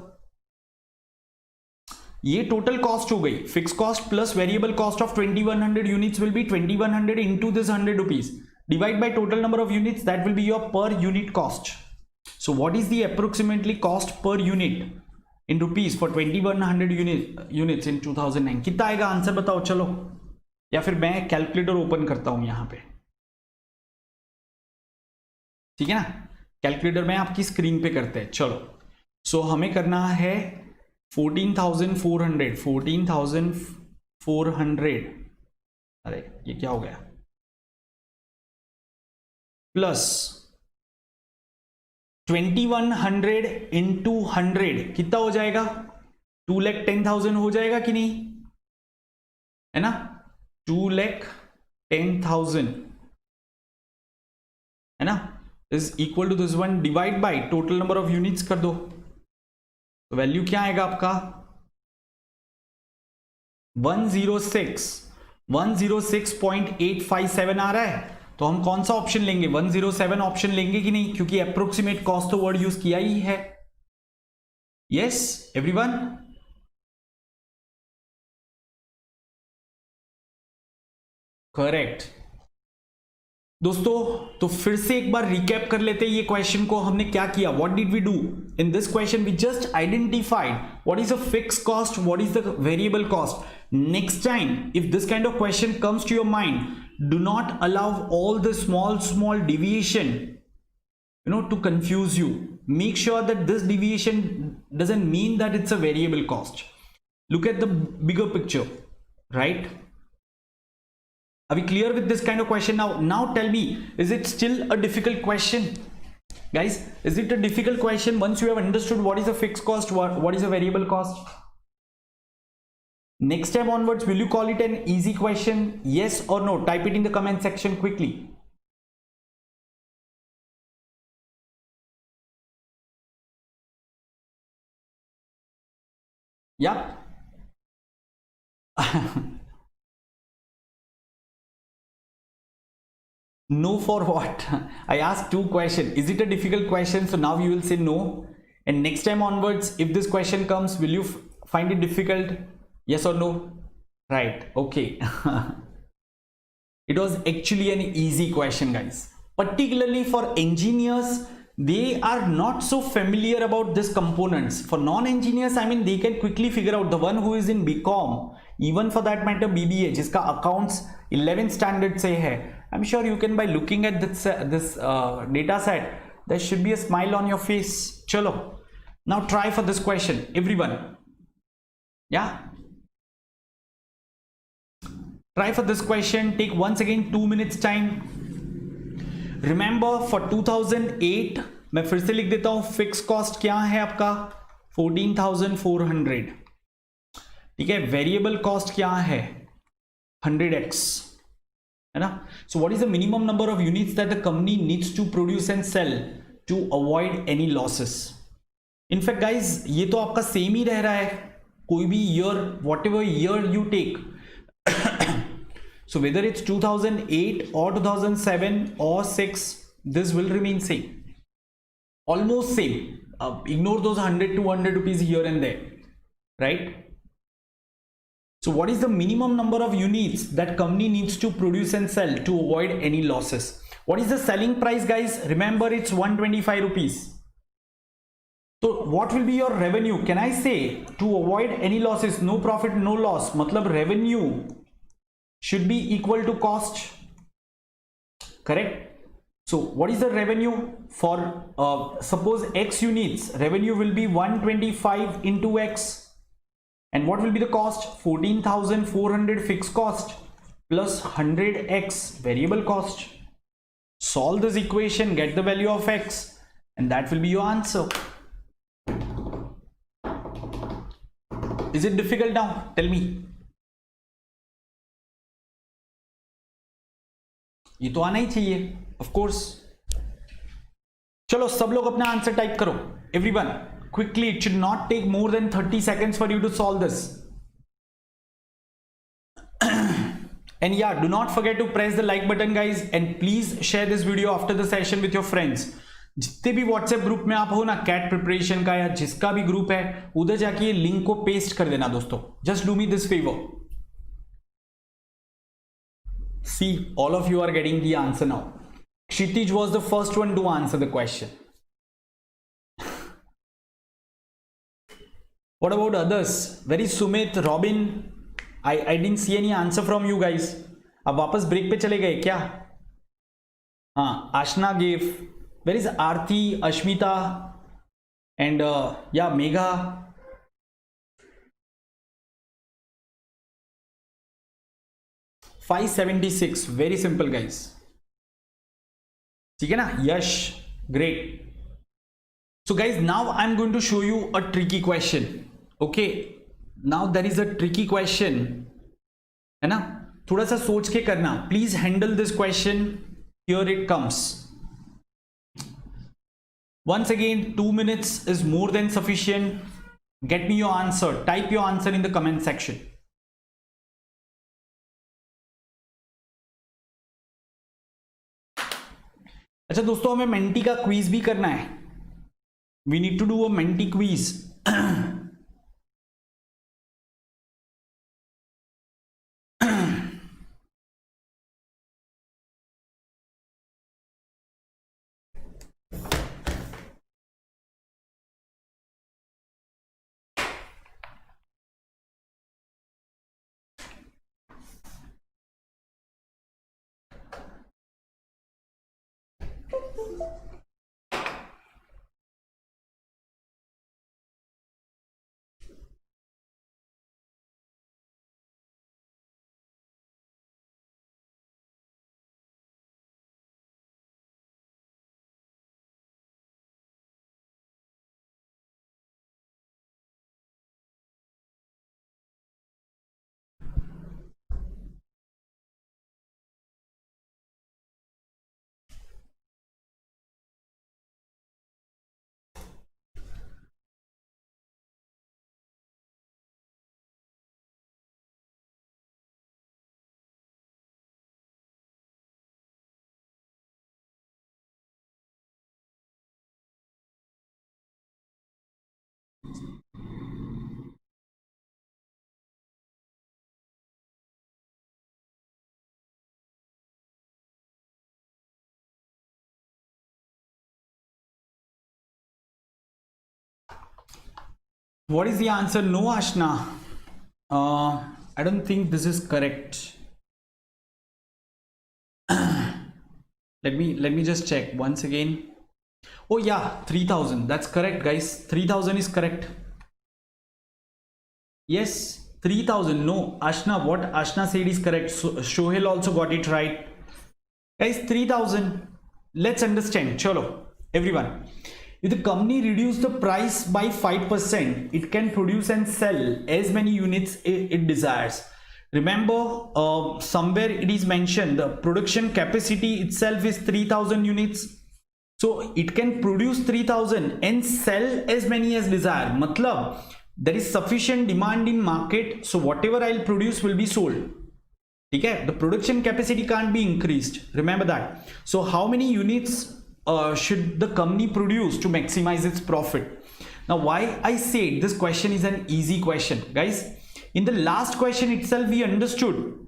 ये टोटल कॉस्ट हो गई. Fix cost plus variable cost of 2100 units will be 2100 into this 100 rupees. Divide by total number of units, that will be your per unit cost. So what is the approximately cost per unit in rupees for 2100 units in 2009? कितना आएगा answer बताओ चलो, या फिर मैं calculator open करता हूं यहां पे. ठीक है ना? कैलकुलेटर में आपकी स्क्रीन पे करते हैं. चलो, सो हमें करना है 14,400. अरे ये क्या हो गया? प्लस 2100 into 100 कितना हो जाएगा? 2,10,000 हो जाएगा कि नहीं? है ना? 2,10,000 है ना? Is equal to this one, divide by total number of units कर दो. तो वैल्यू क्या आएगा आपका? 106.857 आ रहा है. तो हम कौन सा ऑप्शन लेंगे? 107 ऑप्शन लेंगे कि नहीं? क्योंकि अप्रोक्सीमेट कॉस्ट तो वर्ड यूज किया ही है. Yes everyone? करेक्ट. दोस्तों तो फिर से एक बार रिकैप कर लेते हैं ये क्वेश्चन को. हमने क्या किया? What did we do in this question? We just identified what is the fixed cost, what is the variable cost. Next time if this kind of question comes to your mind, do not allow all the small deviation to confuse you. Make sure that this deviation doesn't mean that it's a variable cost. Look at the bigger picture, right? Are we clear with this kind of question now? Now tell me, is it still a difficult question? Guys, is it a difficult question once you have understood what is a fixed cost, what is a variable cost? Next time onwards, will you call it an easy question? Yes or no? Type it in the comment section quickly. Yeah. No for what? I asked two questions. Is it a difficult question? So now you will say no. And next time onwards, if this question comes, will you find it difficult? Yes or no? Right. Okay. It was actually an easy question, guys. Particularly for engineers, they are not so familiar about these components. For non-engineers, I mean, they can quickly figure out. The one who is in BCom, even for that matter BBA, जिसका accounts 11th standard से है, I'm sure you can, by looking at this data set, there should be a smile on your face. Chalo. Now try for this question, everyone. Yeah. Try for this question. Take once again 2 minutes time. Remember for 2008, मैं फिर से लिख देता हूं. Fix cost क्या है आपका? 14,400. ठीक है. वेरिएबल कॉस्ट क्या है? 100x, है ना? So what is the minimum number of units that the company needs to produce and sell to avoid any losses? In fact guys, ये तो आपका सेम ही रह रहा है कोई भी year, whatever year you take. So whether it's 2008 or 2007 or 6, this will remain same, almost same. Ignore those 100 200 rupees here and there, right? So what is the minimum number of units that company needs to produce and sell to avoid any losses? What is the selling price, guys? Remember, it's 125 rupees. So what will be your revenue? Can I say to avoid any losses, no profit, no loss? Matlab revenue should be equal to cost, correct? So what is the revenue for suppose X units? Revenue will be 125 into X. And what will be the cost? 14,400 fixed cost plus 100X variable cost. Solve this equation, get the value of X, and that will be your answer. Is it difficult now? Tell me. ये तो आना ही चाहिए, of course. चलो सब लोग अपना answer type करो. Everyone, quickly. It should not take more than 30 seconds for you to solve this. And yeah, do not forget to press the like button, guys, and please share this video after the session with your friends. जितने भी WhatsApp group में आप हो ना, cat preparation का या जिसका भी ग्रुप है, उधर जाके ये लिंक को पेस्ट कर देना दोस्तों. Just do me this favour. See, all of you are getting the answer now. Kshitij was the first one to answer the question. What about others? Very Sumit, Robin. I didn't see any answer from you guys. अब वापस break पे चले गए क्या? हाँ, Ashna gave. Where is Aarti, Ashmita, and yeah, Megha? $576. Very simple, guys. ठीक है ना? Yash, great. So guys, now I'm going to show you a tricky question. Okay, now there is a tricky question, है ना? थोड़ा सा सोच के करना. Please handle this question. Here it comes. Once again, 2 minutes is more than sufficient. Get me your answer. Type your answer in the comment section. अच्छा दोस्तों, हमें मेंटी का क्विज भी करना है. We need to do a Menti quiz. What is the answer? No, Ashna. I don't think this is correct. Let me just check once again. Oh yeah, 3000. That's correct, guys. 3000 is correct. Yes, 3000. No, Ashna, what Ashna said is correct. So Shohel also got it right. Guys, 3000. Let's understand. Chalo, everyone. If the company reduces the price by 5%, it can produce and sell as many units it desires. Remember, somewhere it is mentioned the production capacity itself is 3000 units. So it can produce 3000 and sell as many as desired. Matlab, there is sufficient demand in market, so whatever I'll produce will be sold. Okay? The production capacity can't be increased. Remember that. So how many units should the company produce to maximize its profit? Now, why I said this question is an easy question, guys. In the last question itself, we understood.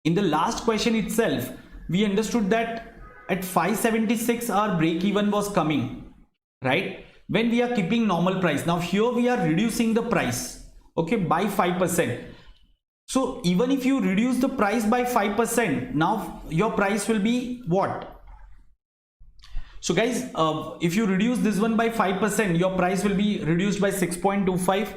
In the last question itself, we understood that at 576 our break even was coming, right? When we are keeping normal price. Now here we are reducing the price, okay, by 5%. So even if you reduce the price by 5%, now your price will be what? So guys, if you reduce this one by 5%, your price will be reduced by 6.25.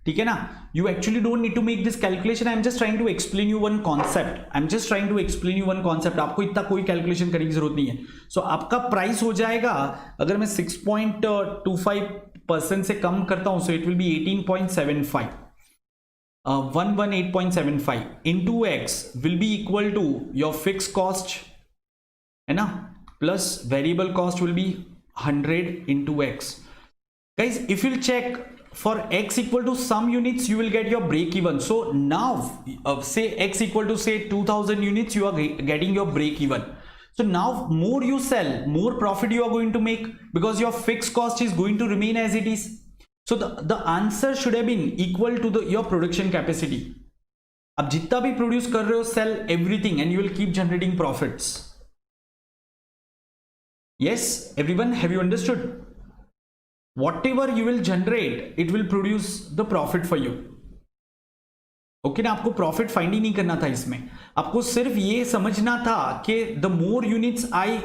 ठीक है ना? You actually don't need to make this calculation. I'm just trying to explain you one concept. I'm just trying to explain you one concept. आपको इतना कोई calculation करने की जरूरत नहीं है. So आपका price हो जाएगा, अगर मैं 6.25% से कम करता हूँ, so it will be 18.75. 118.75 into x will be equal to your fixed cost, है ना, plus variable cost will be 100 into x. Guys, if you'll check, for x equal to some units, you will get your break even. So now say x equal to say 2000 units, you are getting your break even. So now more you sell, more profit you are going to make, because your fixed cost is going to remain as it is. So the answer should have been equal to your production capacity. अब जितना भी produce कर रहे हो, sell everything and you will keep generating profits. Yes, everyone, have you understood? Whatever you will generate, it will produce the profit for you. Okay ना? आपको profit find ही नहीं करना था इसमें, आपको सिर्फ ये समझना था कि the more units I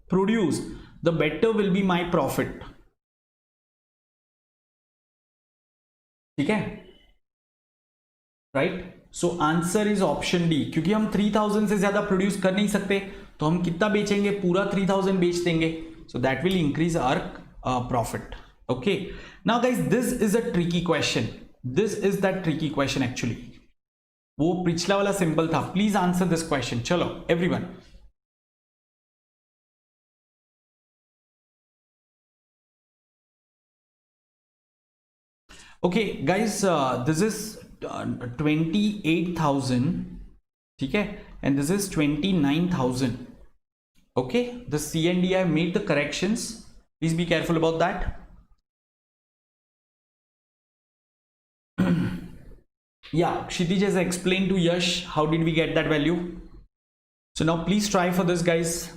produce the better will be my profit. ठीक है, right? So answer is option D. क्योंकि हम 3000 से ज्यादा प्रोड्यूस कर नहीं सकते, तो हम कितना बेचेंगे? पूरा 3000 बेच देंगे. So that will increase our profit. Okay, now guys, this is a tricky question. This is that tricky question actually. वो पिछला वाला सिंपल था. Please answer this question. चलो everyone. Okay guys, this is 28,000. ठीक है, and this is 29,000. Okay, the C&D I made the corrections. Please be careful about that. Yeah, Kshitij has explained to Yash how did we get that value. So now please try for this, guys.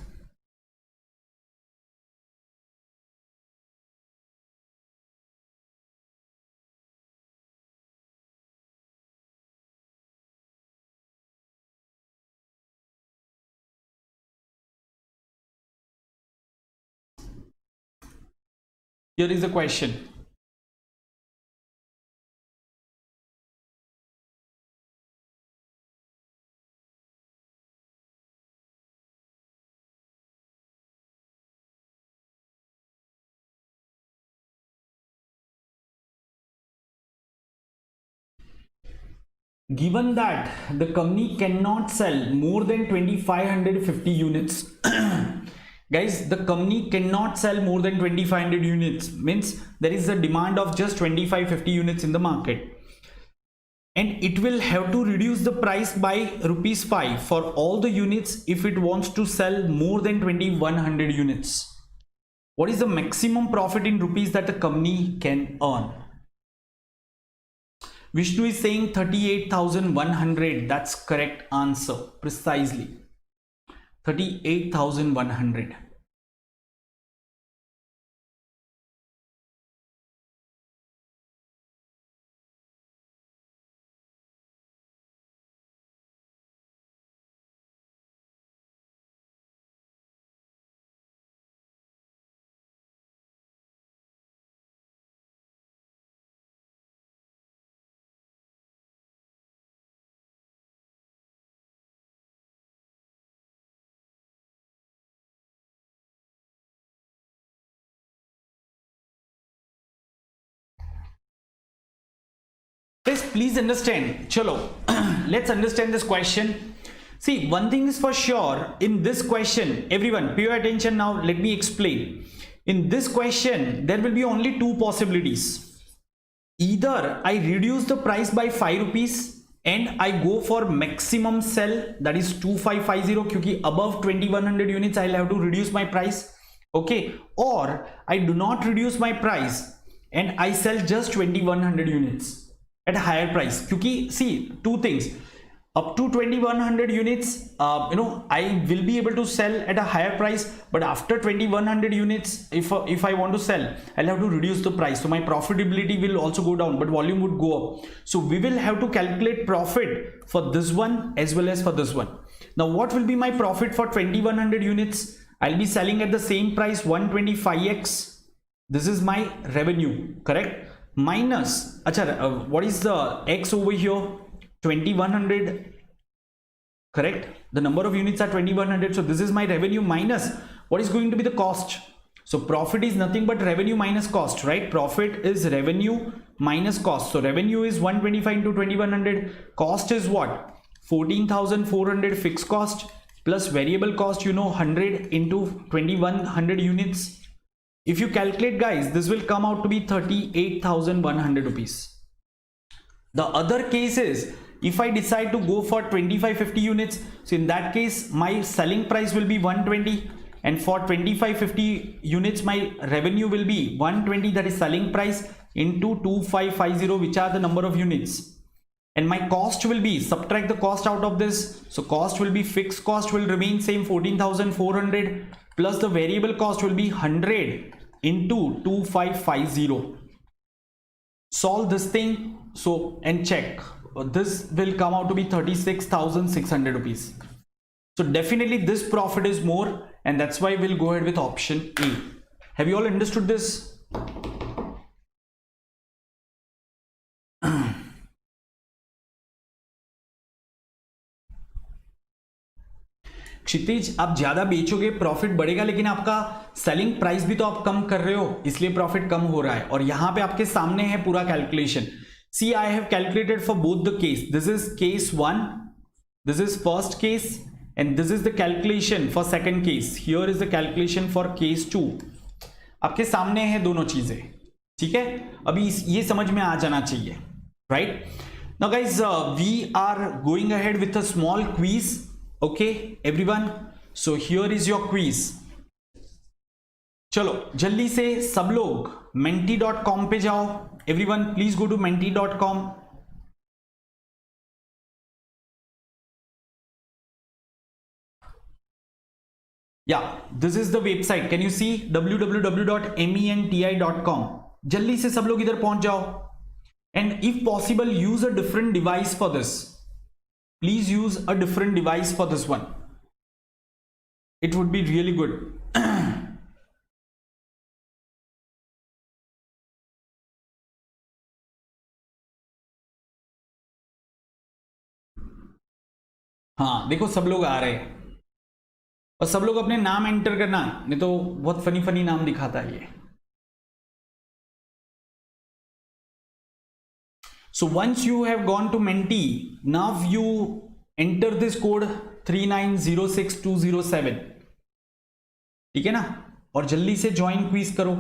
Here is the question. Given that the company cannot sell more than 2550 units, guys, the company cannot sell more than 2500 units, means there is a demand of just 2550 units in the market, and it will have to reduce the price by rupees 5 for all the units if it wants to sell more than 2100 units. What is the maximum profit in rupees that the company can earn? Vishnu is saying 38,100. That's correct answer. Precisely 38,100. Please understand. Chalo, let's understand this question. See, one thing is for sure in this question, everyone pay attention now. Let me explain. In this question, there will be only two possibilities. Either I reduce the price by 5 rupees and I go for maximum sell, that is 2550, क्योंकि above 2100 units I'll have to reduce my price. Okay, or I do not reduce my price and I sell just 2100 units at a higher price. Because see, two things, up to 2100 units, I will be able to sell at a higher price, but after 2100 units, if I want to sell, I'll have to reduce the price, so my profitability will also go down, but volume would go up. So we will have to calculate profit for this one as well as for this one. Now what will be my profit for 2100 units? I'll be selling at the same price, 125x. This is my revenue, correct? Minus, what is the x over here? 2100, correct? The number of units are 2100. So this is my revenue minus what is going to be the cost. So profit is nothing but revenue minus cost, right? Profit is revenue minus cost. So revenue is 125 into 2100. Cost is what? 14,400 fixed cost plus variable cost, 100 into 2100 units. If you calculate, guys, this will come out to be 38,100 rupees. The other case is, if I decide to go for 2550 units, so in that case my selling price will be 120, and for 2550 units my revenue will be 120, that is selling price, into 2550, which are the number of units, and my cost will be, subtract the cost out of this, so cost will be, fixed cost will remain same, 14,400, plus the variable cost will be 100 into 2550. Solve this thing, so, and check, this will come out to be 36,600 rupees. So definitely this profit is more, and that's why we'll go ahead with option A. Have you all understood this? क्षितिज, आप ज्यादा बेचोगे profit बढ़ेगा, लेकिन आपका selling price भी तो आप कम कर रहे हो, इसलिए प्रॉफिट कम हो रहा है। और यहां पे आपके सामने है पूरा calculation. See, I have calculated for both the case. This is case 1, this is first case, and this is the calculation for second case. Here is the calculation for case 2. आपके सामने है दोनों चीजें, ठीक है? अभी ये समझ में आ जाना चाहिए, right? Now guys, we are going ahead with a small quiz. Okay, everyone. So here is your quiz. चलो जल्दी से सब लोग menti.com पे जाओ। Everyone please go to menti.com. Yeah, this is the website. Can you see? www.menti.com. जल्दी से सब लोग इधर पहुंच जाओ, and if possible use a different device for this. Please use a different device for this one. It would be really good. हाँ देखो सब लोग आ रहे हैं, और सब लोग अपने नाम एंटर करना, नहीं तो बहुत फनी फनी नाम दिखाता है ये। So once you have gone to Menti, now you enter this code 3906207, ठीक है ना? और जल्दी से ज्वाइन क्विज करो।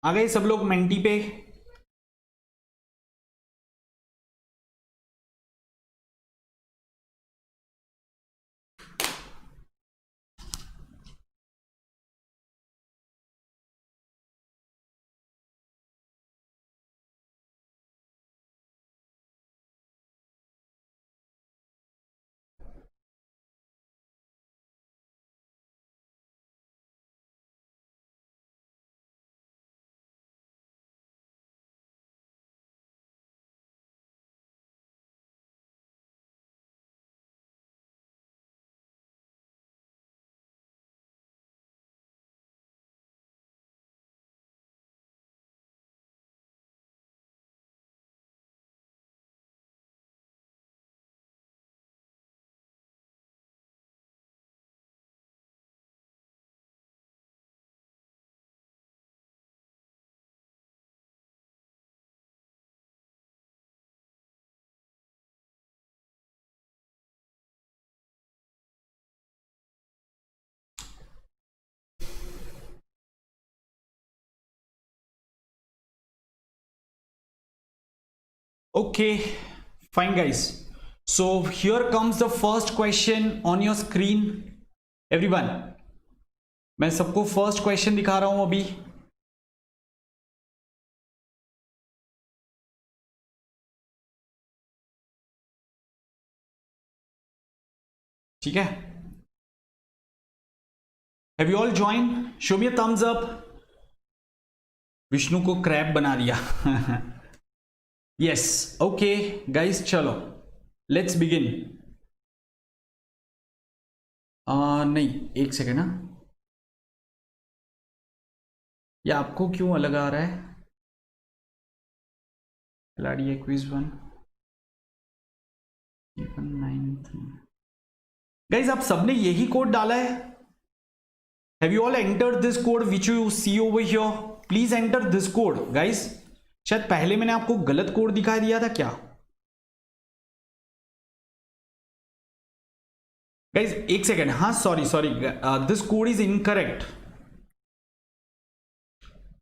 आ गए सब लोग मेंटी पे? Okay, fine guys. So here comes the first question on your screen. Everyone, मैं सबको फर्स्ट क्वेश्चन दिखा रहा हूं अभी. ठीक है? Have you all joined? Show me a thumbs up. Vishnu को क्रैब बना दिया. Yes, okay guys, चलो let's begin. नहीं, एक सेकेंड ना. ये आपको क्यों अलग आ रहा है? LRDI क्विज 1 गाइज, आप सबने यही कोड डाला है. Have you all entered this code which you see over here? Please enter this code guys. शायद पहले मैंने आपको गलत कोड दिखा दिया था क्या? गाइज एक सेकेंड. हाँ, sorry sorry, this code is incorrect.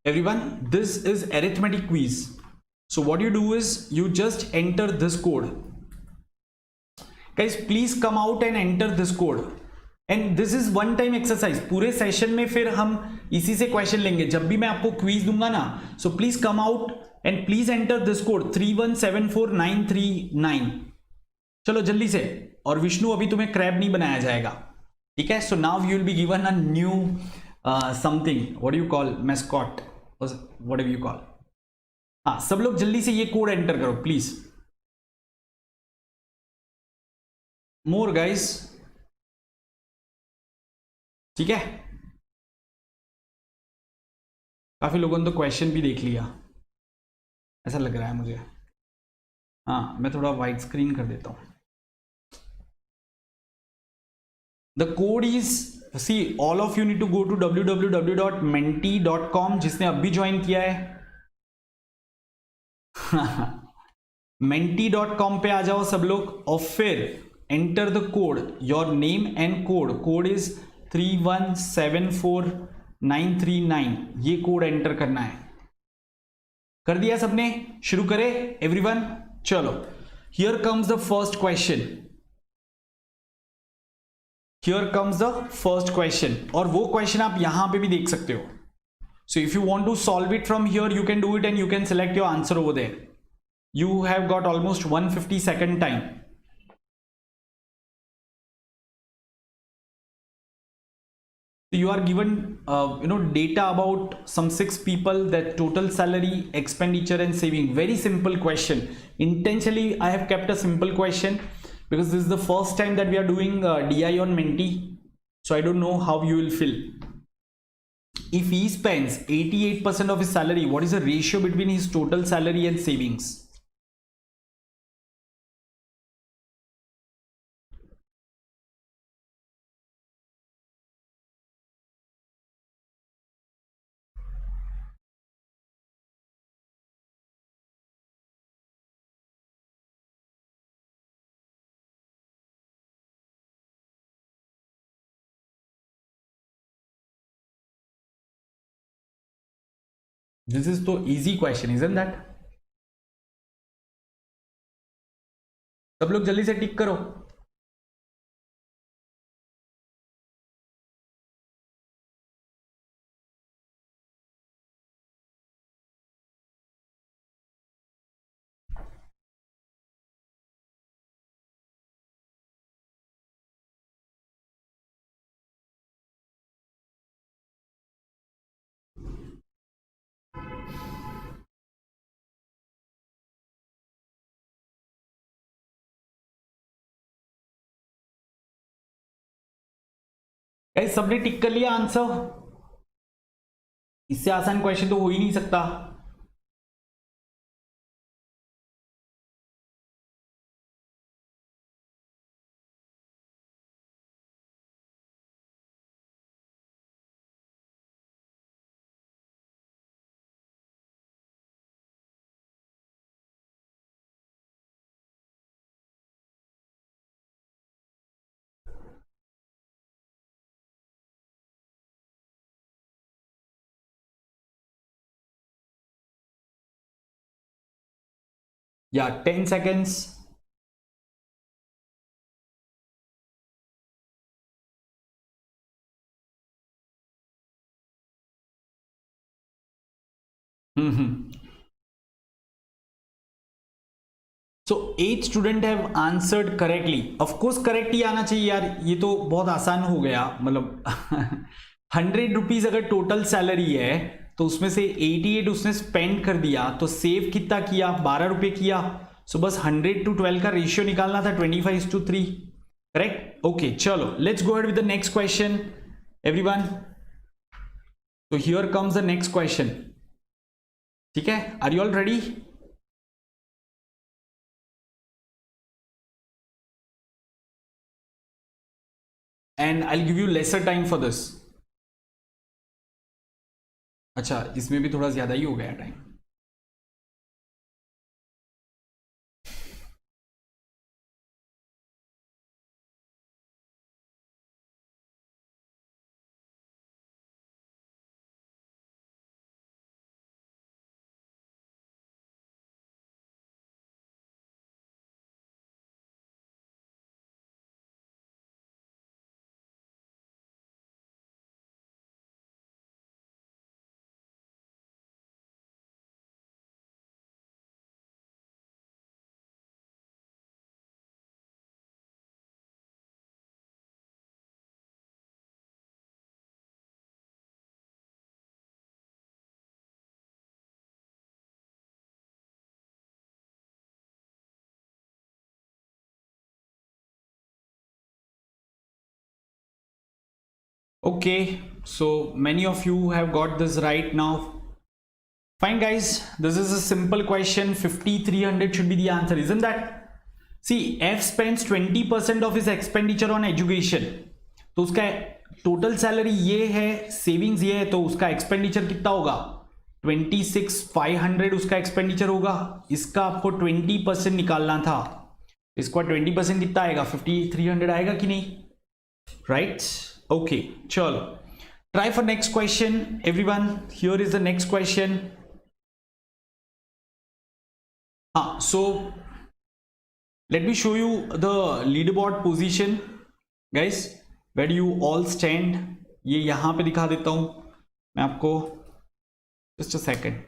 Everyone, this is arithmetic quiz. So what you do is you just enter this code. Guys please come out and enter this code. And this is one time exercise. पूरे session में फिर हम इसी से question लेंगे जब भी मैं आपको क्विज दूंगा ना. So please come out and please enter this code 3174939. चलो जल्दी से. और विष्णु, अभी तुम्हें क्रैब नहीं बनाया जाएगा, ठीक है? So now you will be given a new something. What you call mascot, what ever you call. हाँ, सब लोग जल्दी से ये कोड एंटर करो प्लीज. मोर गाइस, ठीक है? काफी लोगों ने तो क्वेश्चन भी देख लिया, ऐसा लग रहा है मुझे. हाँ, मैं थोड़ा वाइड स्क्रीन कर देता हूं. The code is, see all of you need to go to www.menti.com. जिसने अभी ज्वाइन किया है menti.com पे आ जाओ सब लोग, और फिर enter the code, your name and code. Code is 3174939. ये कोड एंटर करना है. कर दिया सबने? शुरू करें एवरीवन. चलो, here comes the first question. Here comes the first question. और वो क्वेश्चन आप यहां पे भी देख सकते हो. So if you want to solve it from here, you can do it and you can select your answer over there. You have got almost 150-second time. You are given data about some 6 people, that total salary, expenditure and saving. Very simple question. Intentionally I have kept a simple question because this is the first time that we are doing DI on Menti, so I don't know how you will feel. If he spends 88% of his salary, what is the ratio between his total salary and savings? This is so easy question, isn't that? सब लोग जल्दी से टिक करो. Guys, सबने टिक कर लिया answer? इससे आसान क्वेश्चन तो हो ही नहीं सकता. Yeah, 10 seconds. So 8 student have answered correctly. Of course correct ही आना चाहिए यार, ये तो बहुत आसान हो गया. मतलब 100 रुपीज अगर टोटल सैलरी है तो उसमें से 88 उसने स्पेंड कर दिया, तो सेव कितना किया? 12 रुपए किया. सो बस 100 to 12 का रेशियो निकालना था, 25:3. करेक्ट. ओके, चलो let's go ahead with the next question everyone. तो here comes the next question. ठीक है, are you all ready? And I will give you lesser time for this. अच्छा, इसमें भी थोड़ा ज्यादा ही हो गया time. Okay, so many of you have got this right now. Fine guys, this is a simple question. 5,300 should be the answer, isn't that? See, F spends 20% of his expenditure on education. तो उसका total salary ये है, savings ये है, तो उसका expenditure कितना होगा? 26,500 उसका एक्सपेंडिचर होगा. इसका आपको 20% निकालना था. इसका 20% कितना आएगा? 5,300 आएगा कि नहीं? Right. Okay, chalo. Try for next question, everyone. Here is the next question. So let me show you the leaderboard position, guys. Where do you all stand? ये यहाँ पे दिखा देता हूँ मैं आपको. Just a second.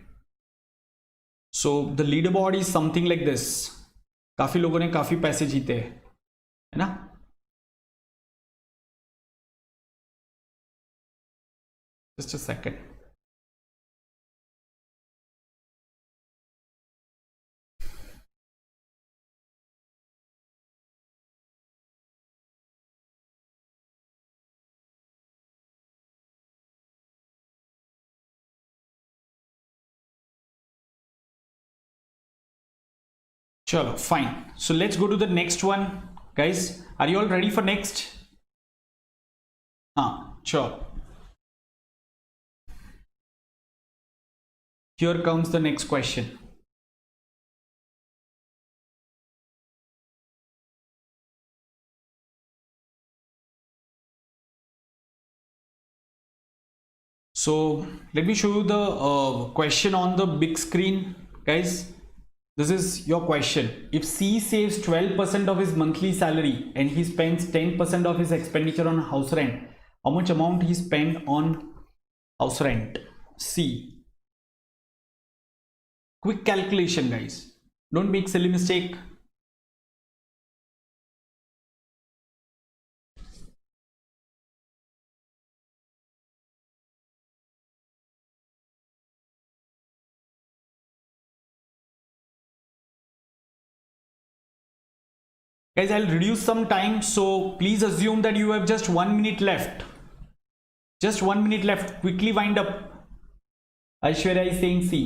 So the leaderboard is something like this. काफी लोगों ने काफी पैसे जीते हैं, है ना? Just a second. Chalo, fine. So let's go to the next one, guys. Are you all ready for next? Sure. Here comes the next question. So let me show you the question on the big screen, guys. This is your question. If C saves 12% of his monthly salary and he spends 10% of his expenditure on house rent, how much amount he spent on house rent? C. Quick calculation, guys. Don't make silly mistake. Guys, I'll reduce some time, so please assume that you have just 1 minute left. Just 1 minute left. Quickly wind up. Aishwarya is saying C.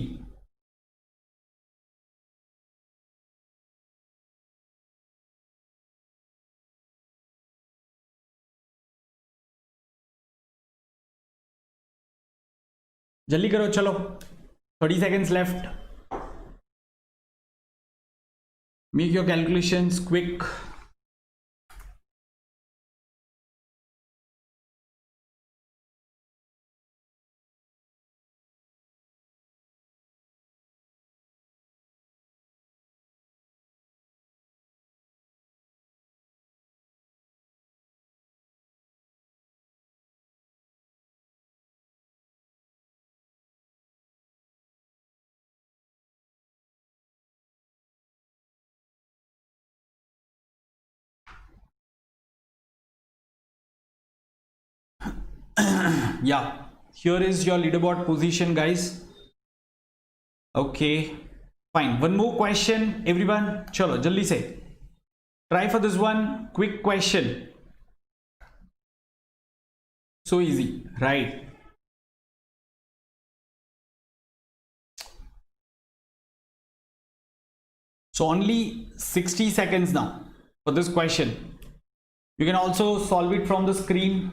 जल्दी करो, चलो. 30 seconds left. Make your calculations quick. Yeah, here is your leaderboard position, guys. Okay, fine. One more question, everyone. Chalo, jaldi se. Try for this one. Quick question. So easy, right? So only 60 seconds now for this question. You can also solve it from the screen.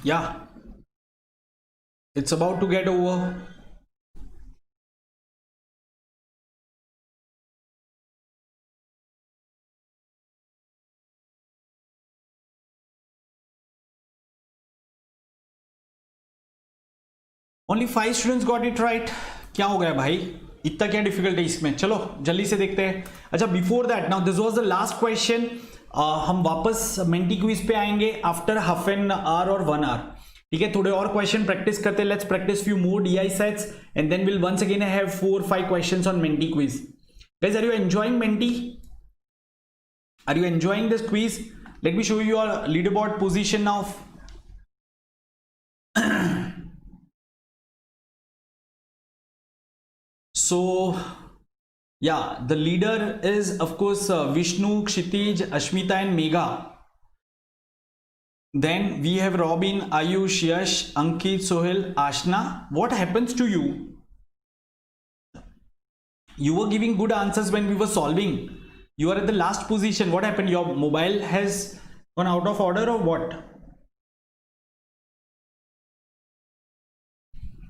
Yeah, it's about to get over. Only 5 students got it right. क्या हो गया भाई, इतना क्या difficult है इसमें? चलो जल्दी से देखते हैं. अच्छा, before that, now this was the last question. हम वापस मेंटी क्विज पे आएंगे आफ्टर हाफ एन आवर और 1 आवर. ठीक है, थोड़े और क्वेश्चन प्रैक्टिस करते हैं. Let's practice few more DI sets and then will once again have 4-5 questions on Menti quiz. Guys, are you enjoying Menti? Are you enjoying this quiz? Let me show you your leaderboard position now. So yeah, the leader is of course Vishnu, Kshitij, Ashmita and Megha. Then we have Robin, Ayush, Yash, Ankit, Sohail, Ashna. What happens to you? You were giving good answers when we were solving. You are at the last position. What happened? Your mobile has gone out of order or what?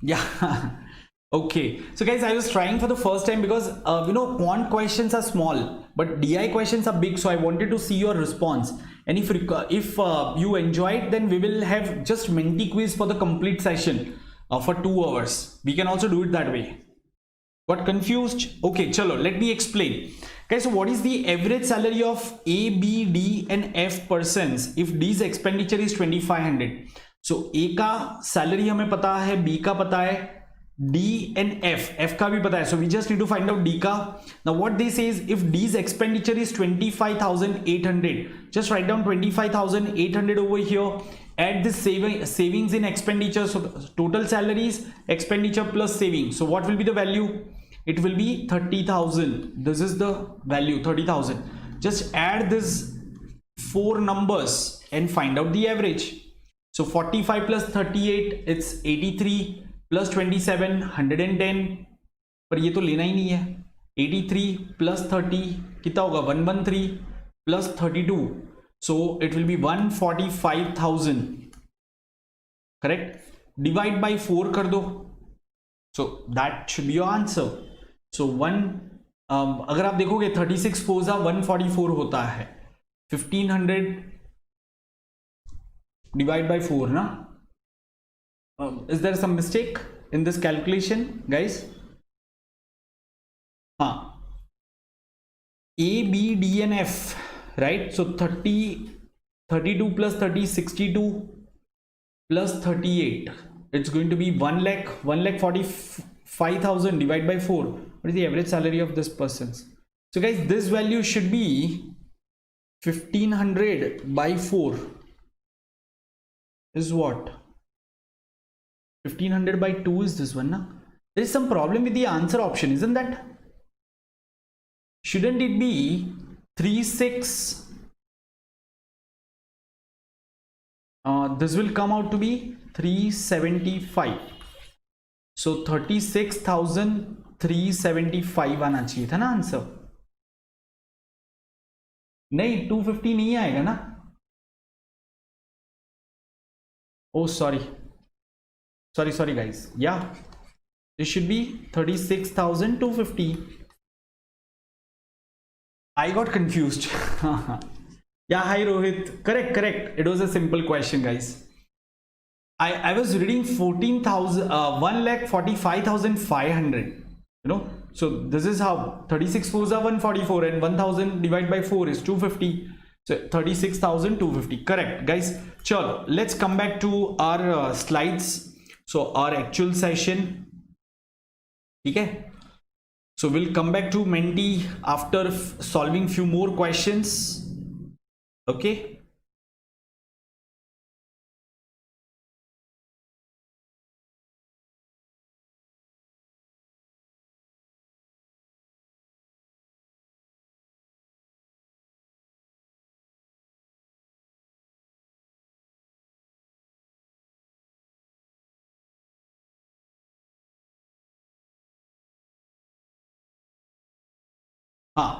Yeah. Okay, so guys, I was trying for the first time because quant questions are small but DI questions are big, so I wanted to see your response. And if you enjoyed, then we will have just Menti quiz for the complete session for 2 hours. We can also do it that way. Got confused? Okay, chalo, let me explain. Okay, so what is the average salary of A, B, D and F persons if D's expenditure is 2500? So A का salary हमें पता है, B का पता है, D and F का भी पता है. So we just need to find out D का. Now what they say is if D's expenditure is 25,800, just write down 25,800 over here. Add this savings in expenditure. So total salaries, expenditure plus savings. So what will be the value? It will be 30,000. This is the value, 30,000. Just add this 4 numbers and find out the average. So 45 plus 38, it's 83. Plus 27 110, पर ये तो लेना ही नहीं है. 83 plus 30 कितना होगा? 113 plus 32, so it will be 145,000. Correct. Divide by 4 कर दो, so that should be your answer. So अगर आप देखोगे 36 4 144 होता है. 1500 डिवाइड बाय 4 ना. Is there some mistake in this calculation, guys? A, B, D and F, right? So 32 plus 30 62 plus 38, it's going to be 1,45,000 divided by 4. What is the average salary of this persons? So guys, this value should be 1500 by 4 is what? 1500 by 2 is this one, na? There is some problem with the answer option, isn't that? Shouldn't it be 36? This will come out to be 375. So 36,375 आना चाहिए था ना answer. नहीं, 250 नहीं आएगा ना. Oh sorry guys. Yeah, This should be 36,250. I got confused. Yeah, hi Rohit. Correct. It was a simple question, guys. I was reading 14,000, 1,45,500. You know, so this is how 36 fours are 144 and 1,000 divided by 4 is 250. So 36,250. Correct, guys. Chalo, let's come back to our slides. So our actual session. Okay. So we'll come back to Menti after solving few more questions. Okay.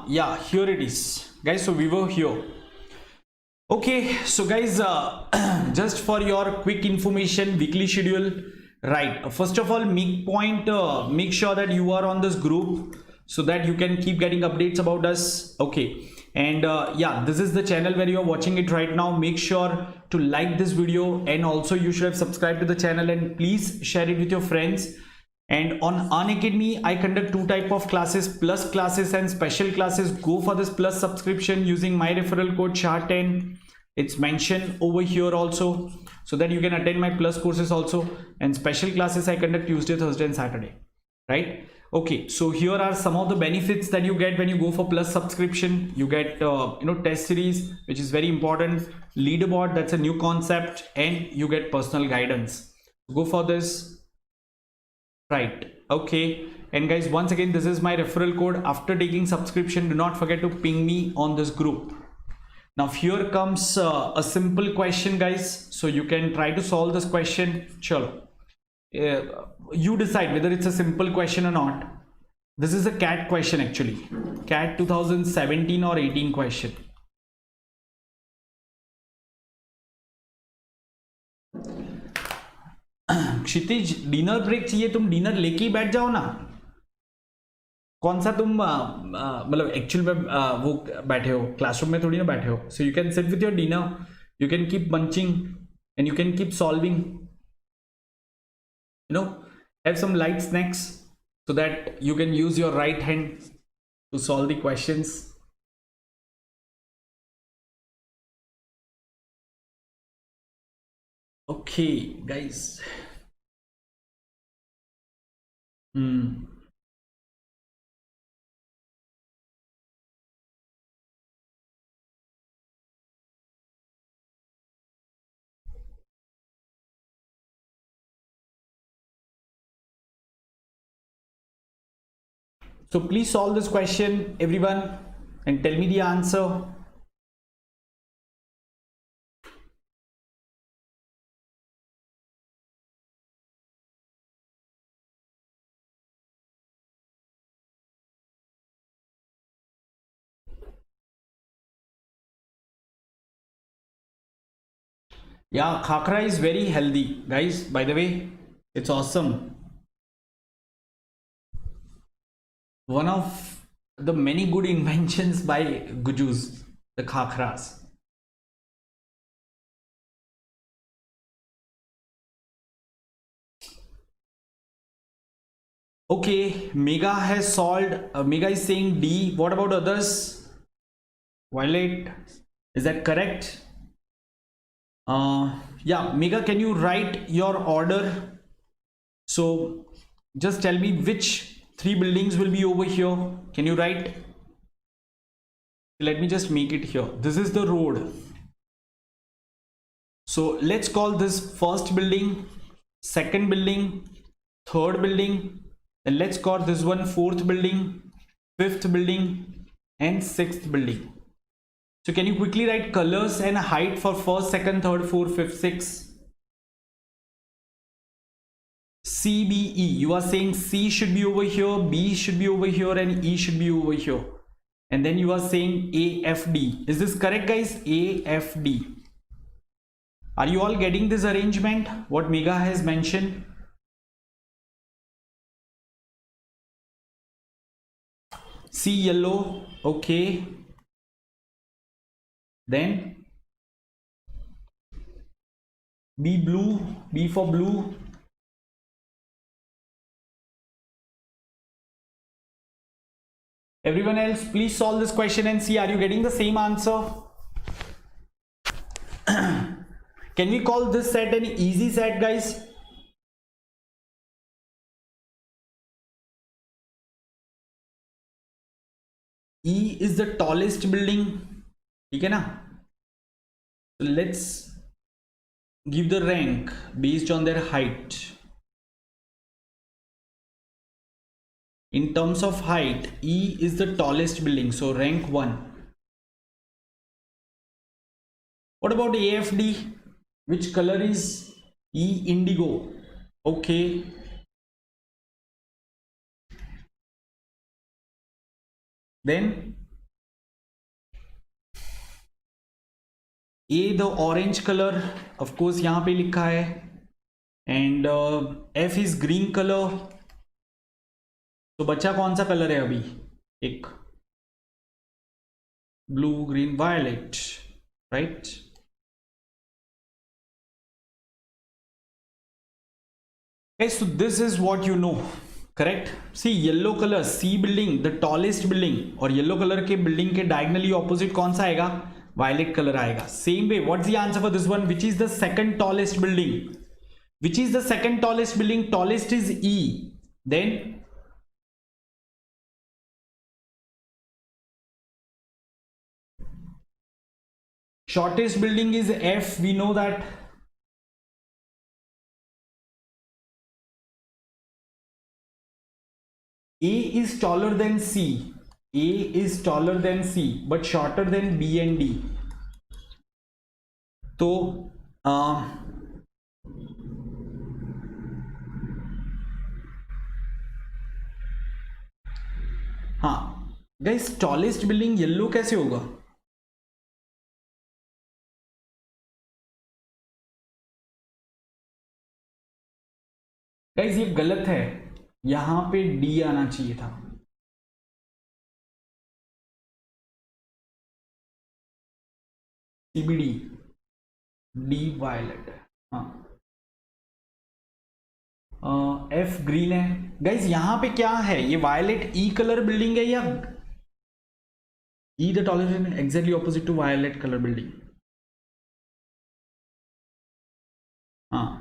Yeah, here it is, guys. So we were here. Okay, so guys, just for your quick information, weekly schedule, right? First of all, make sure that you are on this group so that you can keep getting updates about us. Okay, and yeah, this is the channel where you are watching it right now. Make sure to like this video, and also you should have subscribed to the channel, and please share it with your friends. And on Unacademy, I conduct two type of classes, plus classes and special classes. Go for this plus subscription using my referral code SHAH10. It's mentioned over here also, so that you can attend my plus courses also. And special classes I conduct Tuesday, Thursday and Saturday, right? Okay, so here are some of the benefits that you get when you go for plus subscription. You get test series, which is very important, leaderboard, that's a new concept, and you get personal guidance. Go for this. Right, okay. And guys, once again, this is my referral code. After taking subscription, do not forget to ping me on this group. Now here comes a simple question, guys, so you can try to solve this question. Chalo, you decide whether it's a simple question or not. This is a CAT question, actually, CAT 2017 or 18 question. Kshitij, dinner break चाहिए, तुम dinner लेके ही बैठ जाओ ना. कौन सा तुम मतलब एक्चुअल में वो बैठे हो, क्लासरूम में थोड़ी ना बैठे हो. So you can sit with your dinner, you can keep munching and you can keep solving, have some light snacks so that you can use your right hand to solve the questions. Okay, guys. So please solve this question, everyone, and tell me the answer. Yeah, khakra is very healthy, guys. By the way, it's awesome. One of the many good inventions by Gujus, the khakras. Okay, Mega has solved. Mega is saying D. What about others? Violet, is that correct? Yeah, Mega, can you write your order? So just tell me which three buildings will be over here. Can you write? Let me just make it here. This is the road. So let's call this first building, second building, third building, and let's call this one fourth building, fifth building, and sixth building. So can you quickly write colors and height for first, second, third, fourth, fifth, sixth? C, B, E. You are saying C should be over here, B should be over here, and E should be over here. And then you are saying A, F, D. Is this correct, guys? A, F, D. Are you all getting this arrangement? What Mega has mentioned? C yellow, okay. Then B blue, B for blue. Everyone else, please solve this question and see, are you getting the same answer? Can we call this set an easy set, guys? E is the tallest building, ठीक है ना? So let's give the rank based on their height. In terms of height, E is the tallest building, so rank 1. What about AFD? Which color is E? Indigo, okay. Then A, the orange color, of course यहाँ पे लिखा है, and F is green color. तो बच्चा कौन सा colour है अभी? एक blue, green, violet, right? So this is what you know, correct? See, yellow color, C building, the tallest building, और yellow color के building के diagonally opposite कौन सा आएगा? Violet color आएगा. Same way, what's the answer for this one? Which is the second tallest building? Which is the second tallest building? Tallest is E. Then shortest building is F. We know that. A is taller than C. A is taller than C, but shorter than B and D. तो हाँ guys, tallest building yellow कैसे होगा? Guys ये गलत है, यहां पे D आना चाहिए था. CBD, D violet. हाँ, F ग्रीन है. गाइस यहां पे क्या है? ये वायलेट ई कलर बिल्डिंग है या E the tallest exactly opposite to violet colour building? हाँ,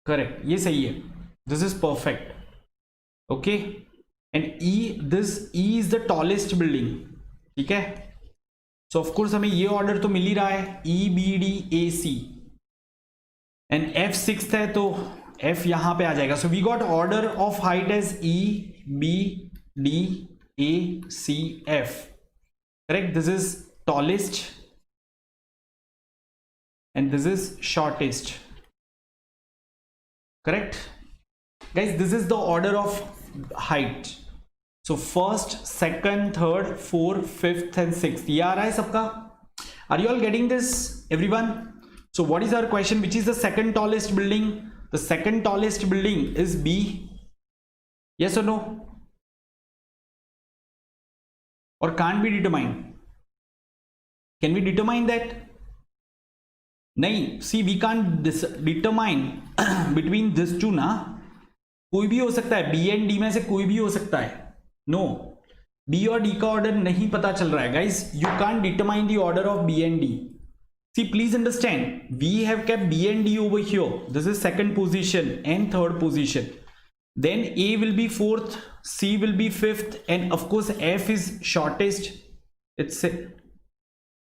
करेक्ट, ये सही है. This is perfect, okay. And E, this E is the tallest building, ठीक है. सो ऑफ कोर्स हमें ये ऑर्डर तो मिल ही रहा है, E B D A C, and F sixth है तो एफ यहां पे आ जाएगा. So we got order of height as E B D A C F, correct. This is tallest and this is shortest, correct guys? This is the order of height. So first, second, third, fourth, fifth and sixth. ये आ रहा है सबका? Are you all getting this, everyone? So what is our question? Which is the second tallest building? The second tallest building is B. Yes or no? Or can't be determined? Can we determine that? नहीं, see we can't determine between this two ना. कोई भी हो सकता है, B and D में से कोई भी हो सकता है. नो, बी और डी का ऑर्डर नहीं पता चल रहा है guys. You can't determine the order of B and D. See please understand, we have kept B and D over here. This is second position and third position. Then A will be fourth, C will be fifth, and of course F is shortest, it's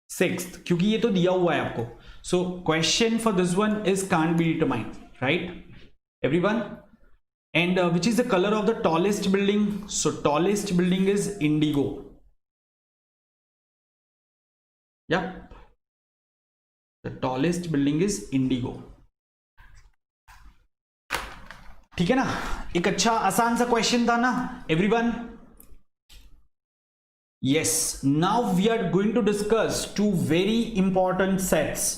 sixth, क्योंकि ये तो दिया हुआ है आपको. So question for this one is can't be determined, right everyone? And which is the color of the tallest building? So tallest building is indigo. Yeah, the tallest building is indigo. ठीक है ना? एक अच्छा आसान सा question था ना everyone? Yes, now we are going to discuss two very important sets.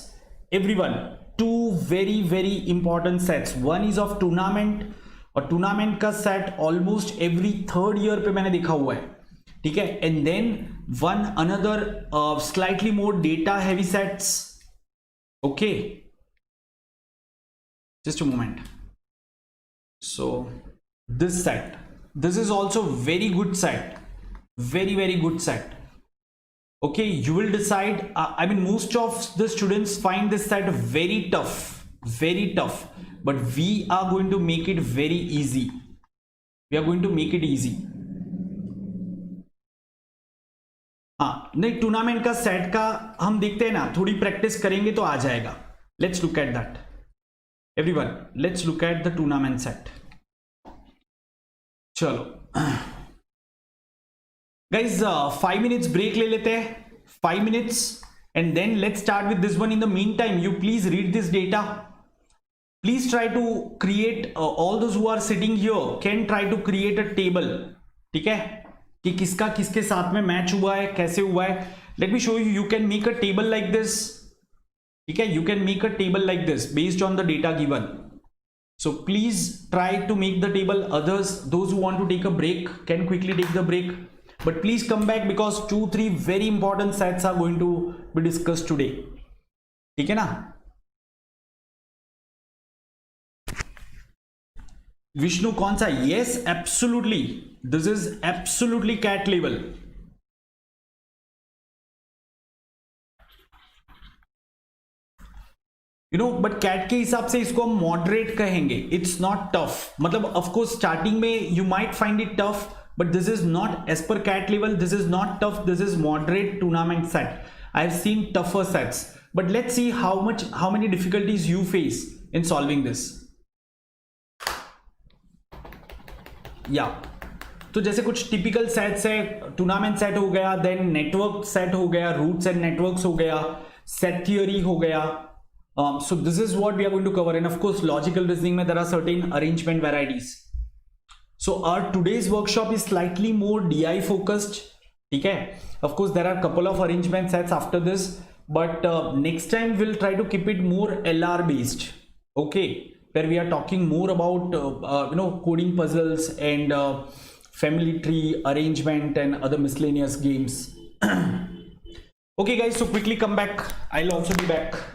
Everyone, two very important sets. One is of tournament और टूर्नामेंट का set almost every third year पे मैंने देखा हुआ है, ठीक है. And then one another slightly more data heavy sets. Okay, just a moment. So this set, this is also very good set, very good set. Okay, you will decide. I mean, most of the students find this set very tough, but we are going to make it very easy. We are going to make it easy. हाँ, नहीं, tournament का set का हम देखते हैं ना, थोड़ी practice करेंगे तो आ जाएगा. Let's look at that. Everyone, let's look at the tournament set. चलो guys, 5 minutes break ले लेते हैं, 5 minutes, and then let's start with this one. In the meantime, you please read this data. Please try to create, all those who are sitting here can try to create a table. ठीक है, कि किसका किसके साथ में match हुआ है, कैसे हुआ है. Let me show you. You can make a table like this. ठीक है, you can make a table like this based on the data given. So please try to make the table. Others, those who want to take a break can quickly take the break, but please come back because 2-3 very important sets are going to be discussed today. ठीक है ना. विष्णु कौन सा? Yes, absolutely. This is absolutely CAT level. You know, but CAT के हिसाब से इसको हम मॉडरेट कहेंगे. It's not tough. मतलब ऑफकोर्स स्टार्टिंग में you might find it tough, but this is not as per CAT level. This is not tough. This is moderate tournament set. I have seen tougher sets, but let's see how many difficulties you face in solving this. या तो जैसे कुछ typical sets है, tournament set हो गया, then network set हो गया, roots and networks हो गया, सेट थियोरी हो गया. So this is what we are going to cover, and of course logical reasoning mein there are certain arrangement varieties. So our today's workshop is slightly more DI focused. Okay, of course there are a couple of arrangement sets after this, but next time we'll try to keep it more LR based. Okay, where we are talking more about you know, coding puzzles and family tree arrangement and other miscellaneous games. Okay guys, so quickly come back. I'll also be back.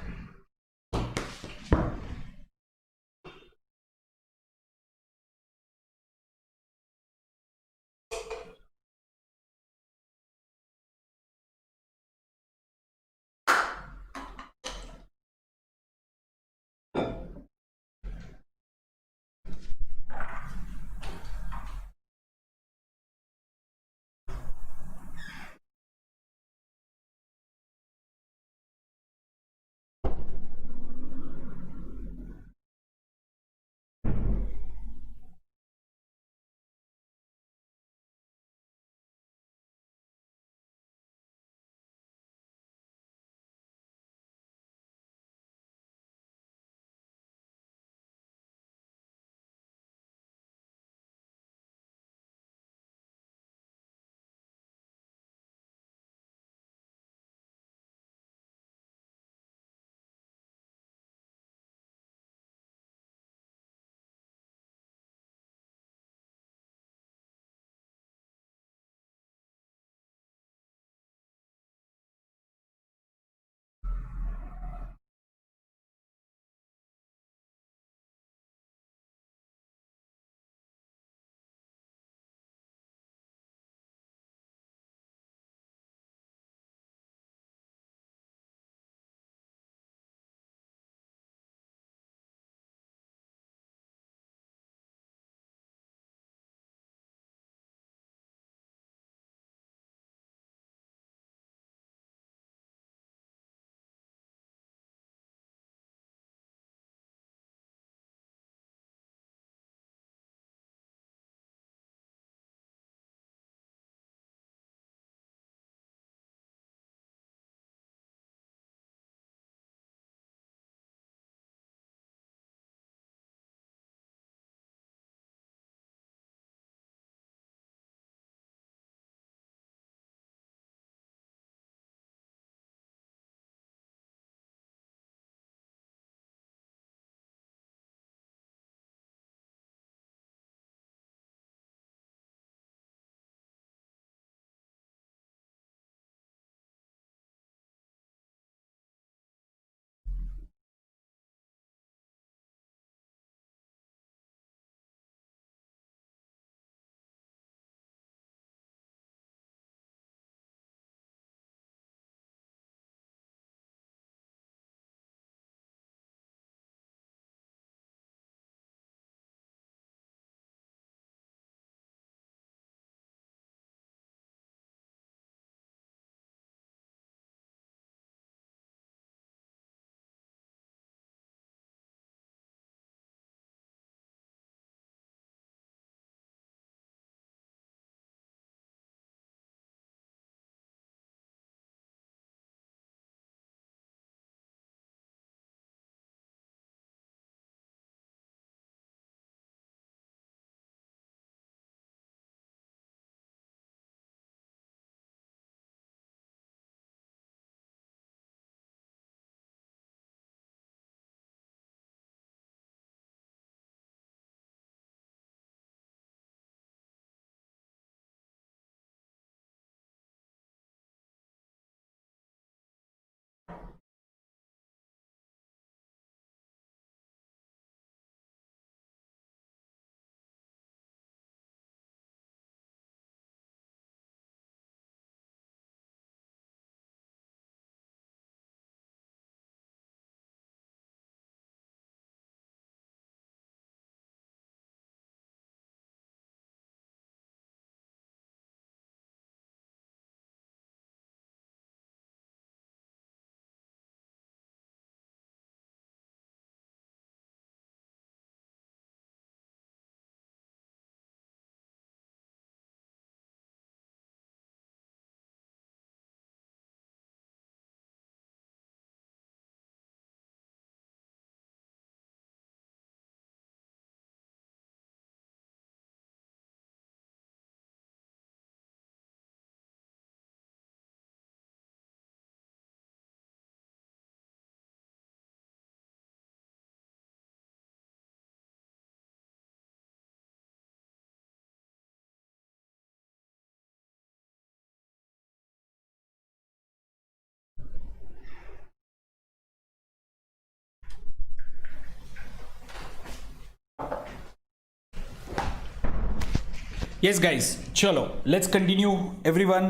Yes guys, chalo, let's continue everyone.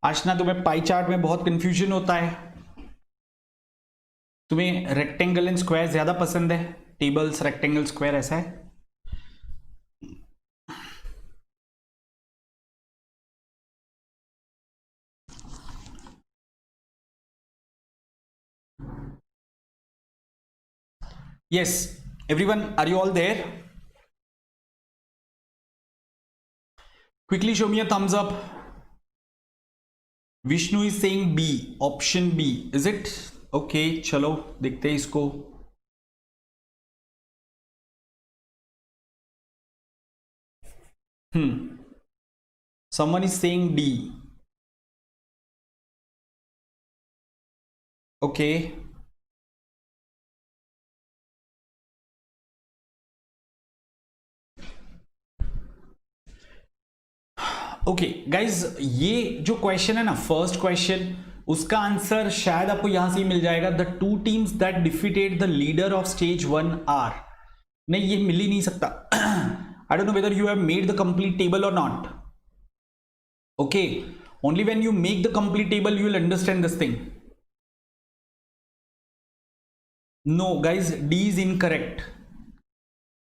आज ना तुम्हें pie chart में बहुत confusion होता है, तुम्हें rectangle and square ज्यादा पसंद है, टेबल्स रेक्टेंगल स्क्वायर ऐसा है. Yes, everyone, are you all there? Quickly show me a thumbs up. Vishnu is saying B, option B. Is it? Okay, चलो देखते हैं इसको. Someone is saying D. Okay. Okay guys, ये जो question है ना, फर्स्ट क्वेश्चन, उसका answer शायद आपको यहां से ही मिल जाएगा. The two teams that defeated the leader of stage 1 are. नहीं, ये मिल ही नहीं सकता. I don't know whether you have made the complete table और not. Okay, only when you make the complete table you will understand this thing. No guys, D is incorrect.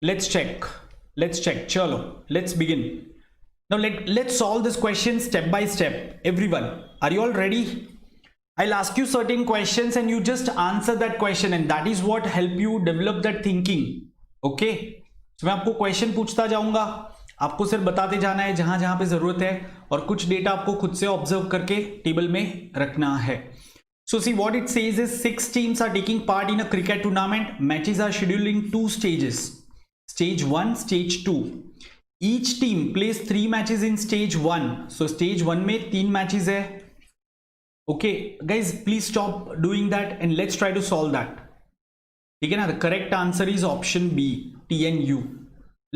Let's check. चलो, let's begin. Now let's solve this question step by step. Everyone, are you all ready? I'll ask you certain questions and you just answer that question, and that is what help you develop that thinking. Okay? So मैं आपको question पूछता जाऊंगा, आपको सिर्फ बताते जाना है जहां जहां पे जरूरत है, और कुछ डेटा आपको खुद से ऑब्जर्व करके टेबल में रखना है. So see what it says is 6 teams are taking part in a cricket tournament. Matches are scheduled in 2 stages. Stage 1, Stage 2. Each team plays 3 matches in stage 1. So stage 1 में 3 matches है. Okay guys, please stop doing that and let's try to solve that. ठीक है ना? The correct answer is option B, T and U.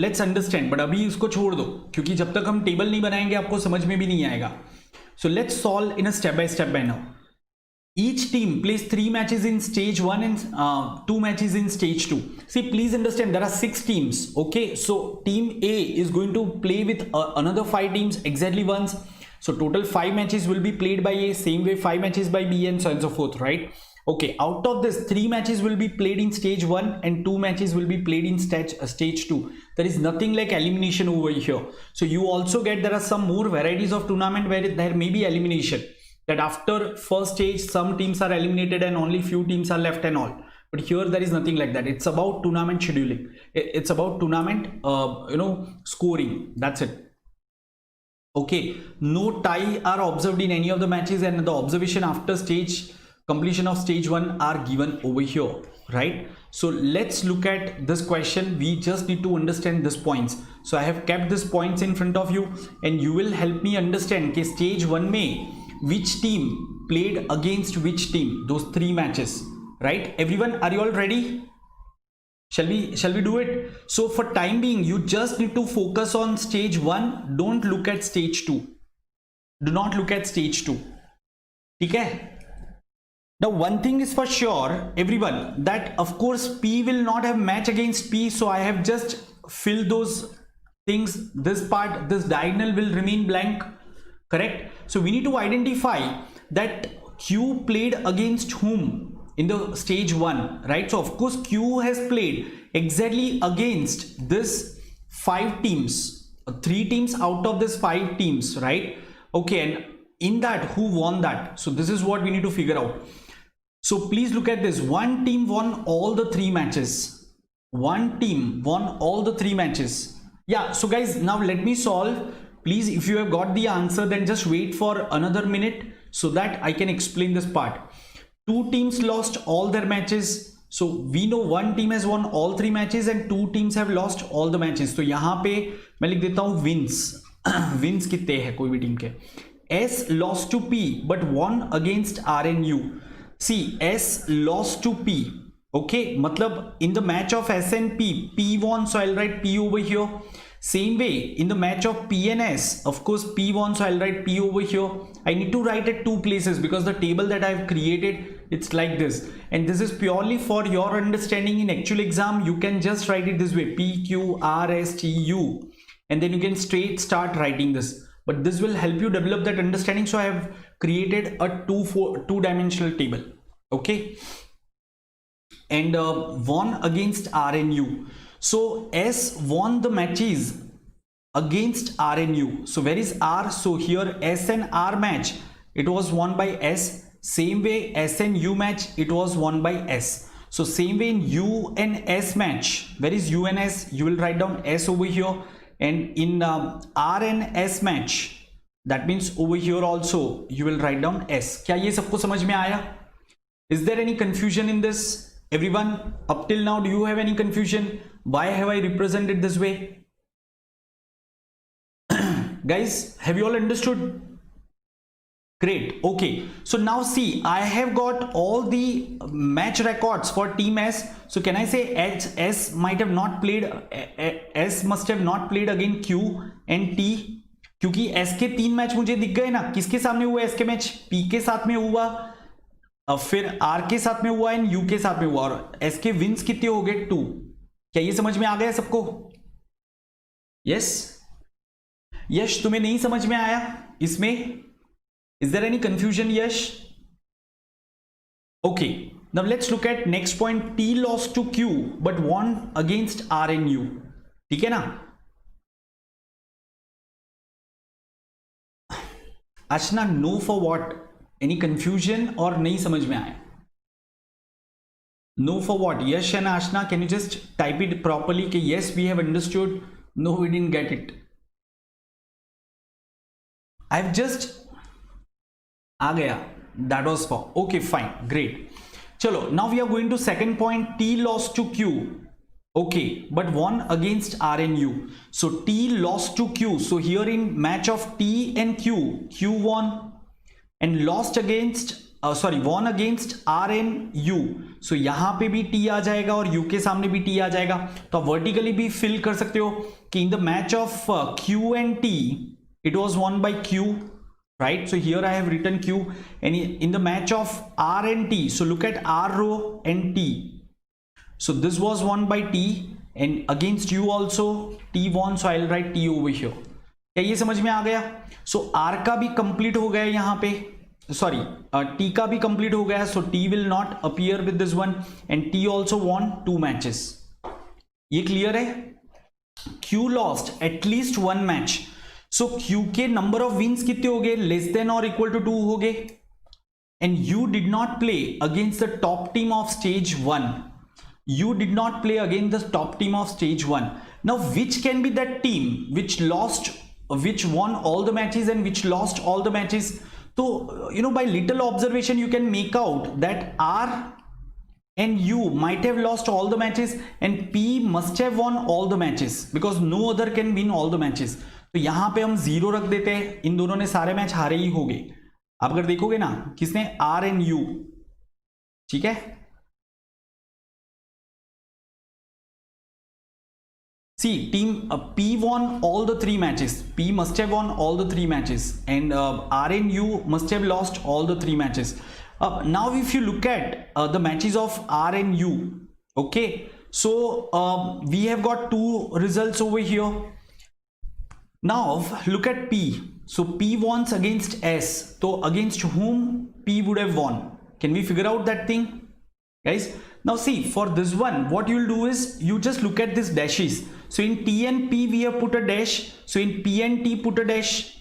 Let's understand, but अभी इसको छोड़ दो, क्योंकि जब तक हम टेबल नहीं बनाएंगे आपको समझ में भी नहीं आएगा. So let's solve in a step by step manner. Each team plays 3 matches in stage 1 and 2 matches in stage 2. See, please understand there are 6 teams. Okay, so team A is going to play with another 5 teams exactly once. So total 5 matches will be played by A, same way 5 matches by B, and so on and so forth, right? Okay, out of this 3 matches will be played in stage 1 and 2 matches will be played in stage 2. There is nothing like elimination over here. So you also get there are some more varieties of tournament where there may be elimination. That after first stage some teams are eliminated and only few teams are left and all, but here there is nothing like that. It's about tournament scheduling, it's about tournament scoring, that's it. Okay, no tie are observed in any of the matches, and the observation after stage completion of stage 1 are given over here, right? So let's look at this question. We just need to understand these points. So I have kept these points in front of you and you will help me understand कि stage 1 में which team played against which team, those 3 matches, right? Everyone, are you all ready? Shall we do it? So for time being you just need to focus on stage 1. Don't look at stage 2. Do not look at stage 2. Okay? Now one thing is for sure, everyone, that of course P will not have match against P, so I have just filled those things. This part, this diagonal will remain blank. Correct? So we need to identify that Q played against whom in the stage 1, right? So of course Q has played exactly against this 5 teams, 3 teams out of this 5 teams, right? Okay, and in that who won that? So this is what we need to figure out. So please look at this. One team won all the 3 matches. One team won all the 3 matches. Yeah, so guys, now let me solve. Please, if you have got the answer, then just wait for another minute so that I can explain this part. 2 teams lost all their matches. So we know one team has won all 3 matches and 2 teams have lost all the matches. तो यहाँ पे मैं लिख देता हूँ wins. Wins कितने हैं कोई भी टीम के. S lost to P but won against R and U. See, S lost to P. Okay, मतलब in the match of S and P, P won, so I'll write P over here. Same way in the match of P and S, of course P won, so I'll write P over here. I need to write at 2 places because the table that I have created It's like this, and this is purely for your understanding. In actual exam, you can just write it this way: P, Q, R, S, T, U, and then you can straight start writing this. But this will help you develop that understanding. So I have created a two-dimensional table. Okay. And won against R and U. So S won the matches against R and U. So where is R? So here S and R match, it was won by S. Same way S and U match, it was won by S. So same way in U and S match, where is U and S? You will write down S over here. And in R and S match, that means over here also you will write down S. क्या ये सबको समझ में आया? Is there any confusion in this? Everyone, up till now, do you have any confusion? Why have I represented this way? Guys, have you all understood? Great. Okay. So now see, I have got all the match records for Team S. So can I say S might have not played, S must have not played against Q and T? क्योंकि S के 3 match मुझे दिख गए ना. किसके सामने हुआ S के मैच? P के साथ में हुआ, फिर R के साथ में हुआ एंड U के साथ में हुआ, और S के विंस कितने हो गए? 2. क्या ये समझ में आ गया सबको? यस यश, तुम्हें नहीं समझ में आया इसमें? Is there any confusion, Yash? Okay, now let's look at next point. T lost to Q but won against R and U. ठीक है ना? Ashna, no for what? Any confusion or नहीं समझ में आया? No for what? Yash and Ashna, can you just type it properly कि yes we have understood, no we didn't get it. I've just आ गया, that was for. Okay, fine, great. चलो, now we are going to second point. T lost to Q. Okay, but won against R and U. So T lost to Q. So here in match of T and Q, Q won and lost against won against R and U. So यहाँ पे भी T आ जाएगा और U के सामने भी T आ जाएगा. तो आप vertically भी fill कर सकते हो कि in the match of Q and T, it was won by Q. Right, so here I have written Q, and in the match of R and T, so look at R row and T. So this was won by T, and against U also T won, so I'll write T over here. क्या ये समझ में आ गया? So R का भी complete हो गया यहाँ पे, sorry, T का भी complete हो गया, so T will not appear with this one, and T also won 2 matches. ये clear है? Q lost at least 1 match. So Q के number of wins कितने हो गए? Less than or equal to 2 हो गए. And you did not play against the top team of stage 1. You did not play against the top team of stage 1. Now which can be that team which won all the matches and which lost all the matches? So you know, by little observation you can make out that R and U might have lost all the matches and P must have won all the matches, because no other can win all the matches. तो यहां पे हम 0 रख देते हैं, इन दोनों ने सारे मैच हारे ही होंगे. आप अगर देखोगे ना, किसने? R and U. ठीक है? See, team P won all the 3 matches. P must have won all the 3 matches, and R and U must have lost all the 3 matches. Now if you look at the matches of R and U, okay, so we have got 2 results over here. Now look at P. So P wants against S. So against whom P would have won? Can we figure out that thing, guys? Now see, for this one, what you'll do is you just look at these dashes. So in T and P we have put a dash. So in P and T put a dash.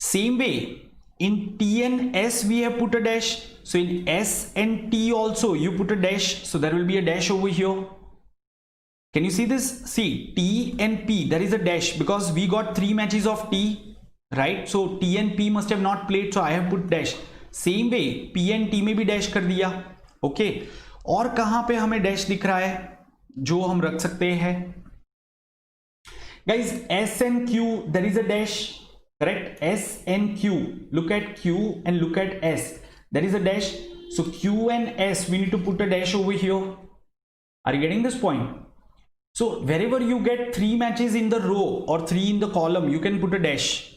Same way in T and S we have put a dash. So in S and T also you put a dash. So there will be a dash over here. Can you see this? See, T and P, there is a dash because we got 3 matches of T, right? So T and P must have not played, so I have put dash. Same way P and T में भी dash कर दिया. Okay, और कहाँ पे हमें dash दिख रहा है जो हम रख सकते हैं? Guys, S and Q, there is a dash, correct? S and Q, look at Q and look at S, there is a dash. So Q and S, we need to put a dash over here. Are you getting this point? So wherever you get 3 matches in the row or 3 in the column, you can put a dash.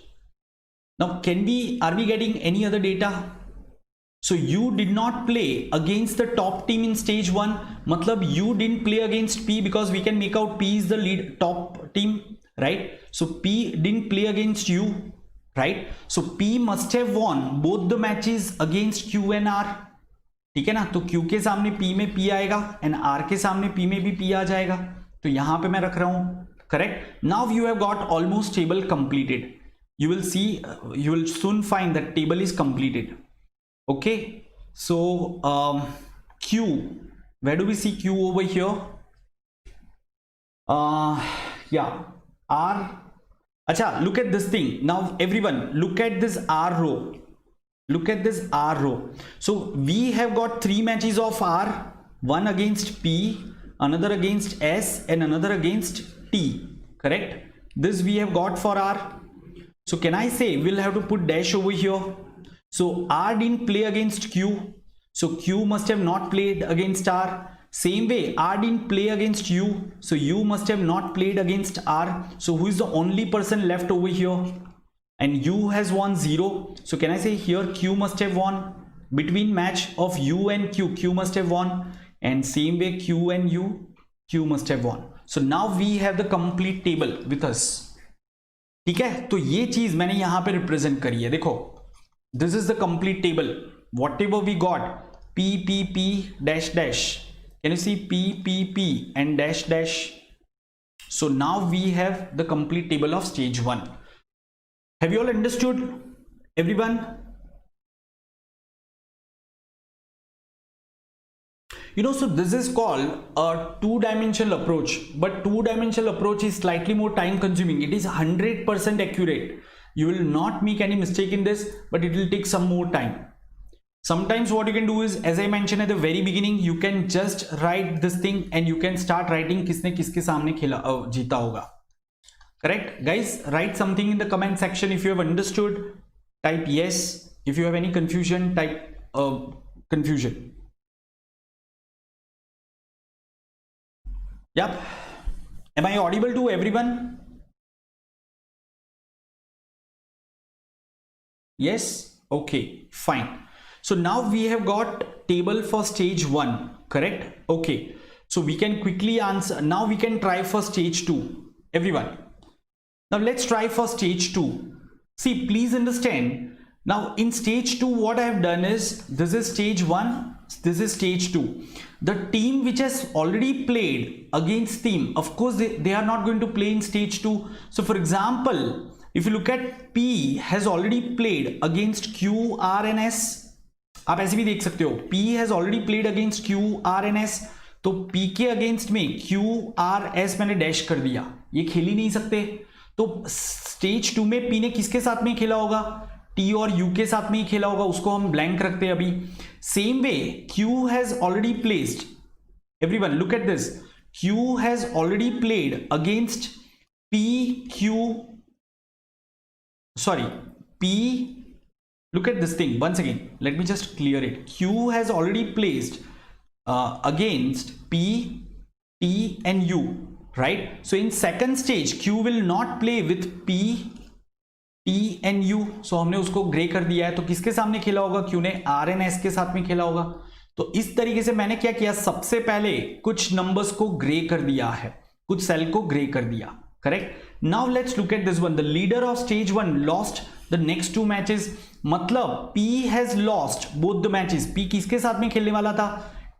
Now are we getting any other data? So you did not play against the top team in stage 1. matlab you didn't play against P, because we can make out P is the lead top team, right? So P didn't play against you, right? So P must have won both the matches against Q and R. ठीक है ना? तो Q के सामने P में P आएगा and R के सामने P में भी P आ जाएगा. तो यहां पे मैं रख रहा हूं. Correct? Now you have got almost table completed. You will see, you will soon find that table is completed. Okay, so Q, where do we see Q over here? Yeah, R. Acha, look at this thing. Now everyone look at this R row. Look at this R row. So we have got 3 matches of R, one against P, another against S, and another against T. Correct? This we have got for R. So can I say we'll have to put dash over here? So R didn't play against Q, so Q must have not played against R. Same way, R didn't play against U, so U must have not played against R. So who is the only person left over here? And U has won 0. So can I say here Q must have won? Between match of U and Q, Q must have won. And same way Q and U, Q must have won. So now we have the complete table with us. ठीक है? तो ये चीज मैंने यहाँ पे represent करी है. देखो, this is the complete table. Whatever we got, P P P dash dash. Can you see P P P and dash dash? So now we have the complete table of stage 1. Have you all understood, everyone? You know, so this is called a 2-dimensional approach, but 2-dimensional approach is slightly more time consuming. It is 100% accurate. You will not make any mistake in this, but it will take some more time. Sometimes what you can do is, as I mentioned at the very beginning, you can just write this thing and you can start writing किसने किसके सामने खेला जीता होगा. Correct? Guys, write something in the comment section if you have understood. Type yes. If you have any confusion, type confusion. Yep. Am I audible to everyone? Yes. Okay, fine. So now we have got table for stage 1. Correct? Okay, so we can quickly answer. Now we can try for stage 2, everyone. Now let's try for stage 2. See, please understand, now in stage 2 what I have done is, this is stage 1, this is stage 2. The team which has already played against team, of course they are not going to play in stage 2. So for example, if you look at P has already played against Q, R and S. आप ऐसे भी देख सकते हो, P has already played against Q, R and S. तो P के against में Q, R, S मैंने डैश कर दिया, ये खेल ही नहीं सकते. तो स्टेज 2 में P ने किसके साथ में खेला होगा? T और U के साथ में ही खेला होगा, उसको हम ब्लैंक रखते हैं अभी. Same way Q has already placed, everyone look at this, Q has already played against P, Q, sorry, P, look at this thing once again, let me just clear it. Q has already placed against P, T and U, right? So in second stage Q will not play with P, T and U. So हमने उसको grey कर दिया है. तो किसके सामने खेला होगा? Q ने R and S के साथ में खेला होगा. तो इस तरीके से मैंने क्या किया, सबसे पहले कुछ नंबर्स को ग्रे कर दिया है, कुछ सेल को ग्रे कर दिया. Correct? Now let's look at this one. The leader of stage 1 lost the next 2 matches. मतलब P has lost both the matches. P किसके साथ में खेलने वाला था?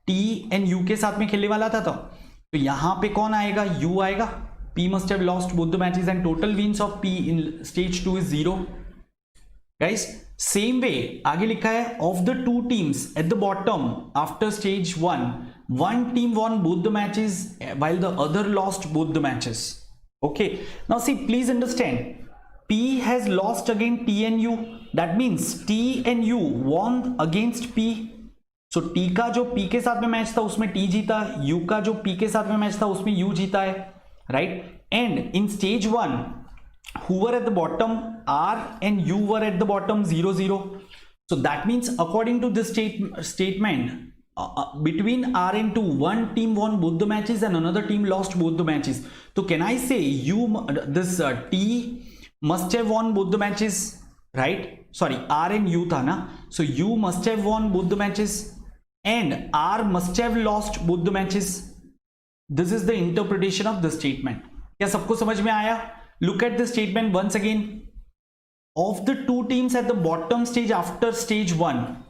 T and U के साथ में खेलने वाला था. तो यहाँ पे कौन आएगा? U आएगा. P must have lost both the matches and total wins of P in stage 2 is 0. Guys, same way आगे लिखा है, of the 2 teams at the bottom after stage 1, one team won both the matches while the other lost both the matches. Okay, now see, please understand, P has lost against T and U. That means T and U won against P. So T का जो P के साथ में match था उसमें T जीता, U का जो P के साथ में मैच था उसमें U जीता है, right? And in stage 1, who were at the bottom? R and U were at the bottom 0-0. So that means according to this statement, between R and 2, one team won both the matches and another team lost both the matches. So can I say T must have won both the matches? right? Sorry, R and U था ना, so U must have won both the matches and R must have lost both the matches. This is the interpretation of the statement. क्या सबको समझ में आया? Look at the statement once again. Of the two teams at the bottom stage after stage 1,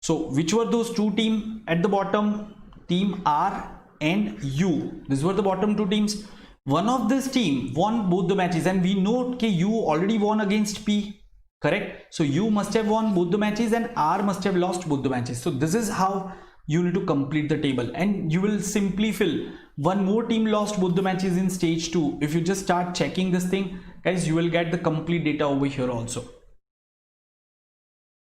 so which were those two teams at the bottom? Team R and U. These were the bottom two teams. One of this team won both the matches, and we know that U already won against P, correct? So U must have won both the matches and R must have lost both the matches. So this is how you need to complete the table, and you will simply fill one more team lost both the matches in stage 2. If you just start checking this thing, guys, you will get the complete data over here also.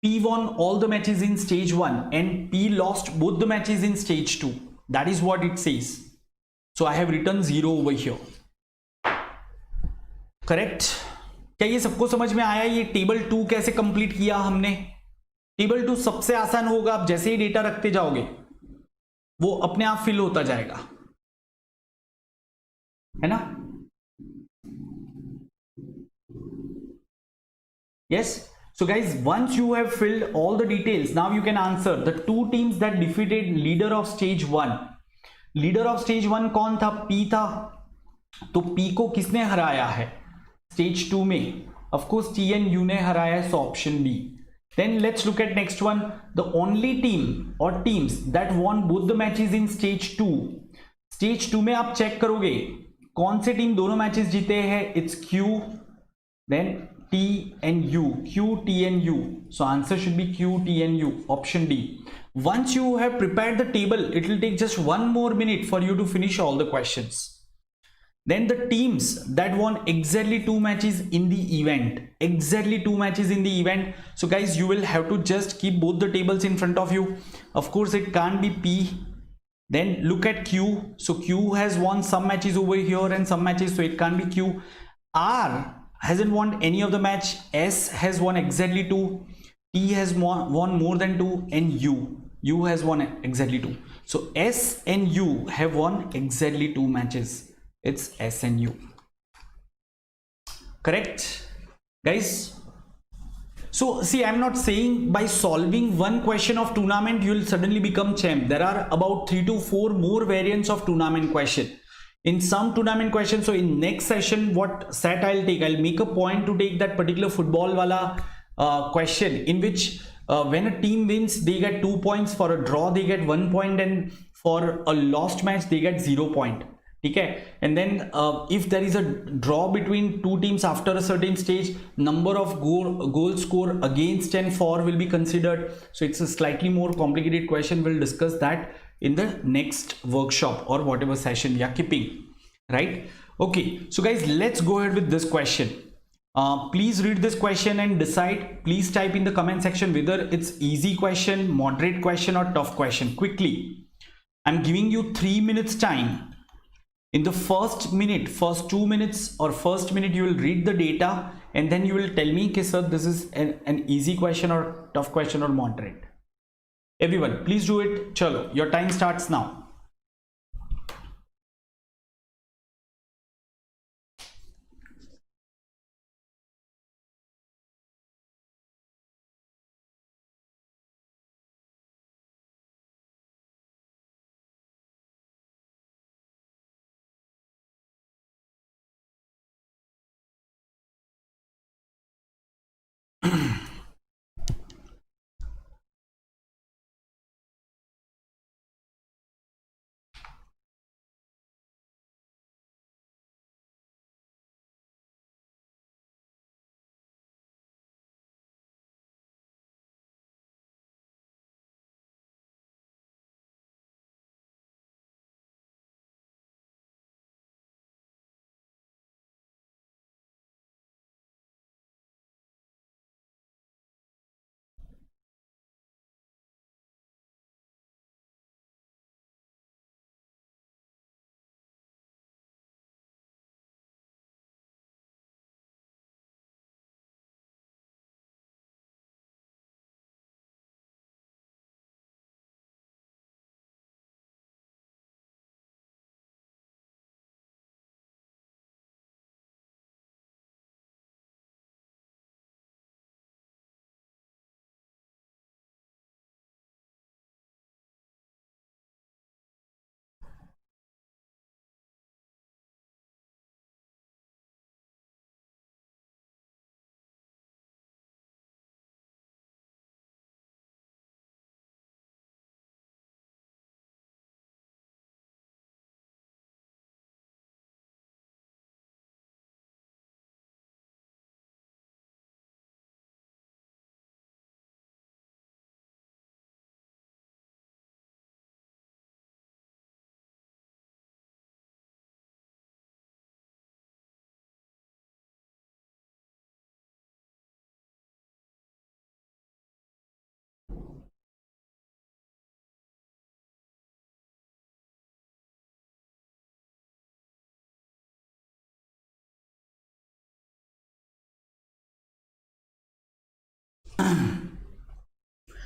P won all the matches in stage 1 and P lost both the matches in stage 2. That is what it says. So I have written 0 over here. Correct? क्या ये सबको समझ में आया? ये table 2 कैसे complete किया हमने? टेबल 2 सबसे आसान होगा. आप जैसे ही डेटा रखते जाओगे वो अपने आप फिल होता जाएगा, है ना? Yes. So guys, once you have filled all the details, now you can answer the two teams that defeated leader of stage 1. Leader of stage 1 कौन था? P था. तो P को किसने हराया है stage 2 में? Of course T and U ने हराया है, so option B. Then let's look at next one. The only team or teams that won both the matches in stage 2. Stage 2 में आप चेक करोगे कौन से टीम दोनों मैचेस जीते हैं? It's Q, then T and U. Q, T and U. So answer should be Q, T and U. Option D. Once you have prepared the table, it will take just one more minute for you to finish all the questions. Then the teams that won exactly 2 matches in the event. Exactly 2 matches in the event. So guys, you will have to just keep both the tables in front of you. Of course, it can't be P. Then look at Q. So Q has won some matches over here and some matches, so it can't be Q. R hasn't won any of the match. S has won exactly 2. T has won more than 2, and U has won exactly 2. So S and U have won exactly 2 matches. It's S and U. Correct, guys? So see, I'm not saying by solving one question of tournament you will suddenly become champ. There are about 3 to 4 more variants of tournament question. In some tournament questions, so in next session, what set I'll take, I'll make a point to take that particular football wala question, in which when a team wins, they get 2 points. For a draw, they get 1 point, and for a lost match, they get 0 point. Okay, and then if there is a draw between two teams after a certain stage, number of goal score against and for will be considered. So it's a slightly more complicated question. We'll discuss that in the next workshop or whatever session we are keeping, right? Okay, so guys, let's go ahead with this question. Please read this question and decide. Please type in the comment section whether it's easy question, moderate question, or tough question quickly. I'm giving you 3 minutes time. In the first 2 minutes or first minute, you will read the data and then you will tell me, okay sir, this is an easy question or tough question or moderate. Everyone, please do it. Chalo, your time starts now.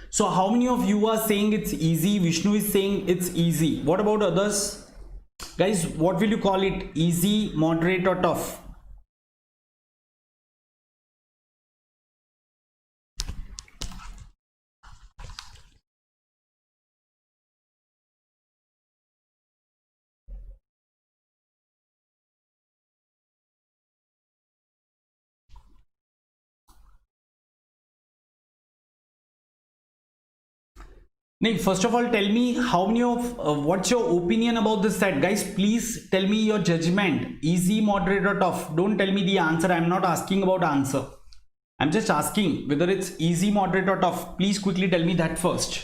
So how many of you are saying it's easy? Vishnu is saying it's easy. What about others? Guys, what will you call it? Easy, moderate or tough? Nick, first of all, tell me how many of what's your opinion about this set, guys? Please tell me your judgment. Easy, moderate, or tough. Don't tell me the answer. I'm not asking about answer. I'm just asking whether it's easy, moderate, or tough. Please quickly tell me that first.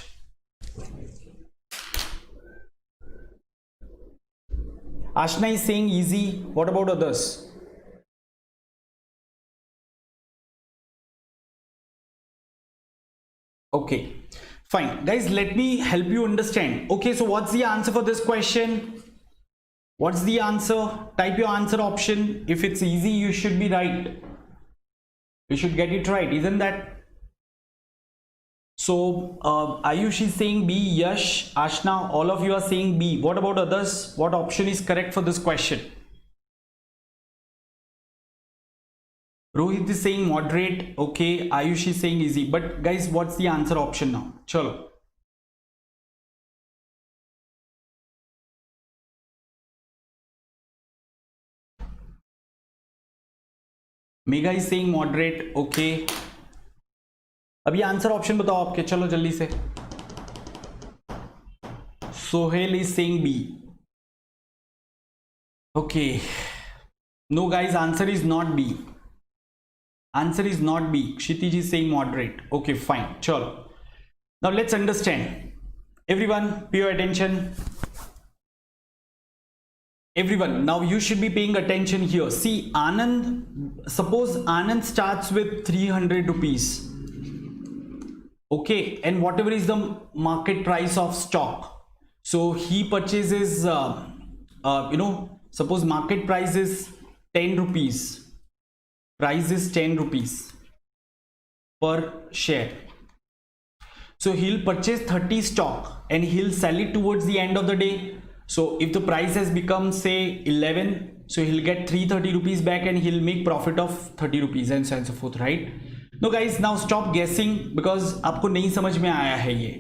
Ashna is saying easy. What about others? Okay. Fine, guys, let me help you understand. Okay, so what's the answer for this question? What's the answer? Type your answer option. If it's easy, you should be right. You should get it right, isn't that? So Ayush is saying B, Yash, Ashna, all of you are saying B. What about others? What option is correct for this question? Rohit is saying moderate. Okay, Ayush is saying easy. But guys, what's the answer option now? Chalo. Mega is saying moderate. Okay. अभी answer option बताओ आपके, चलो जल्दी से. Sohail is saying B. Okay. No guys, answer is not B. Answer is not B. Kshitij is saying moderate. Okay, fine. Chalo. Now let's understand. Everyone, pay your attention. Everyone, now you should be paying attention here. See, Anand, suppose Anand starts with 300 rupees. Okay, and whatever is the market price of stock. So he purchases, suppose market price is 10 rupees. Price is 10 rupees per share. So he'll purchase 30 stock and he'll sell it towards the end of the day. So if the price has become say 11, so he'll get 330 rupees back and he'll make profit of 30 rupees and so on and so forth, right? No guys, now stop guessing because आपको नहीं समझ में आया है ये,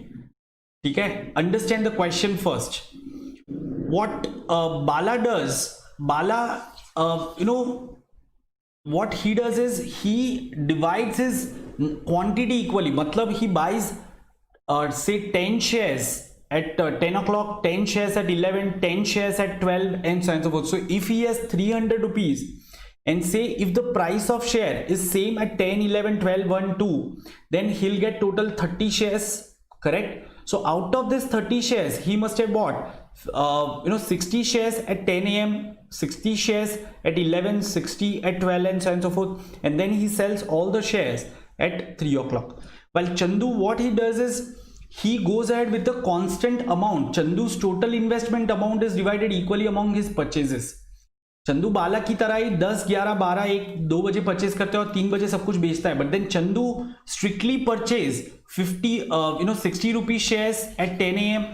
ठीक है? Understand the question first. What Bala does, what he does is he divides his quantity equally. मतलब he buys say 10 shares at 10 o'clock, 10 shares at 11, 10 shares at 12 and so on and so forth. So if he has 300 rupees and say if the price of share is same at 10, 11, 12, 1, 2, then he'll get total 30 shares, correct? So out of this 30 shares, he must have bought 60 shares at 10 a.m, 60 shares at 11, 60 at 12 and so on and so forth, and then he sells all the shares at 3 o'clock. While Chandu, what he does is he goes ahead with the constant amount. Chandu's total investment amount is divided equally among his purchases. Chandu बाला की तरह ही 10, 11, 12, 1, 2 बजे purchase करते हैं और 3 बजे सब कुछ बेचता है. But then Chandu strictly purchase 60 rupees shares at 10 AM,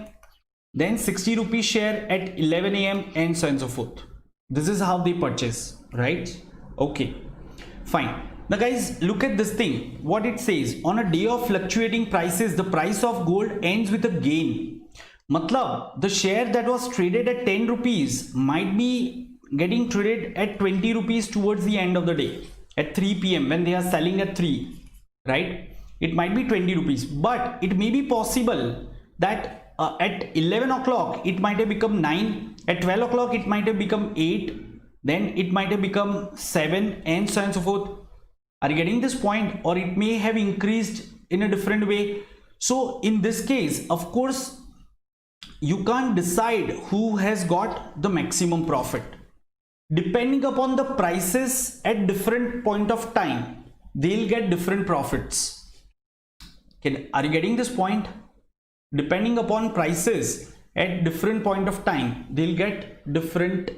then 60 rupees share at 11 AM and so on and so forth. This is how they purchase, right? Okay, fine. Now guys, look at this thing. What it says, on a day of fluctuating prices, the price of gold ends with a gain. Matlab, the share that was traded at 10 rupees might be getting traded at 20 rupees towards the end of the day at 3 PM when they are selling at 3, right? It might be 20 rupees, but it may be possible that at 11 o'clock it might have become 9, at 12 o'clock it might have become 8, then it might have become 7 and so on and so forth. Are you getting this point? Or it may have increased in a different way. So in this case, of course, you can't decide who has got the maximum profit. Depending upon the prices at different point of time, they'll get different profits. Okay, are you getting this point? Depending upon prices at different point of time, they'll get different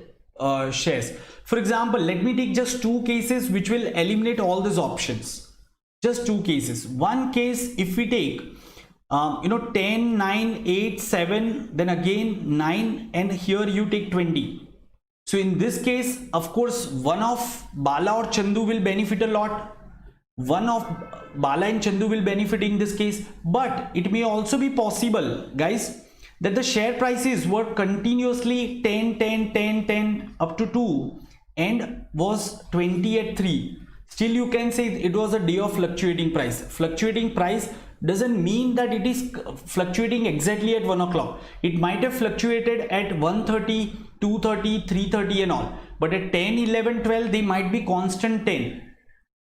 shares. For example, let me take just 2 cases which will eliminate all these options. just two cases. One case, if we take 10, 9, 8, 7, then again 9, and here you take 20. So in this case, of course, one of Bala or Chandu will benefit a lot. One of Bala and Chandu will benefit in this case, but it may also be possible, guys, that the share prices were continuously 10, 10, 10, 10 up to 2 and was 20 at 3. Still you can say it was a day of fluctuating price. Fluctuating price doesn't mean that it is fluctuating exactly at 1 o'clock. It might have fluctuated at 1:30, 2:30, 3:30 and all, but at 10, 11, 12 they might be constant 10,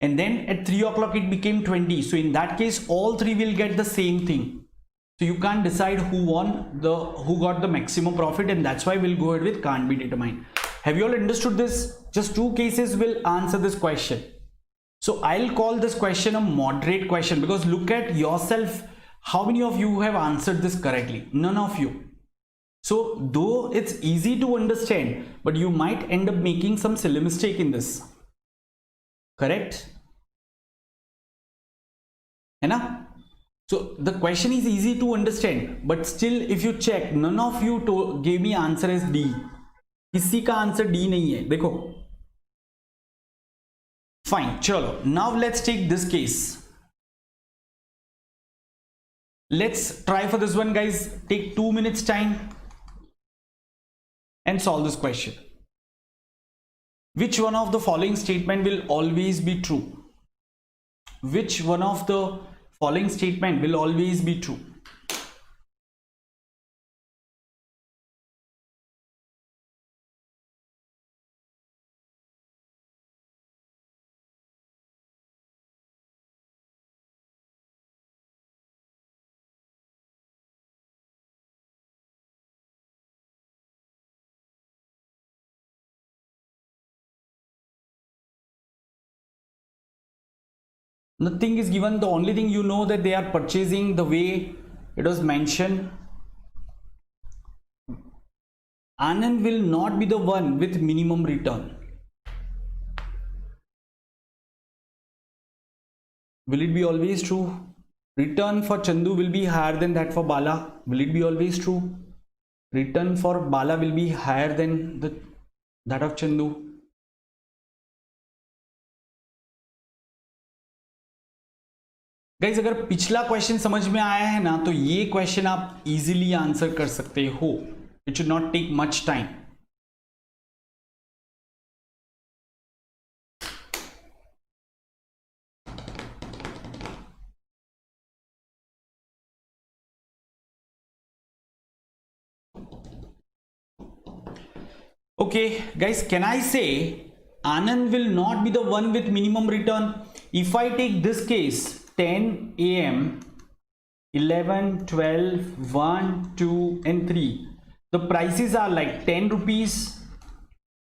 and then at 3 o'clock it became 20. So in that case all three will get the same thing. So you can't decide who got the maximum profit, and that's why we'll go ahead with can't be determined. Have you all understood this? Just two cases will answer this question. So I'll call this question a moderate question, because look at yourself, how many of you have answered this correctly? None of you. So though it's easy to understand, but you might end up making some silly mistake in this. Correct? है ना? So the question is easy to understand, but still if you check, none of you gave me answer as D. किसी का answer D नहीं है, देखो. Fine, chalo. Now let's take this case. Let's try for this one, guys. Take 2 minutes time and solve this question. Which one of the following statement will always be true? Which one of the following statement will always be true? Nothing is given. The only thing you know that they are purchasing the way it was mentioned. Anand will not be the one with minimum return. Will it be always true? Return for Chandu will be higher than that for Bala. Will it be always true? Return for Bala will be higher than that of Chandu. Guys अगर पिछला question समझ में आया है ना, तो ये question आप इजीली आंसर कर सकते हो. It should not take much time. Okay, guys, can I say Anand will not be the one with minimum return? If I take this case, 10 AM, 11, 12, 1, 2 and 3. The prices are like 10 rupees,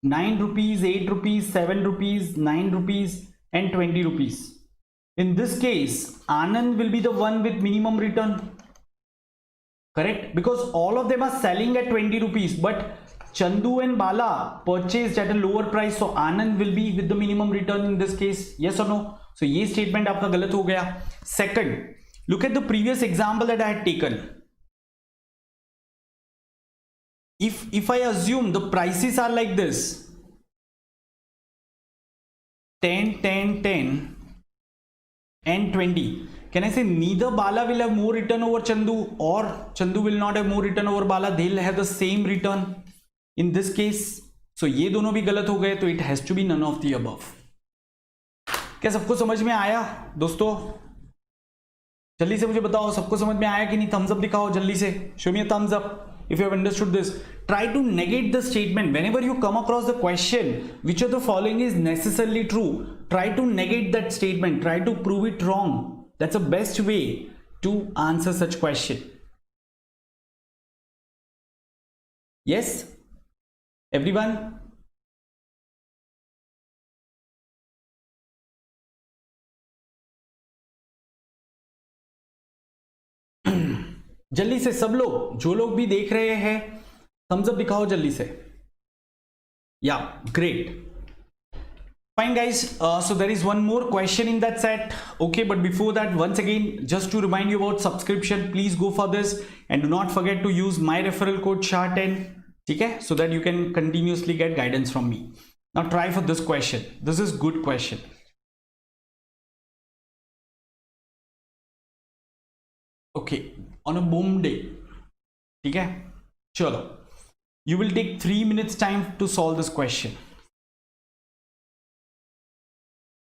9 rupees, 8 rupees, 7 rupees, 9 rupees and 20 rupees. In this case, Anand will be the one with minimum return. Correct? Because all of them are selling at 20 rupees, but Chandu and Bala purchased at a lower price. So Anand will be with the minimum return in this case. Yes or no? So ये statement आपका गलत हो गया. Second, look at the previous example that I had taken. If I assume the prices are like this, 10, 10, 10 and 20, can I say neither Bala will have more return over Chandu or Chandu will not have more return over Bala? They'll have the same return in this case. So ये दोनों भी गलत हो गए, तो it has to be none of the above. क्या सबको समझ में आया दोस्तों? जल्दी से मुझे बताओ, सबको समझ में आया कि नहीं? थम्स अप दिखाओ जल्दी से. Show me a thumbs up if you have understood this. Try to negate the statement whenever you come across the question which of the following is necessarily true. Try to negate that statement. Try to prove it wrong. That's the best way to answer such question. Yes, everyone? जल्दी से सब लोग, जो लोग भी देख रहे हैं, थम्स अप दिखाओ जल्दी से. या great. Fine guys, so there is one more question in that set. Okay, but before that, once again, just to remind you about subscription, please go for this and do not forget to use my referral code SHAH10, okay, so that you can continuously get guidance from me. Now try for this question. This is good question. Okay, on a boom day, okay, chalo, you will take 3 minutes time to solve this question.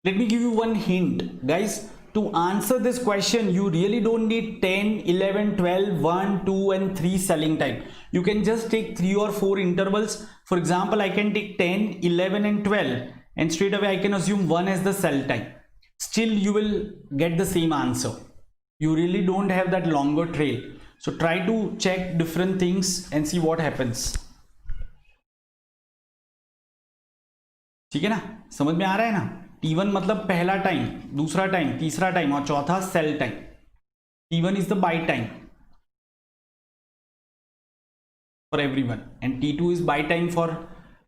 Let me give you one hint, guys. To answer this question, you really don't need 10, 11, 12, 1, 2, and 3 selling time. You can just take 3 or 4 intervals. For example, I can take 10, 11, and 12, and straight away I can assume 1 as the sell time. Still, you will get the same answer. You really don't have that longer trail. So try to check different things and see what happens. ठीक है ना, समझ में आ रहा है ना? T1 मतलब पहला टाइम, दूसरा टाइम, तीसरा टाइम और चौथा cell time. T1 is the buy time for everyone, and T2 is buy time for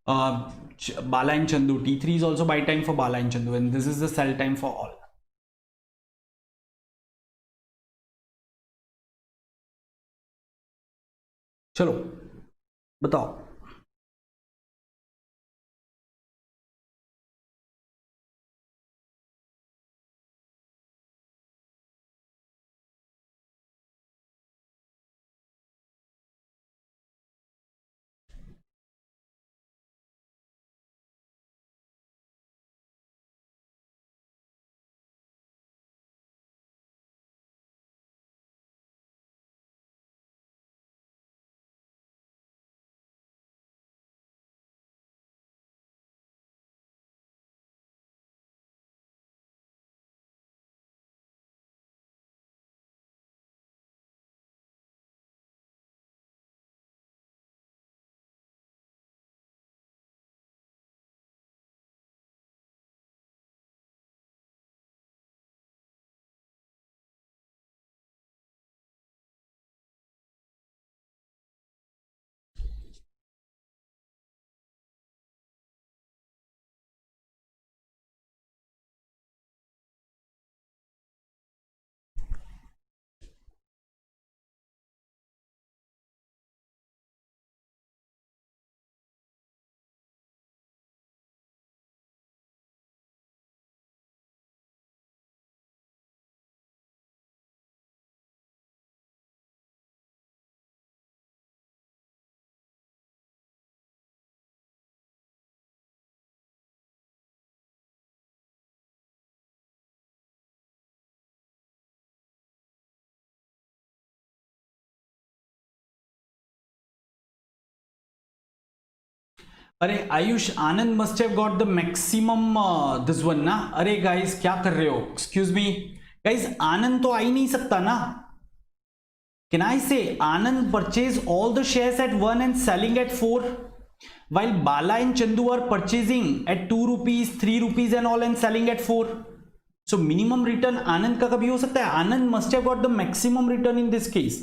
Bala and Chandu. T3 is also buy time for Bala and Chandu, and this is the sell time for all. चलो बताओ. अरे Ayush, Anand must have got the maximum this one ना. अरे guys क्या कर रहे हो? Excuse me guys, आनंद तो आ ही नहीं सकता ना. Can I say Anand purchase all the shares at 1 and selling at 4, while Bala and Chandu are purchasing at 2 rupees, 3 rupees and all and selling at 4. So minimum return आनंद का कभी हो सकता है? आनंद must have got the maximum return in this case.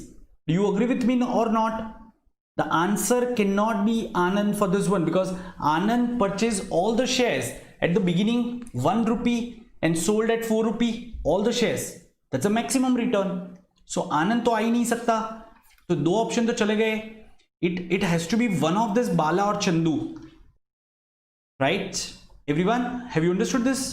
Do you agree with me or not? The answer cannot be Anand for this one, because Anand purchased all the shares at the beginning 1 rupee and sold at 4 rupee, all the shares. That's a maximum return. So Anand तो आ ही नहीं सकता. तो दो option तो चले गए. It has to be one of this Bala or Chandu, right? Everyone, have you understood this?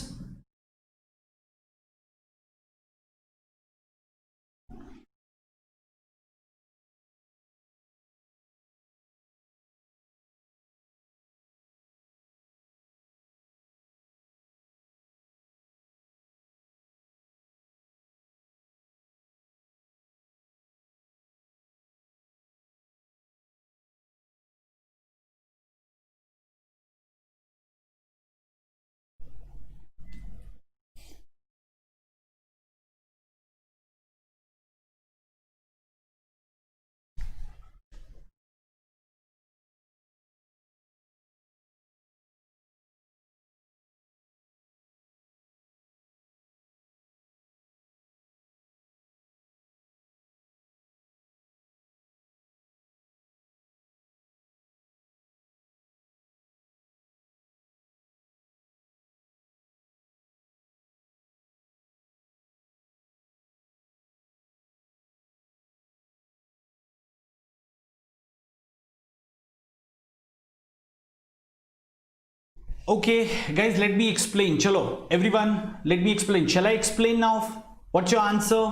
Okay, guys, let me explain. Chalo, everyone, let me explain. Shall I explain now? What's your answer?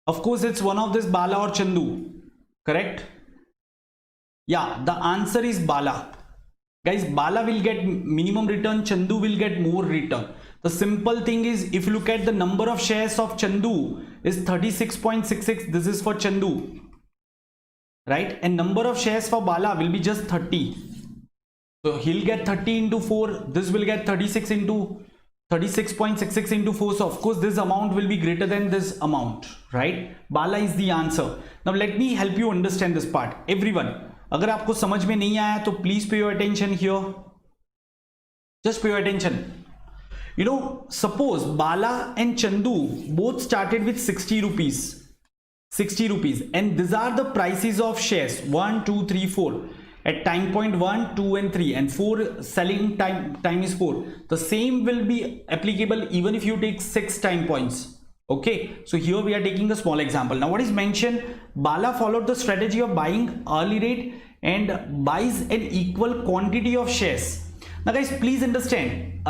Of course, it's one of this Bala or Chandu. Correct? Yeah, the answer is Bala. Guys, Bala will get minimum return, Chandu will get more return. The simple thing is, if you look at the number of shares of Chandu is 36.66. This is for Chandu, right? And number of shares for Bala will be just 30. So he'll get 30 into 4. This will get 36 into 36.66 into 4. So of course this amount will be greater than this amount, right? Bala is the answer. Now let me help you understand this part. Everyone, अगर आपको समझ में नहीं आया तो please pay your attention here. Just pay your attention. You know, suppose Bala and Chandu both started with 60 rupees. 60 rupees. And these are the prices of shares. 1, 2, 3, 4. At time point 1, 2 and 3 and 4 selling time is 4. The same will be applicable even if you take 6 time points. Okay, so here we are taking a small example. Now what is mentioned, Bala followed the strategy of buying early rate and buys an equal quantity of shares. Now guys, please understand,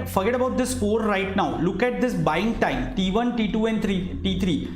forget about this 4 right now. Look at this buying time, T1, T2 and T3.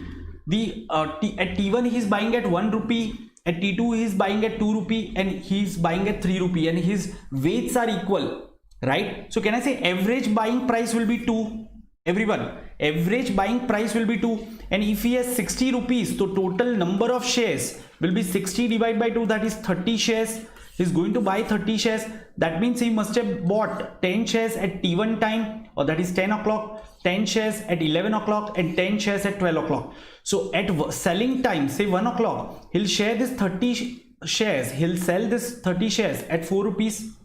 At T1 he is buying at 1 rupee. At T2 he is buying at 2 rupee and he is buying at 3 rupee and his weights are equal, right? So can I say average buying price will be 2? Everyone, average buying price will be 2, and if he has 60 rupees, so total number of shares will be 60 divided by 2, that is 30 shares. He is going to buy 30 shares. That means he must have bought 10 shares at T1 time, or that is 10 o'clock, 10 shares at 11 o'clock and 10 shares at 12 o'clock. So at selling time, say 1 o'clock, he'll share this 30 shares. He'll sell this 30 shares at 4 rupees.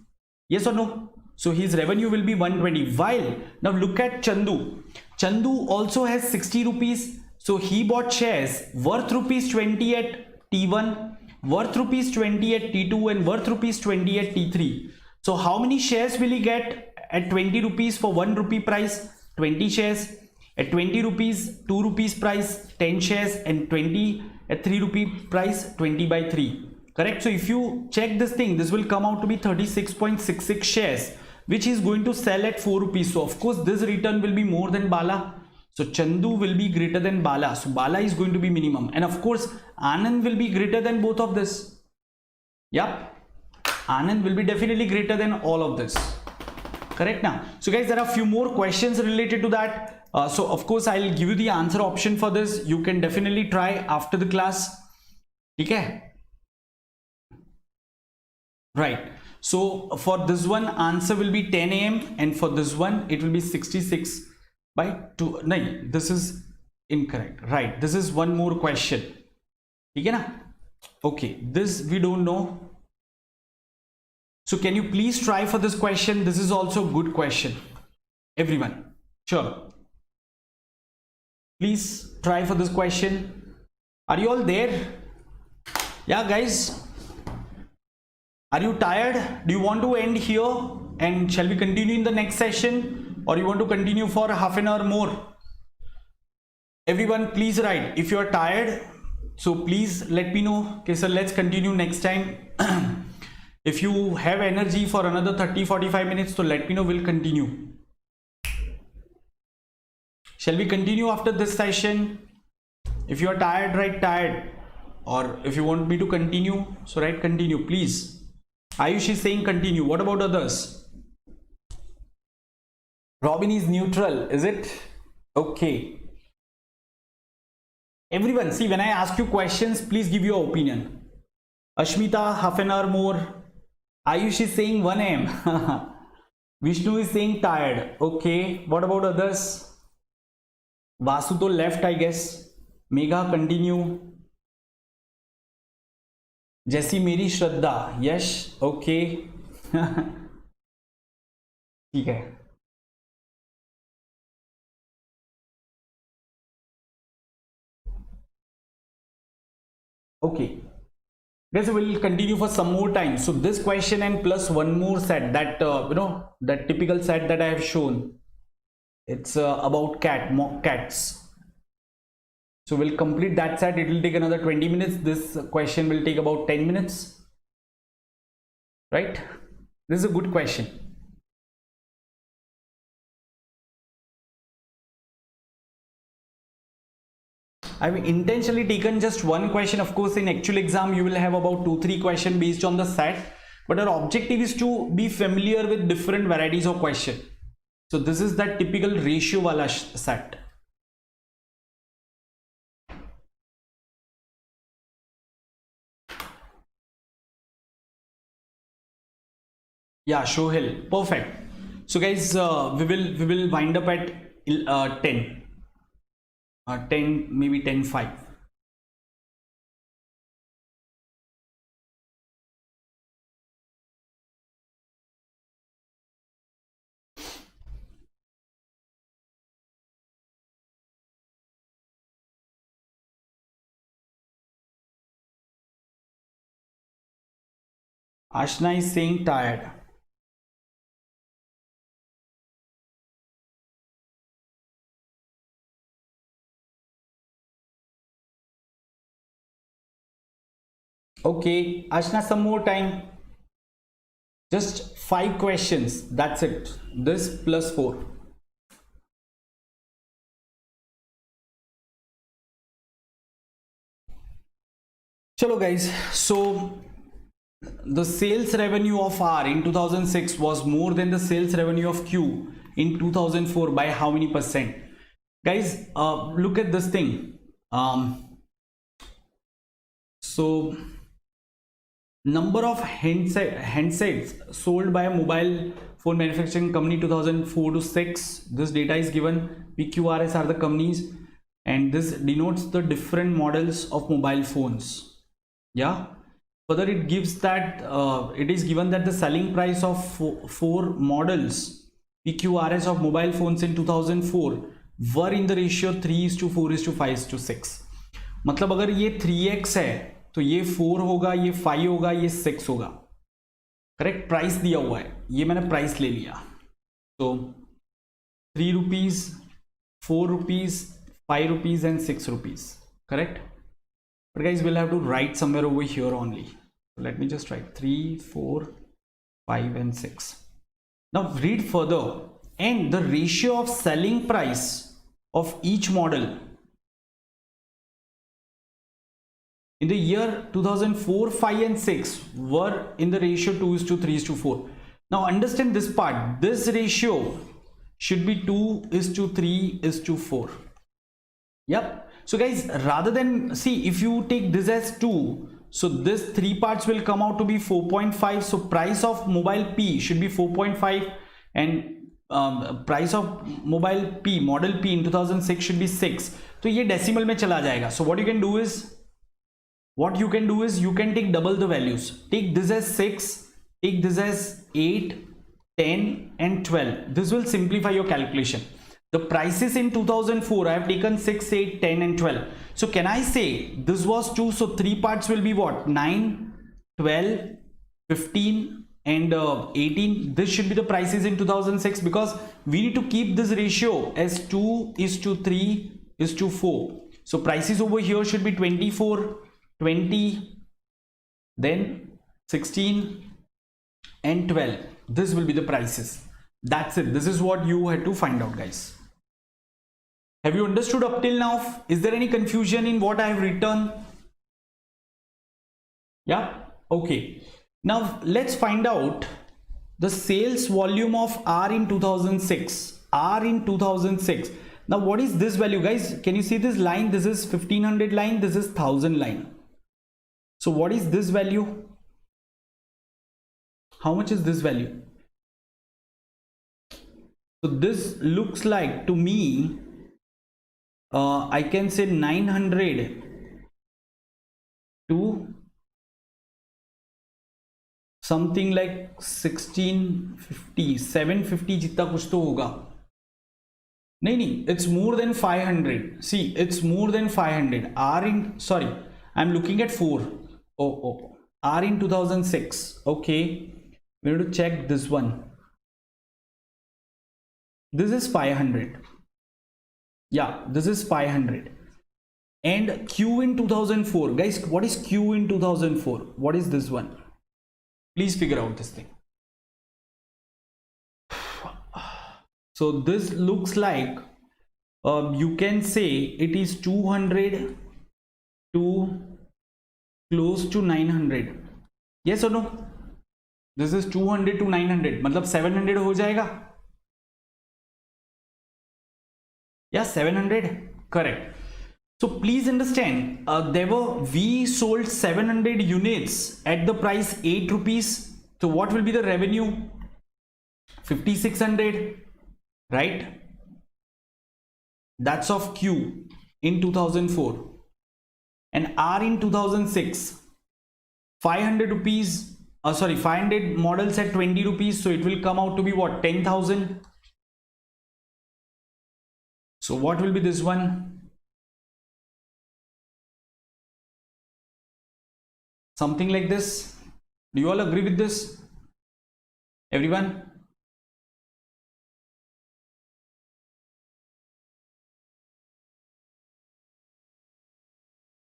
Yes or no? So his revenue will be 120. While now look at Chandu. Chandu also has 60 rupees. So he bought shares worth rupees 20 at T1, worth rupees 20 at T2 and worth rupees 20 at T3. So how many shares will he get at 20 rupees for 1 rupee price? 20 shares. At 20 rupees, 2 rupees price, 10 shares, and 20 at 3 rupee price, 20 by 3. Correct? So if you check this thing, this will come out to be 36.66 shares, which is going to sell at 4 rupees. So of course this return will be more than Bala. So Chandu will be greater than Bala. So Bala is going to be minimum. And of course Anand will be greater than both of this. Yep. Anand will be definitely greater than all of this. Correct now. So guys, there are a few more questions related to that. So of course I'll give you the answer option for this. You can definitely try after the class. Okay. Right. So for this one, answer will be 10 AM and for this one it will be 66 by 2. No, this is incorrect. Right. This is one more question. Okay, na? Okay. This we don't know. So can you please try for this question? This is also a good question. Everyone. Sure. Please try for this question. Are you all there? Yeah, guys. Are you tired? Do you want to end here and shall we continue in the next session, or you want to continue for half an hour more? Everyone, please write. If you are tired, so please let me know. Okay, so let's continue next time. If you have energy for another 30-45 minutes, so let me know, we'll continue. Shall we continue after this session? If you are tired, write tired. Or if you want me to continue, so write continue, please. Ayush is saying continue. What about others? Robin is neutral, is it? Okay. Everyone, see, when I ask you questions, please give your opinion. Ashmita, half an hour more. Ayush is saying 1 AM. Vishnu is saying tired. Okay. What about others? Vasuto left, I guess. Megha, continue. जैसी मेरी श्रद्धा, यश, okay. ठीक है. Okay, guys, we'll continue for some more time. So this question and plus one more set, that that typical set that I have shown, it's about mock cats. So we'll complete that set. It will take another 20 minutes. This question will take about 10 minutes. Right? This is a good question. I've intentionally taken just one question. Of course, in actual exam, you will have about 2-3 questions based on the set. But our objective is to be familiar with different varieties of question. So this is that typical ratio wala set. Yeah, Shohil, perfect. So guys, we will wind up at 10, 10 maybe 10:05. Ashna is saying tired. Okay, Ashna, some more time. Just 5 questions. That's it. This plus 4. Chalo guys, so the sales revenue of R in 2006 was more than the sales revenue of Q in 2004 by how many percent? Guys, look at this thing. So number of handsets sold by a mobile phone manufacturing company 2004 to 6. This data is given. PQRS are the companies, and this denotes the different models of mobile phones. Yeah. Further, it gives that it is given that the selling price of four models PQRS of mobile phones in 2004 were in the ratio 3:4:5:6. मतलब अगर ये 3x है तो ये 4 होगा, ये 5 होगा, ये 6 होगा. करेक्ट. प्राइस दिया हुआ है, ये मैंने प्राइस ले लिया. तो 3 rupees, 4 rupees, 5 rupees and 6 rupees. Correct. But guys, we'll have to write somewhere over here only. So let me just write 3, 4, 5 and 6. Now read further. And the ratio of selling price of each model in the year 2004, 5 and 6 were in the ratio 2:3:4. Now understand this part. This ratio should be 2:3:4. Yep. So guys, rather than, see, if you take this as 2, so this 3 parts will come out to be 4.5. So price of mobile P should be 4.5 and price of mobile P, model P in 2006 should be 6. तो ये decimal में चला जाएगा. So what you can do is you can take double the values. Take this as 6, take this as 8, 10 and 12. This will simplify your calculation. The prices in 2004, I have taken 6, 8, 10 and 12. So can I say this was 2? So 3 parts will be what? 9, 12, 15 and 18. This should be the prices in 2006, because we need to keep this ratio as 2:3:4. So prices over here should be 24, 20, then 16 and 12. This will be the prices. That's it. This is what you had to find out, guys. Have you understood up till now? Is there any confusion in what I have written? Yeah. Okay. Now let's find out the sales volume of R in 2006. R in 2006. Now what is this value, guys? Can you see this line? This is 1500 line. This is 1000 line. So what is this value? How much is this value? So this looks like to me, I can say 900 to something like 1650, 750 जितना कुछ तो होगा. नहीं, it's more than 500. See, it's more than 500. R in, sorry, I'm looking at 4. Oh, R in 2006. Okay, we need to check this one. This is 500. Yeah, this is 500. And Q in 2004. Guys, what is Q in 2004? What is this one? Please figure out this thing. So this looks like You can say it is 200 to close to 900. Yes or no? This is 200 to 900, मतलब 700 हो जाएगा. Yeah, 700, correct. So please understand, we sold 700 units at the price 8 rupees. So what will be the revenue? 5600, right? That's of Q in 2004, and R in 2006. 500 rupees, 500 models at 20 rupees, so it will come out to be what, 10,000. So what will be this one? Something like this. Do you all agree with this? Everyone?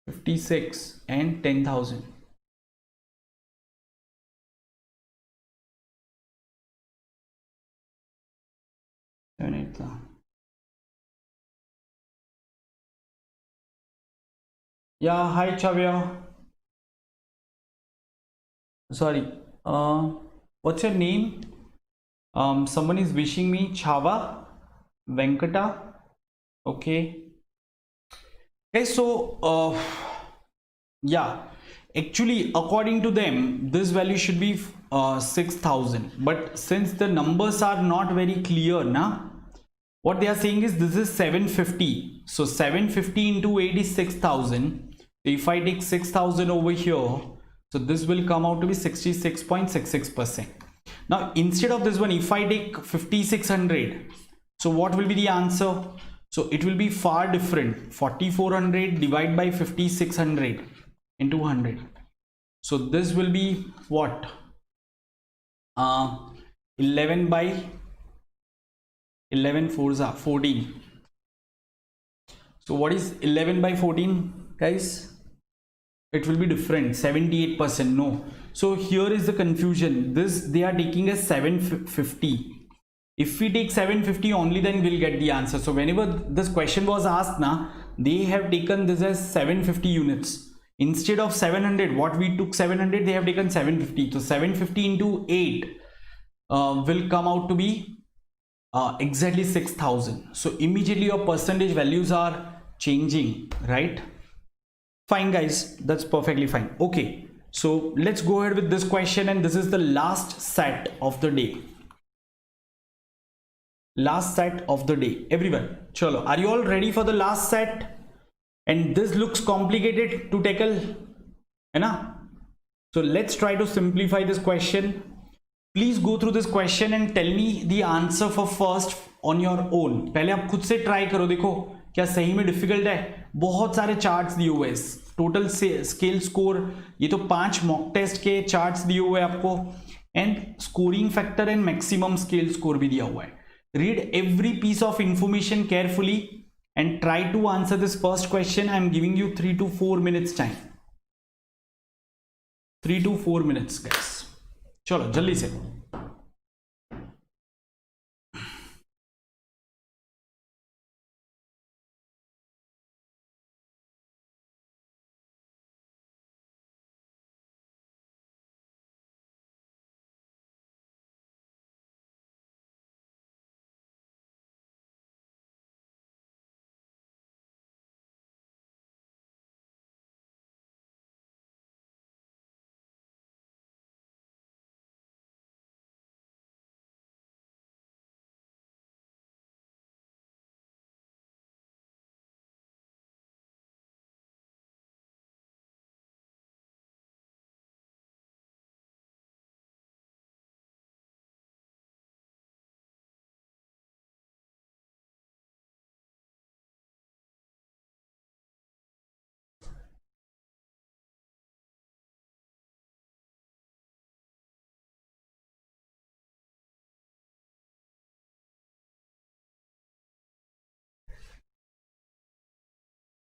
$56 and 10,000. Yeah, hi Chavya. Sorry, what's your name? Someone is wishing me Chava Venkata. Okay. Okay, so yeah, actually according to them this value should be 6,000, but since the numbers are not very clear now, what they are saying is this is 750. So 750 into 8 is 6,000. If I take 6,000 over here, so this will come out to be 66.66%. Now instead of this one, if I take 5,600, so what will be the answer? So it will be far different. 4,400 divided by 5,600 into 100. So this will be what? 11 by 11 fours are 14. So what is 11 by 14, guys? It will be different. 78%. No. So here is the confusion. This they are taking as 750. If we take 750 only, then we'll get the answer. So whenever this question was asked now, they have taken this as 750 units instead of 700. What we took 700, they have taken 750. So 750 into 8 will come out to be exactly 6,000. So immediately your percentage values are changing, right? Fine guys, that's perfectly fine. Okay, so let's go ahead with this question, and this is the last set of the day. Last set of the day, everyone. Chalo, are you all ready for the last set? And this looks complicated to tackle, है ना? So let's try to simplify this question. Please go through this question and tell me the answer for first on your own. पहले आप खुद से try करो, देखो क्या सही में डिफिकल्ट है. बहुत सारे चार्ट्स दिए हुए हैं, टोटल स्केल स्कोर, ये तो 5 मॉक टेस्ट के चार्ट्स दिए हुए हैं आपको, and scoring factor and maximum scale score भी दिया हुआ है. Read every piece of information carefully and try to answer this first question. I am giving you 3 to 4 minutes time. 3 to 4 minutes guys. चलो जल्दी से.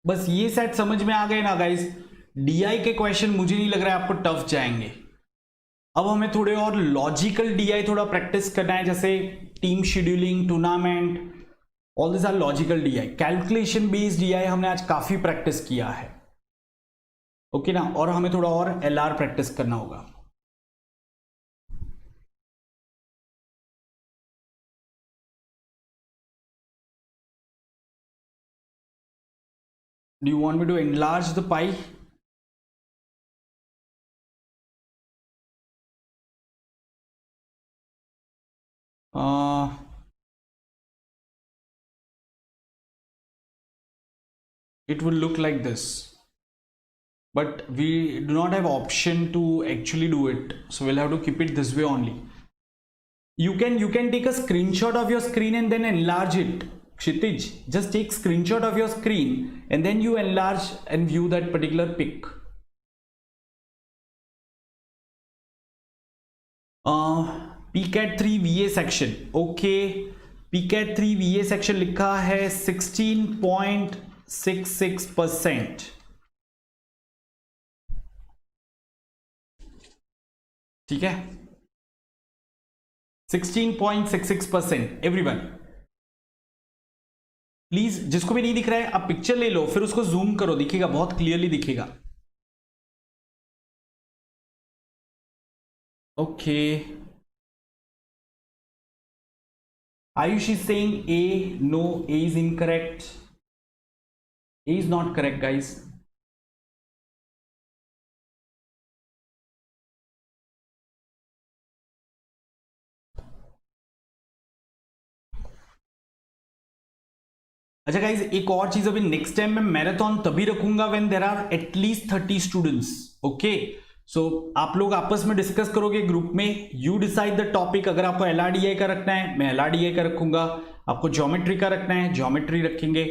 बस ये सेट समझ में आ गए ना गाइस. डीआई के क्वेश्चन मुझे नहीं लग रहा है आपको टफ जाएंगे. अब हमें थोड़े और लॉजिकल डीआई थोड़ा प्रैक्टिस करना है, जैसे team scheduling, tournament all this are logical DI, calculation based DI हमने आज काफी प्रैक्टिस किया है, ओके ना, और हमें थोड़ा और एलआर प्रैक्टिस करना होगा। Do you want me to enlarge the pie? It will look like this, but we do not have option to actually do it, so we'll have to keep it this way only. You can take a screenshot of your screen and then enlarge it. Kshitij, just take screenshot of your screen and then you enlarge and view that particular pic. PCAT3 VA section, okay, PCAT3 VA section लिखा है 16.66%, ठीक है, 16.66%। Everyone please, जिसको भी नहीं दिख रहा है आप पिक्चर ले लो, फिर उसको जूम करो, दिखेगा, बहुत क्लियरली दिखेगा। Okay, Ayush is saying A, no, A is incorrect, A is not correct guys. अच्छा गाइज, एक और चीज, अभी नेक्स्ट टाइम मैं मैराथन तभी रखूंगा when there are at least 30 students, okay. So आप लोग आपस में डिस्कस करोगे ग्रुप में, यू डिसाइड द टॉपिक। अगर आपको LRDI का रखना है, मैं LRDI का रखूंगा, आपको ज्योमेट्री का रखना है, ज्योमेट्री रखेंगे,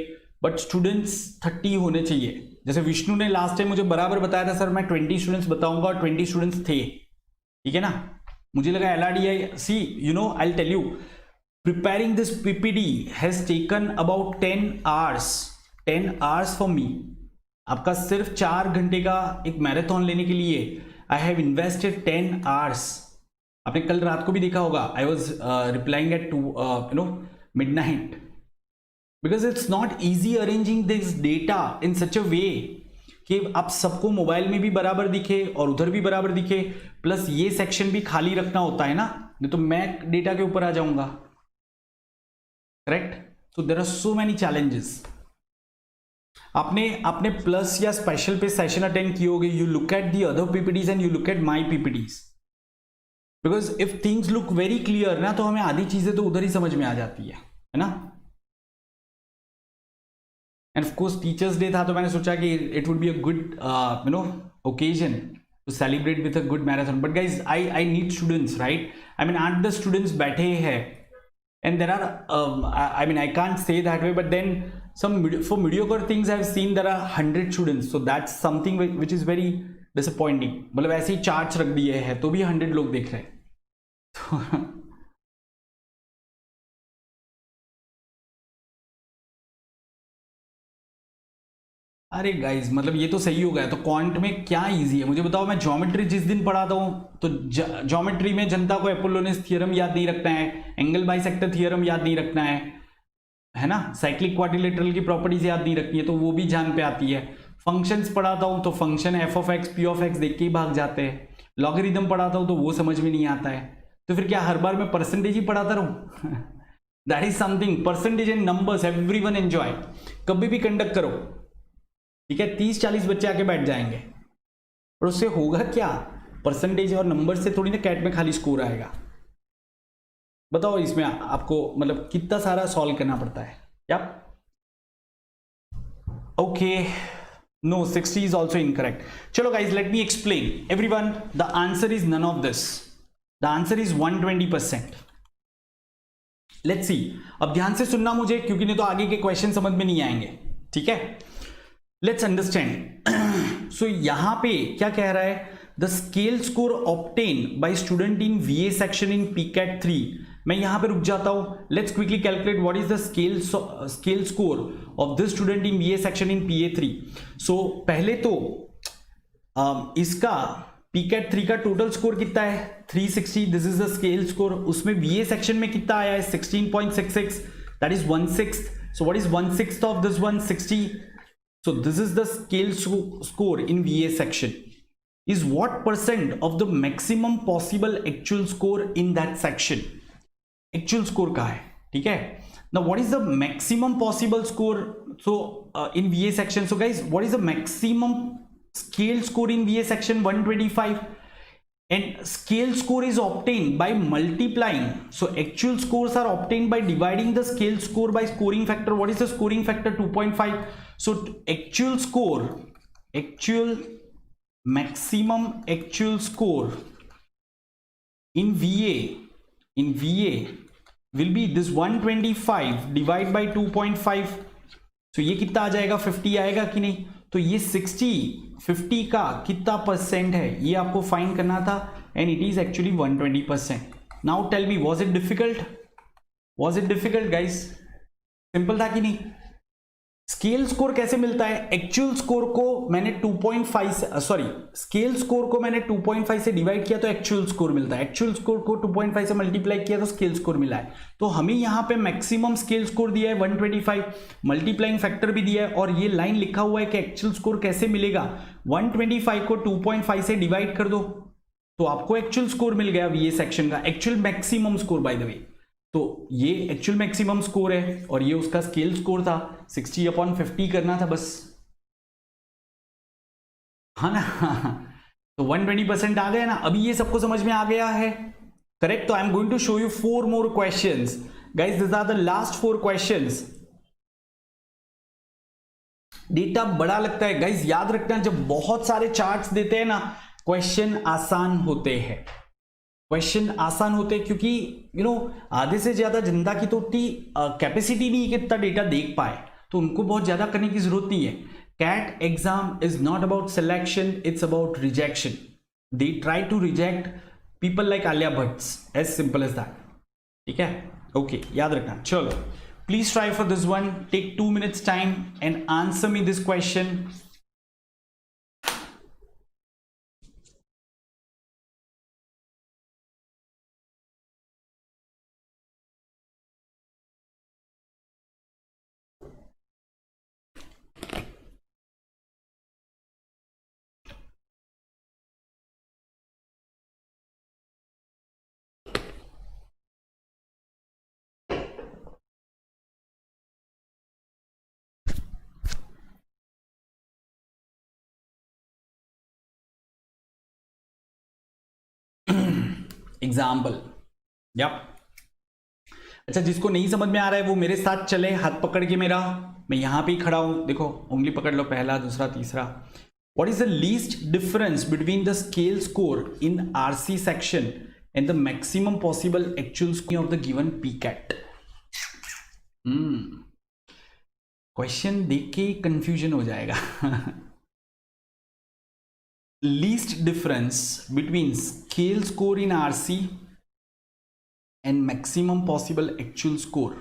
बट स्टूडेंट्स 30 होने चाहिए। जैसे विष्णु ने लास्ट टाइम मुझे बराबर बताया था, सर मैं 20 स्टूडेंट्स बताऊंगा, और 20 स्टूडेंट्स थे, ठीक है ना। मुझे लगा LRDI, see you know, I tell you, preparing this PPD has taken about 10 hours for me। आपका सिर्फ 4 घंटे का एक मैराथन लेने के लिए I have invested 10 hours। आपने कल रात को भी देखा होगा, I was replying at midnight, because it's not easy arranging this data in such a way कि आप सबको मोबाइल में भी बराबर दिखे और उधर भी बराबर दिखे, प्लस ये सेक्शन भी खाली रखना होता है ना, नहीं तो मैं डेटा के ऊपर आ जाऊंगा, correct. So there are so many challenges. आपने प्लस या स्पेशल पे सेशन अटेंड किए होगे, you look at the other PPTs and you look at my PPTs, because if things look very clear ना, तो हमें आधी चीजें तो उधर ही समझ में आ जाती है ना। And of course teachers day था, तो मैंने सोचा कि it would be a good occasion to celebrate with a good marathon. But guys, I need students, right. I mean 8-10 students बैठे हैं, and there are I mean, I can't say that way, but then for mediocre things I've seen there are 100 students, so that's something which is very disappointing। मतलब ऐसे ही charts रख दिए हैं तो भी 100 लोग देख रहे हैं। अरे गाइज, मतलब ये तो सही हो गया, तो क्वांट में क्या इजी है मुझे बताओ। मैं ज्योमेट्री जिस दिन पढ़ाता हूं, तो ज्योमेट्री में जनता को एपोलोनियस थ्योरम याद नहीं रखना है, एंगल बाइसेक्टर थ्योरम याद नहीं रखना है ना, साइक्लिक क्वाड्रिलेटरल की प्रॉपर्टीज याद नहीं रखनी है, तो वो भी जान पे आती है। फंक्शंस पढ़ाता हूं तो function f of x p of x देख के ही भाग जाते हैं। लॉगरिथम पढ़ाता हूं तो वो समझ में नहीं आता है, तो फिर क्या हर बार मैं परसेंटेज ही पढ़ाता रहूं? That is something, percentage and numbers everyone enjoy. कभी भी कंडक्ट करो, ठीक है, 30-40 बच्चे आके बैठ जाएंगे, और उससे होगा क्या? परसेंटेज और नंबर से थोड़ी ना कैट में खाली स्कोर आएगा। बताओ इसमें आपको मतलब कितना सारा सॉल्व करना पड़ता है। क्या? Okay, no, 60 is also incorrect. चलो guys, let me explain everyone, the answer is none of this, the answer is 120%। Let's see, अब ध्यान से सुनना मुझे, क्योंकि नहीं तो आगे के क्वेश्चन समझ में नहीं आएंगे, ठीक है। Let's understand. सो यहां पे क्या कह रहा है, the scale score obtain bye student in VA section in PCAT3। मैं यहां पे रुक जाता हूं। Let's quickly calculate what is the scale score of this student in VA section in PA3। सो पहले तो इसका PCAT3 का टोटल स्कोर कितना है? 360, this is the scale score. उसमें VA सेक्शन में कितना आया है? 16.66, that is 1/6। So what is 1/6 of this one? 60. So this is the scale score in VA section. Is what percent of the maximum possible actual score in that section? Actual score का है, ठीक है. Now what is the maximum possible score? So in VA section, so guys, what is the maximum scale score in VA section? 125. And scale score is obtained by multiplying. So actual scores are obtained by dividing the scale score by scoring factor. What is the scoring factor? 2.5. So actual score, maximum actual score in VA will be this 125 divided by 2.5. So ये कितना आ जाएगा? 50 आएगा कि नहीं? तो ये 50 का कितना परसेंट है ये आपको फाइंड करना था, and it is actually 120%. Now tell me, was it difficult guys? Simple था कि नहीं? स्केल स्कोर कैसे मिलता है? एक्चुअल स्कोर को मैंने 2.5 से स्केल स्कोर को मैंने 2.5 से डिवाइड किया तो एक्चुअल स्कोर मिलता है. एक्चुअल स्कोर को 2.5 से मल्टीप्लाई किया तो स्केल स्कोर मिला है. तो हमें यहाँ पे मैक्सिमम स्केल स्कोर दिया है 125, मल्टीप्लाइंग फैक्टर भी दिया है, और ये लाइन लिखा हुआ है कि एक्चुअल स्कोर कैसे मिलेगा. 125 को 2.5 से डिवाइड कर दो तो आपको एक्चुअल स्कोर मिल गया VA सेक्शन का. Actual maximum score by the way. तो ये एक्चुअल मैक्सिमम स्कोर है और ये उसका स्केल स्कोर था. 60/50 करना था बस, हाँ ना. तो 120% आ गया ना. अभी ये सबको समझ में आ गया है, करेक्ट? तो I am going to show you 4 more questions guys. This are the last 4 questions. Data बड़ा लगता है गाइस, याद रखना जब बहुत सारे चार्ट्स देते हैं ना, क्वेश्चन आसान होते हैं. क्योंकि आधे से ज्यादा जनता की तो उतनी कैपेसिटी नहीं है कि इतना डेटा देख पाए, तो उनको बहुत ज्यादा करने की जरूरत नहीं है. CAT exam is not about selection, it's about rejection. They try to reject people like Alia Bhatt, as simple as that. ठीक है, ओके, याद रखना. चलो, please try for this one. Take 2 minutes time and answer me this question. Example. अच्छा, जिसको नहीं समझ में आ रहा है वो मेरे साथ चले, हाथ पकड़ के मेरा. मैं यहां पे ही खड़ा हूं, देखो उंगली पकड़ लो, पहला, दूसरा, तीसरा. What is the least difference between the scale score in RC section and the maximum possible actual score of the given PCAT? Question देख के कंफ्यूजन हो जाएगा. Least difference between scale score in RC and maximum possible actual score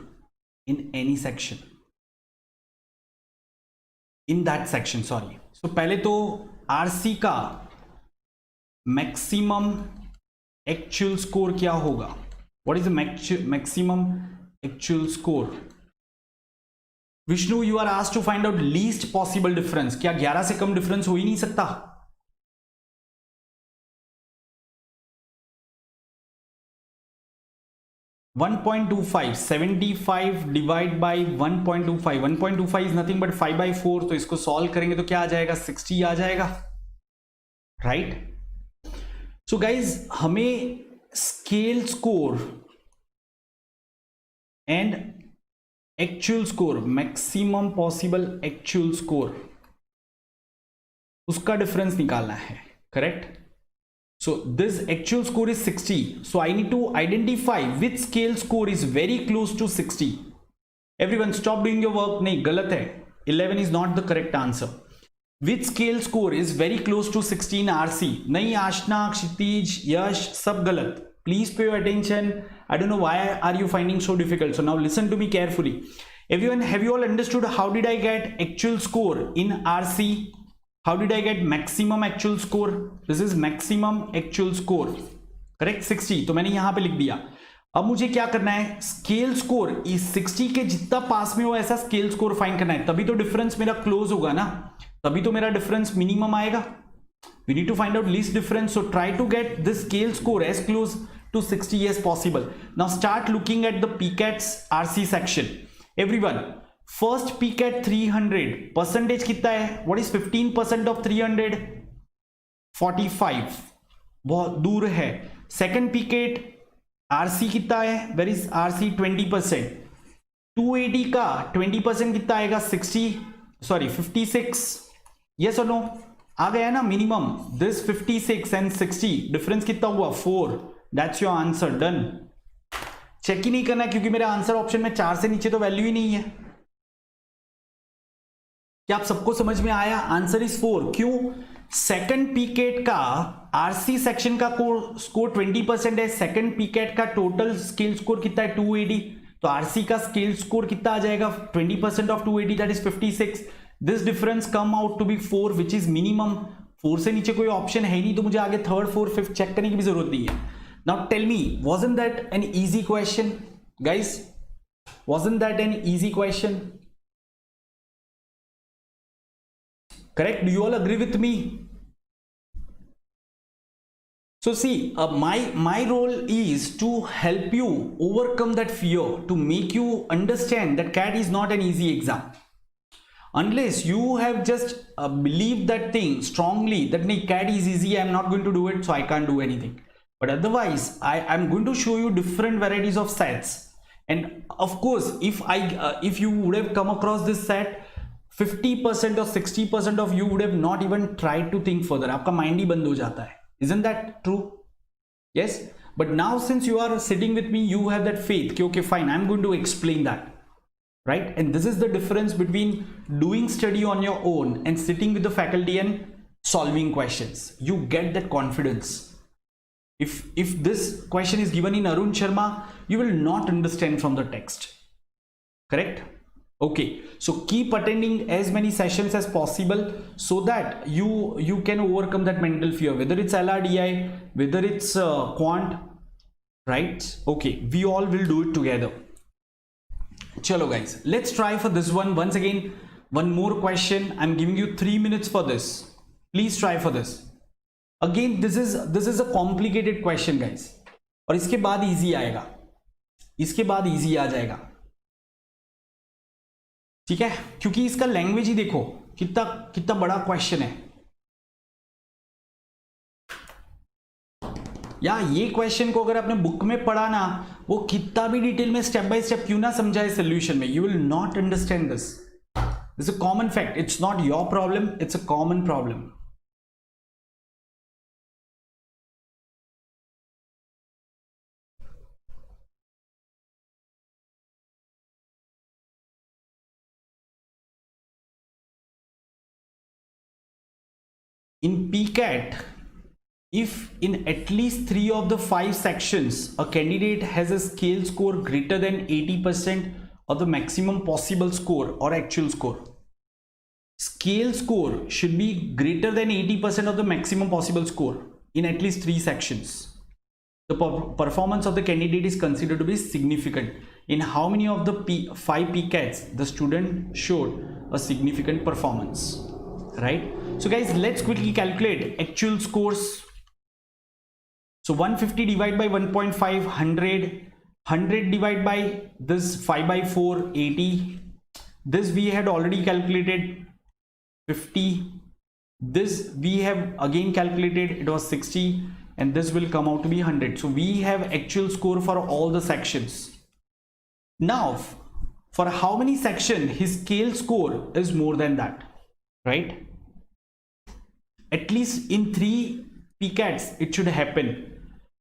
in any section. In that section, sorry. So पहले तो RC का maximum actual score क्या होगा? What is the maximum actual score? Vishnu, you are asked to find out least possible difference. क्या 11 से कम difference हो ही नहीं सकता? 1.25, 75 divide by 1.25. 1.25 is nothing but 5/4. तो इसको सॉल्व करेंगे तो क्या आ जाएगा? 60 आ जाएगा, राइट? सो गाइज, हमें scale score and actual score, maximum possible actual score, उसका डिफरेंस निकालना है, correct? So this actual score is 60. So I need to identify which scale score is very close to 60. Everyone stop doing your work. नहीं, गलत है. 11 is not the correct answer. Which scale score is very close to 60 in RC? नहीं, आशना, क्षितिज, यश, सब गलत. Please pay attention. I don't know why are you finding so difficult. So now listen to me carefully. Everyone, have you all understood how did I get actual score in RC? How did I get maximum actual score? This is maximum actual score, correct? 60. तो मैंने यहां पे लिख दिया. अब मुझे क्या करना है, स्केल स्कोर इस 60 के जितना पास में हो ऐसा स्केल स्कोर फाइंड करना है, तभी तो डिफरेंस मेरा क्लोज होगा ना, तभी तो मेरा डिफरेंस मिनिमम आएगा. We need to find out least difference, so try to get this scale score as close to 60 as possible. Now start looking at the PCAT's RC section. Everyone, first PCAT 300 percentage कितना है? What is 15% of 300? 45. बहुत दूर है. Second PCAT RC कितना है? Where is RC? 20%. 280 का 20% कितना आएगा? 56. Yes or no? आ गया ना मिनिमम. दिस 56 एंड 60 डिफरेंस कितना हुआ? 4. That's your answer. Done. Check ही नहीं करना क्योंकि मेरे आंसर ऑप्शन में 4 से नीचे तो वैल्यू ही नहीं है. क्या आप सबको समझ में आया? Answer is 4. क्यों? सेकंड पीकेट का आरसी सेक्शन का स्कोर 20% है. सेकंड पीकेट का टोटल स्केल स्कोर कितना है? 280. तो आरसी का स्केल स्कोर कितना आ जाएगा? 20% of 280 that is 56. This difference come out to be 4 which is minimum. 4 से नीचे कोई ऑप्शन है ही नहीं, तो मुझे आगे थर्ड, फोर्थ, फिफ्थ चेक करने की भी जरूरत नहीं है. Now tell me, wasn't that an easy question guys? Wasn't that an easy question? Correct? Do you all agree with me? So see, my role is to help you overcome that fear, to make you understand that CAT is not an easy exam. Unless you have just believed that thing strongly that CAT is easy, I'm not going to do it, so I can't do anything. But otherwise, I'm going to show you different varieties of sets. And of course, if you would have come across this set, 50% or 60% of you would have not even tried to think further. आपका mind ही बंद हो जाता है. Isn't that true? Yes. But now since you are sitting with me, you have that faith. Okay, fine. I'm going to explain that. Right? And this is the difference between doing study on your own and sitting with the faculty and solving questions. You get that confidence. If this question is given in Arun Sharma, you will not understand from the text. Correct? Okay, so keep attending as many sessions as possible so that you can overcome that mental fear, whether it's LRDI, whether it's quant, right? Okay, we all will do it together. Chalo guys, let's try for this one. Once again, one more question. I'm giving you 3 minutes for this. Please try for this. Again, this is a complicated question guys. और इसके बाद easy आएगा. इसके बाद easy आ जाएगा. ठीक है? क्योंकि इसका लैंग्वेज ही देखो कितना बड़ा क्वेश्चन है. या ये क्वेश्चन को अगर आपने बुक में पढ़ा ना, वो कितना भी डिटेल में स्टेप बाय स्टेप क्यों ना समझाए सोल्यूशन में, you will not understand this. This is a common fact. It's not your problem, it's a common problem. In PCAT, if in at least 3 of the 5 sections a candidate has a scale score greater than 80% of the maximum possible score or actual score, scale score should be greater than 80% of the maximum possible score in at least 3 sections. The performance of the candidate is considered to be significant. In how many of the 5 PCATs the student showed a significant performance, right? So guys, let's quickly calculate actual scores. So 150 divided by 1.5, 100 divided by this 5 by 4, 80. This we had already calculated, 50. This we have again calculated, it was 60, and this will come out to be 100. So we have actual score for all the sections. Now, for how many sections his scale score is more than that, right? At least in 3 PCATs it should happen.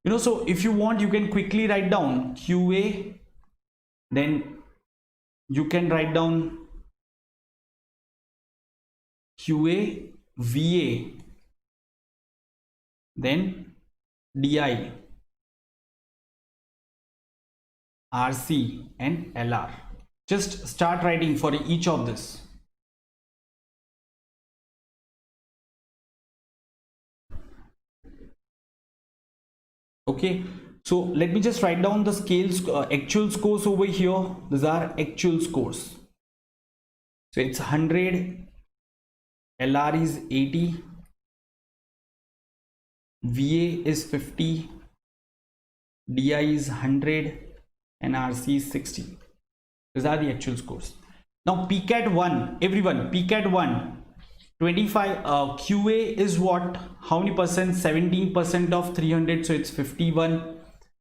You know, so if you want, you can quickly write down QA, then you can write down QA, VA, then DI, RC and LR. Just start writing for each of this. Okay, So let me just write down the scales, actual scores over here. These are actual scores. So it's 100, LR is 80, VA is 50, DI is 100, and RC is 60. These are the actual scores. Now PCAT 1, everyone, PCAT 1, 25, QA is what? How many percent? 17% of 300, so it's 51.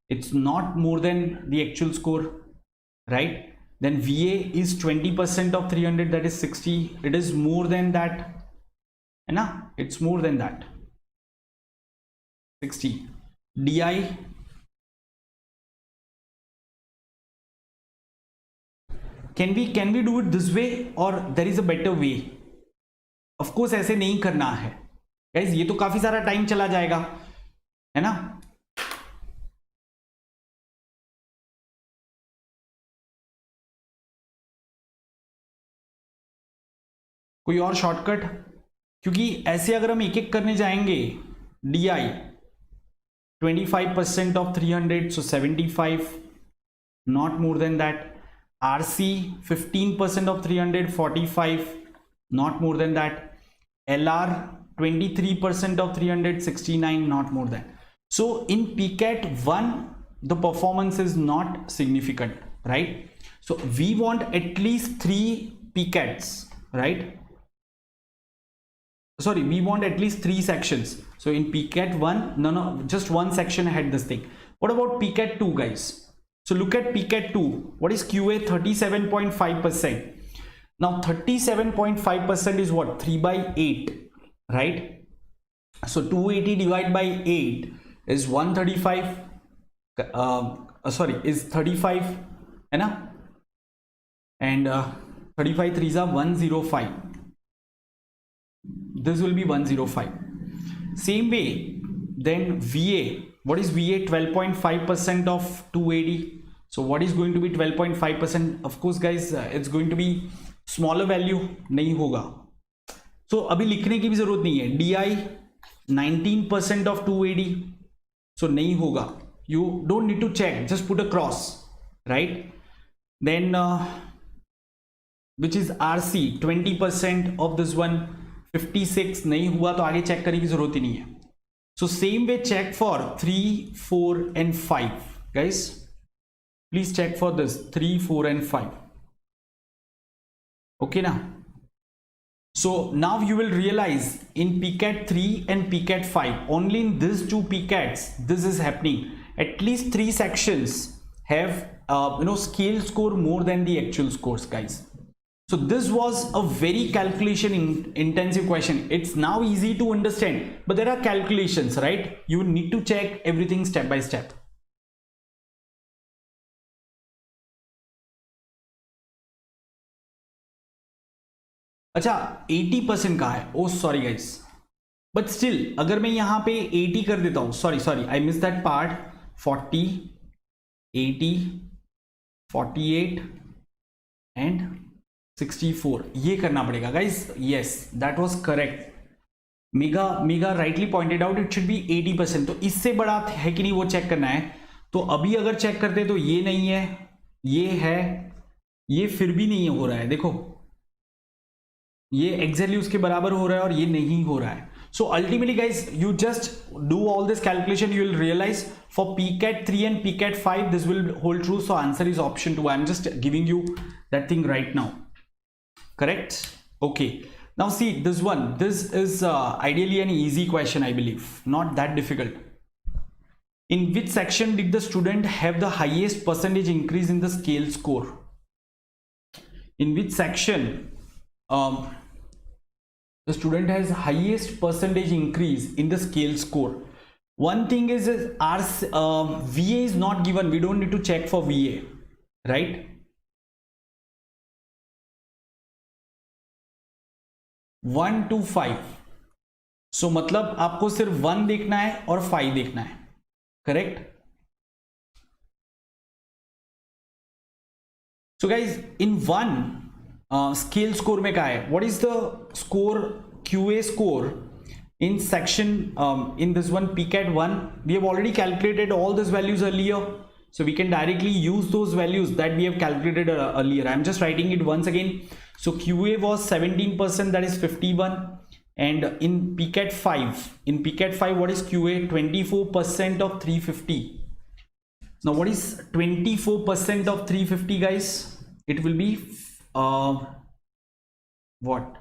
It's not more than the actual score, right? Then VA is 20% of 300, that is 60. It is more than that. It's more than that. 60. DI, can we do it this way or there is a better way? Of course ऐसे नहीं करना है guys, ये तो काफी सारा time चला जाएगा, है ना? कोई और शॉर्टकट? क्योंकि ऐसे अगर हम एक एक करने जाएंगे, DI 25% of 300, so 75, not more than that. RC 15% of 300, 45, not more than that. LR 23% of 300, 69, not more than. So in PCAT 1 the performance is not significant, right? So we want at least 3 PCATs, right? Sorry, we want at least 3 sections. So in PCAT 1, no, just one section had this thing. What about PCAT 2, guys? So look at PCAT 2. What is QA? 37.5%. Now 37.5% is what? 3 by 8, right? So 280 divided by 8 is 135. Is 35, है and 35 3s are 105. This will be 105. Same way, then VA. What is VA? 12.5% of 280. So what is going to be 12.5%? Of course, guys, it's going to be smaller value. नहीं होगा. So अभी लिखने की भी जरूरत नहीं है. DI 19% of 280. So नहीं होगा. You don't need to check. Just put a cross, right? Then which is RC 20% of this one. 56 नहीं हुआ तो आगे चेक करने की जरूरत ही नहीं है. So same way check for 3, 4 and 5, guys. Please check for this 3, 4 and 5. Okay now. So now you will realize in PCAT 3 and PCAT 5, only in these 2 PCATs this is happening. At least 3 sections have scale score more than the actual scores, guys. So this was a very calculation intensive question. It's now easy to understand, but there are calculations, right? You need to check everything step by step. अच्छा 80% का है. Oh sorry guys, but still अगर मैं यहाँ पे 80 कर देता हूँ, sorry I missed that part. 40, 80, 48 and 64 ये करना पड़ेगा guys. Yes, that was correct. Mega rightly pointed out it should be 80%. तो इससे बड़ा है कि नहीं वो चेक करना है. तो अभी अगर चेक करते तो ये नहीं है, ये है, ये फिर भी नहीं हो रहा है. देखो ये एक्जेक्टली उसके बराबर हो रहा है और ये नहीं हो रहा है. So ultimately guys, you just do all this calculation, you will realize for PCAT 3 and PCAT 5 this will hold true. So answer is option 2. I'm just giving you that thing right now. Correct? Okay. Now see this one. This is ideally an easy question, I believe. Not that difficult. In which section did the student have the highest percentage increase in the scale score? In which section the student has highest percentage increase in the scale score? One thing is VA is not given. We don't need to check for VA, right? 1 to 5. So मतलब आपको सिर्फ 1 देखना है और 5 देखना है. Correct? So guys, in 1 scale score में क्या है? What is the score, QA score in section in this one PCAT 1, we have already calculated all these values earlier, so we can directly use those values that we have calculated earlier. I'm just writing it once again. So QA was 17%, that is 51, and in PCAT 5, what is QA? 24% of 350. Now what is 24% of 350, guys? It will be what?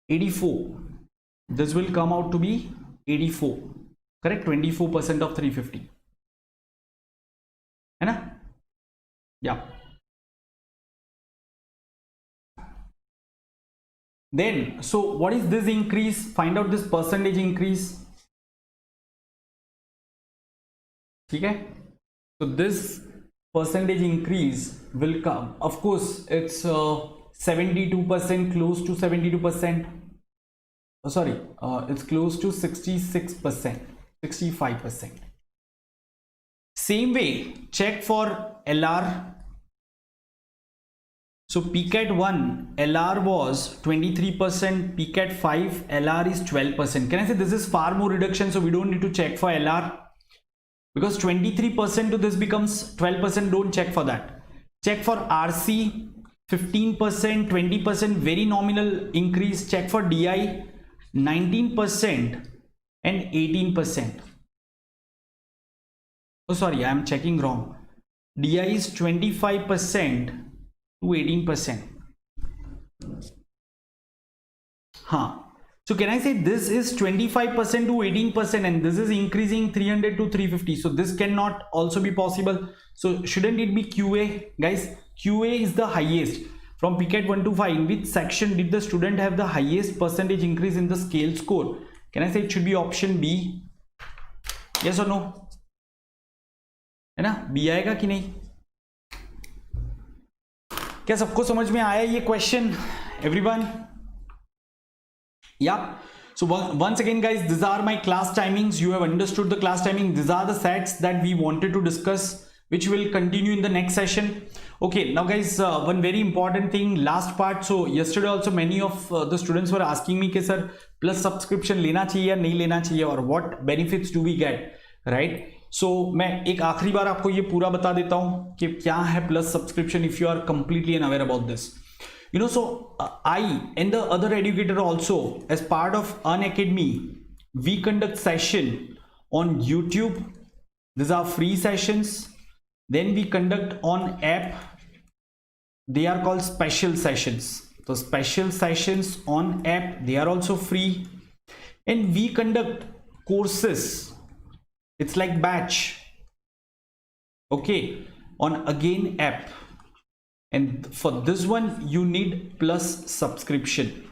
84. This will come out to be 84, correct? 24% of 350, है ना? Yeah. Then, so what is this increase? Find out this percentage increase. Okay, so this percentage increase will come, of course it's 72%, close to 72%. Oh, sorry, it's close to 66%, 65%. Same way, check for LR. So PCAT 1 LR was 23%, PCAT 5 LR is 12%. Can I say this is far more reduction, so we don't need to check for LR, because 23% to this becomes 12%. Don't check for that. Check for RC, 15%, 20%, very nominal increase. Check for DI, 19% and 18%. Oh sorry, I am checking wrong. DI is 25% to 18%. So can I say this is 25% to 18% and this is increasing 300 to 350? So this cannot also be possible. So shouldn't it be QA? Guys, QA is the highest. From PCAT 1 to 5, in which section did the student have the highest percentage increase in the scale score? Can I say it should be option B? Yes or no? है ना? B आएगा कि नहीं? क्या सबको समझ में आया ये question? Everyone? Yeah. So once again, guys, these are my class timings. You have understood the class timing. These are the sets that we wanted to discuss, which will continue in the next session. Okay, now guys, one very important thing, last part. So yesterday also many of the students were asking me कि sir plus subscription लेना चाहिए या नहीं लेना चाहिए, or what benefits do we get, right? So मैं एक आखिरी बार आपको ये पूरा बता देता हूँ कि क्या है plus subscription, if you are completely unaware about this. You know, so I and the other educator also, as part of Unacademy, we conduct session on YouTube. These are free sessions. Then we conduct on app. They are called special sessions. So special sessions on app, they are also free. And we conduct courses. It's like batch. Okay, on again app. And for this one, you need plus subscription.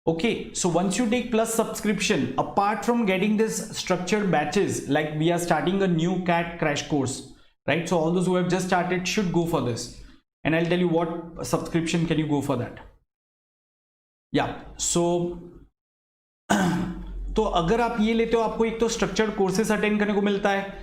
Okay, so once you take plus subscription, apart from getting this structured batches, like we are starting a new CAT crash course, right? So all those who have just started should go for this. And I'll tell you what subscription can you go for that. Yeah, so तो अगर आप ये लेते हो, आपको एक तो structured courses attend करने को मिलता है.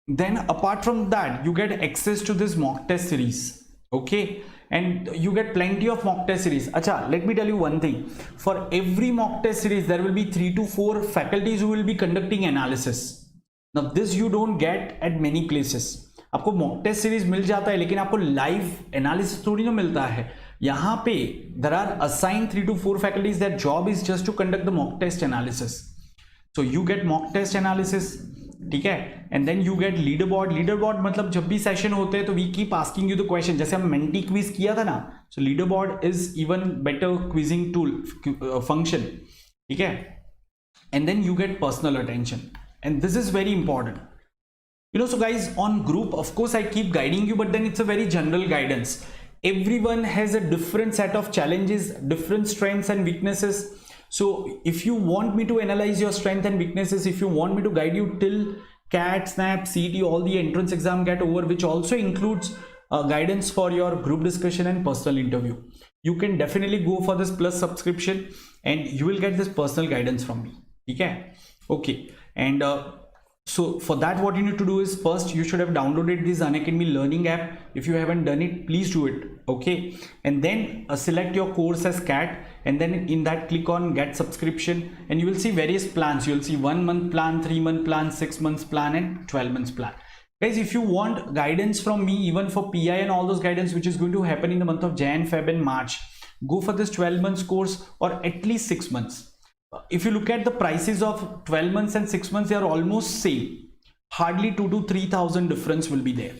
Then apart from that, you get access to this mock test series. Okay, and you get plenty of mock test series. Acha, let me tell you one thing. For every mock test series, there will be 3 to 4 faculties who will be conducting analysis. Now this you don't get at many places. आपको mock test series मिल जाता है, लेकिन आपको live analysis थोड़ी ना मिलता है. यहाँ पे there are assigned 3 to 4 faculties. Their job is just to conduct the mock test analysis. So you get mock test analysis. ठीक है, and then you get leaderboard मतलब जब भी सेशन होते हैं तो we keep asking you the question, जैसे हम मेंटी क्विज किया था ना. So leaderboard is even better quizzing tool function. ठीक है, and then you get personal attention, and this is very important. You know, so guys, on group, of course I keep guiding you, but then it's a very general guidance. Everyone has a different set of challenges, different strengths and weaknesses. So if you want me to analyze your strength and weaknesses, if you want me to guide you till CAT, SNAP, CET, all the entrance exam get over, which also includes guidance for your group discussion and personal interview, you can definitely go for this plus subscription and you will get this personal guidance from me. Okay, and So for that, what you need to do is, first you should have downloaded this Unacademy learning app. If you haven't done it, please do it. Okay, and then select your course as CAT, and then in that click on get subscription, and you will see various plans. You'll see 1 month plan, 3 month plan, 6 months plan, and 12 months plan. Guys, if you want guidance from me even for PI and all those guidance which is going to happen in the month of Jan, Feb and March, go for this 12 months course or at least 6 months. If you look at the prices of 12 months and 6 months, they are almost same. Hardly 2,000 to 3,000 difference will be there.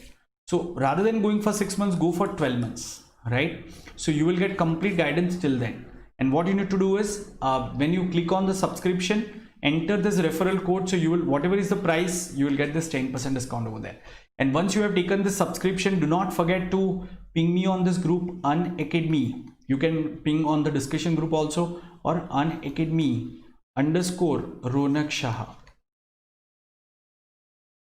So rather than going for 6 months, go for 12 months, right? So you will get complete guidance till then. And what you need to do is, when you click on the subscription, enter this referral code. So you will, whatever is the price, you will get this 10% discount over there. And once you have taken this subscription, do not forget to ping me on this group Unacademy. You can ping on the discussion group also, or Unacademy _ Ronak Shah.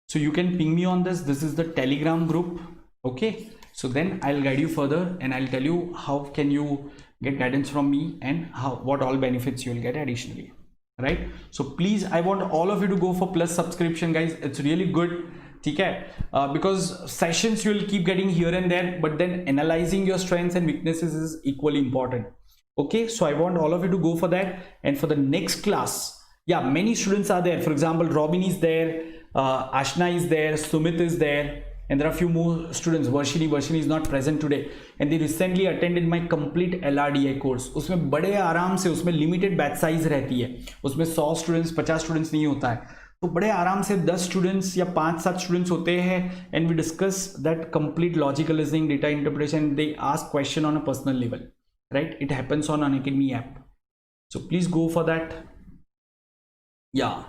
So you can ping me on this. This is the Telegram group. Okay, so then I'll guide you further and I'll tell you how can you get guidance from me and what all benefits you'll get additionally, right? So please, I want all of you to go for plus subscription, guys. It's really good. Okay, because sessions you will keep getting here and there, but then analyzing your strengths and weaknesses is equally important. Okay, so I want all of you to go for that. And for the next class, yeah, many students are there. For example, Robin is there, Ashna is there, Sumit is there, and there are a few more students. Varshini is not present today, and they recently attended my complete LRDI course. उसमें बड़े आराम से, उसमें limited batch size रहती है, उसमें 100 students 50 students नहीं होता है, तो बड़े आराम से 10 स्टूडेंट्स या 5-7 स्टूडेंट्स होते हैं, and we discuss that complete logical reasoning, data interpretation. They ask question on a personal level, right? It happens on Unacademy app. So please go for that. Yeah,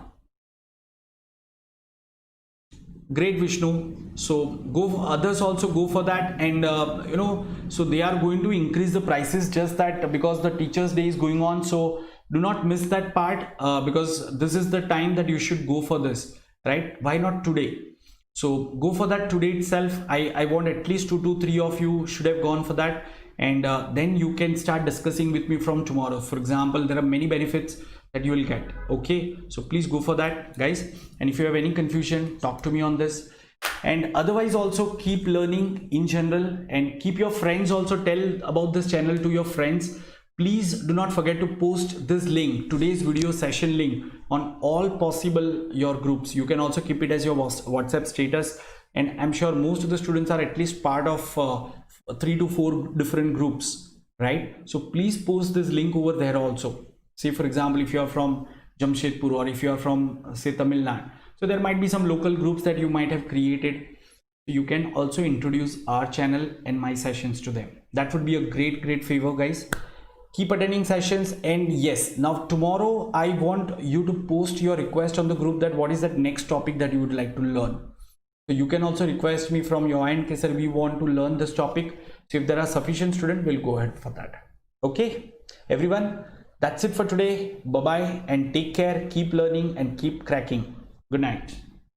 great, Vishnu. So go, others also go for that. And you know, so they are going to increase the prices, just that because the Teachers Day is going on. So do not miss that part, because this is the time that you should go for this, right? Why not today? So go for that today itself. I want at least 2 to 3 of you should have gone for that, and then you can start discussing with me from tomorrow. For example, there are many benefits that you will get. Okay, so please go for that, guys. And if you have any confusion, talk to me on this. And otherwise also keep learning in general, and keep your friends also, tell about this channel to your friends. Please do not forget to post this link, today's video session link, on all possible your groups. You can also keep it as your WhatsApp status, and I'm sure most of the students are at least part of 3 to 4 different groups, right? So please post this link over there also. Say for example, if you are from Jamshedpur, or if you are from say Tamil Nadu, so there might be some local groups that you might have created. You can also introduce our channel and my sessions to them. That would be a great favor, guys. Keep attending sessions. And yes, now tomorrow I want you to post your request on the group, that what is that next topic that you would like to learn. So you can also request me from your end, sir, we want to learn this topic. So if there are sufficient students, we'll go ahead for that. Okay, everyone, that's it for today. Bye bye, and take care. Keep learning and keep cracking. Good night.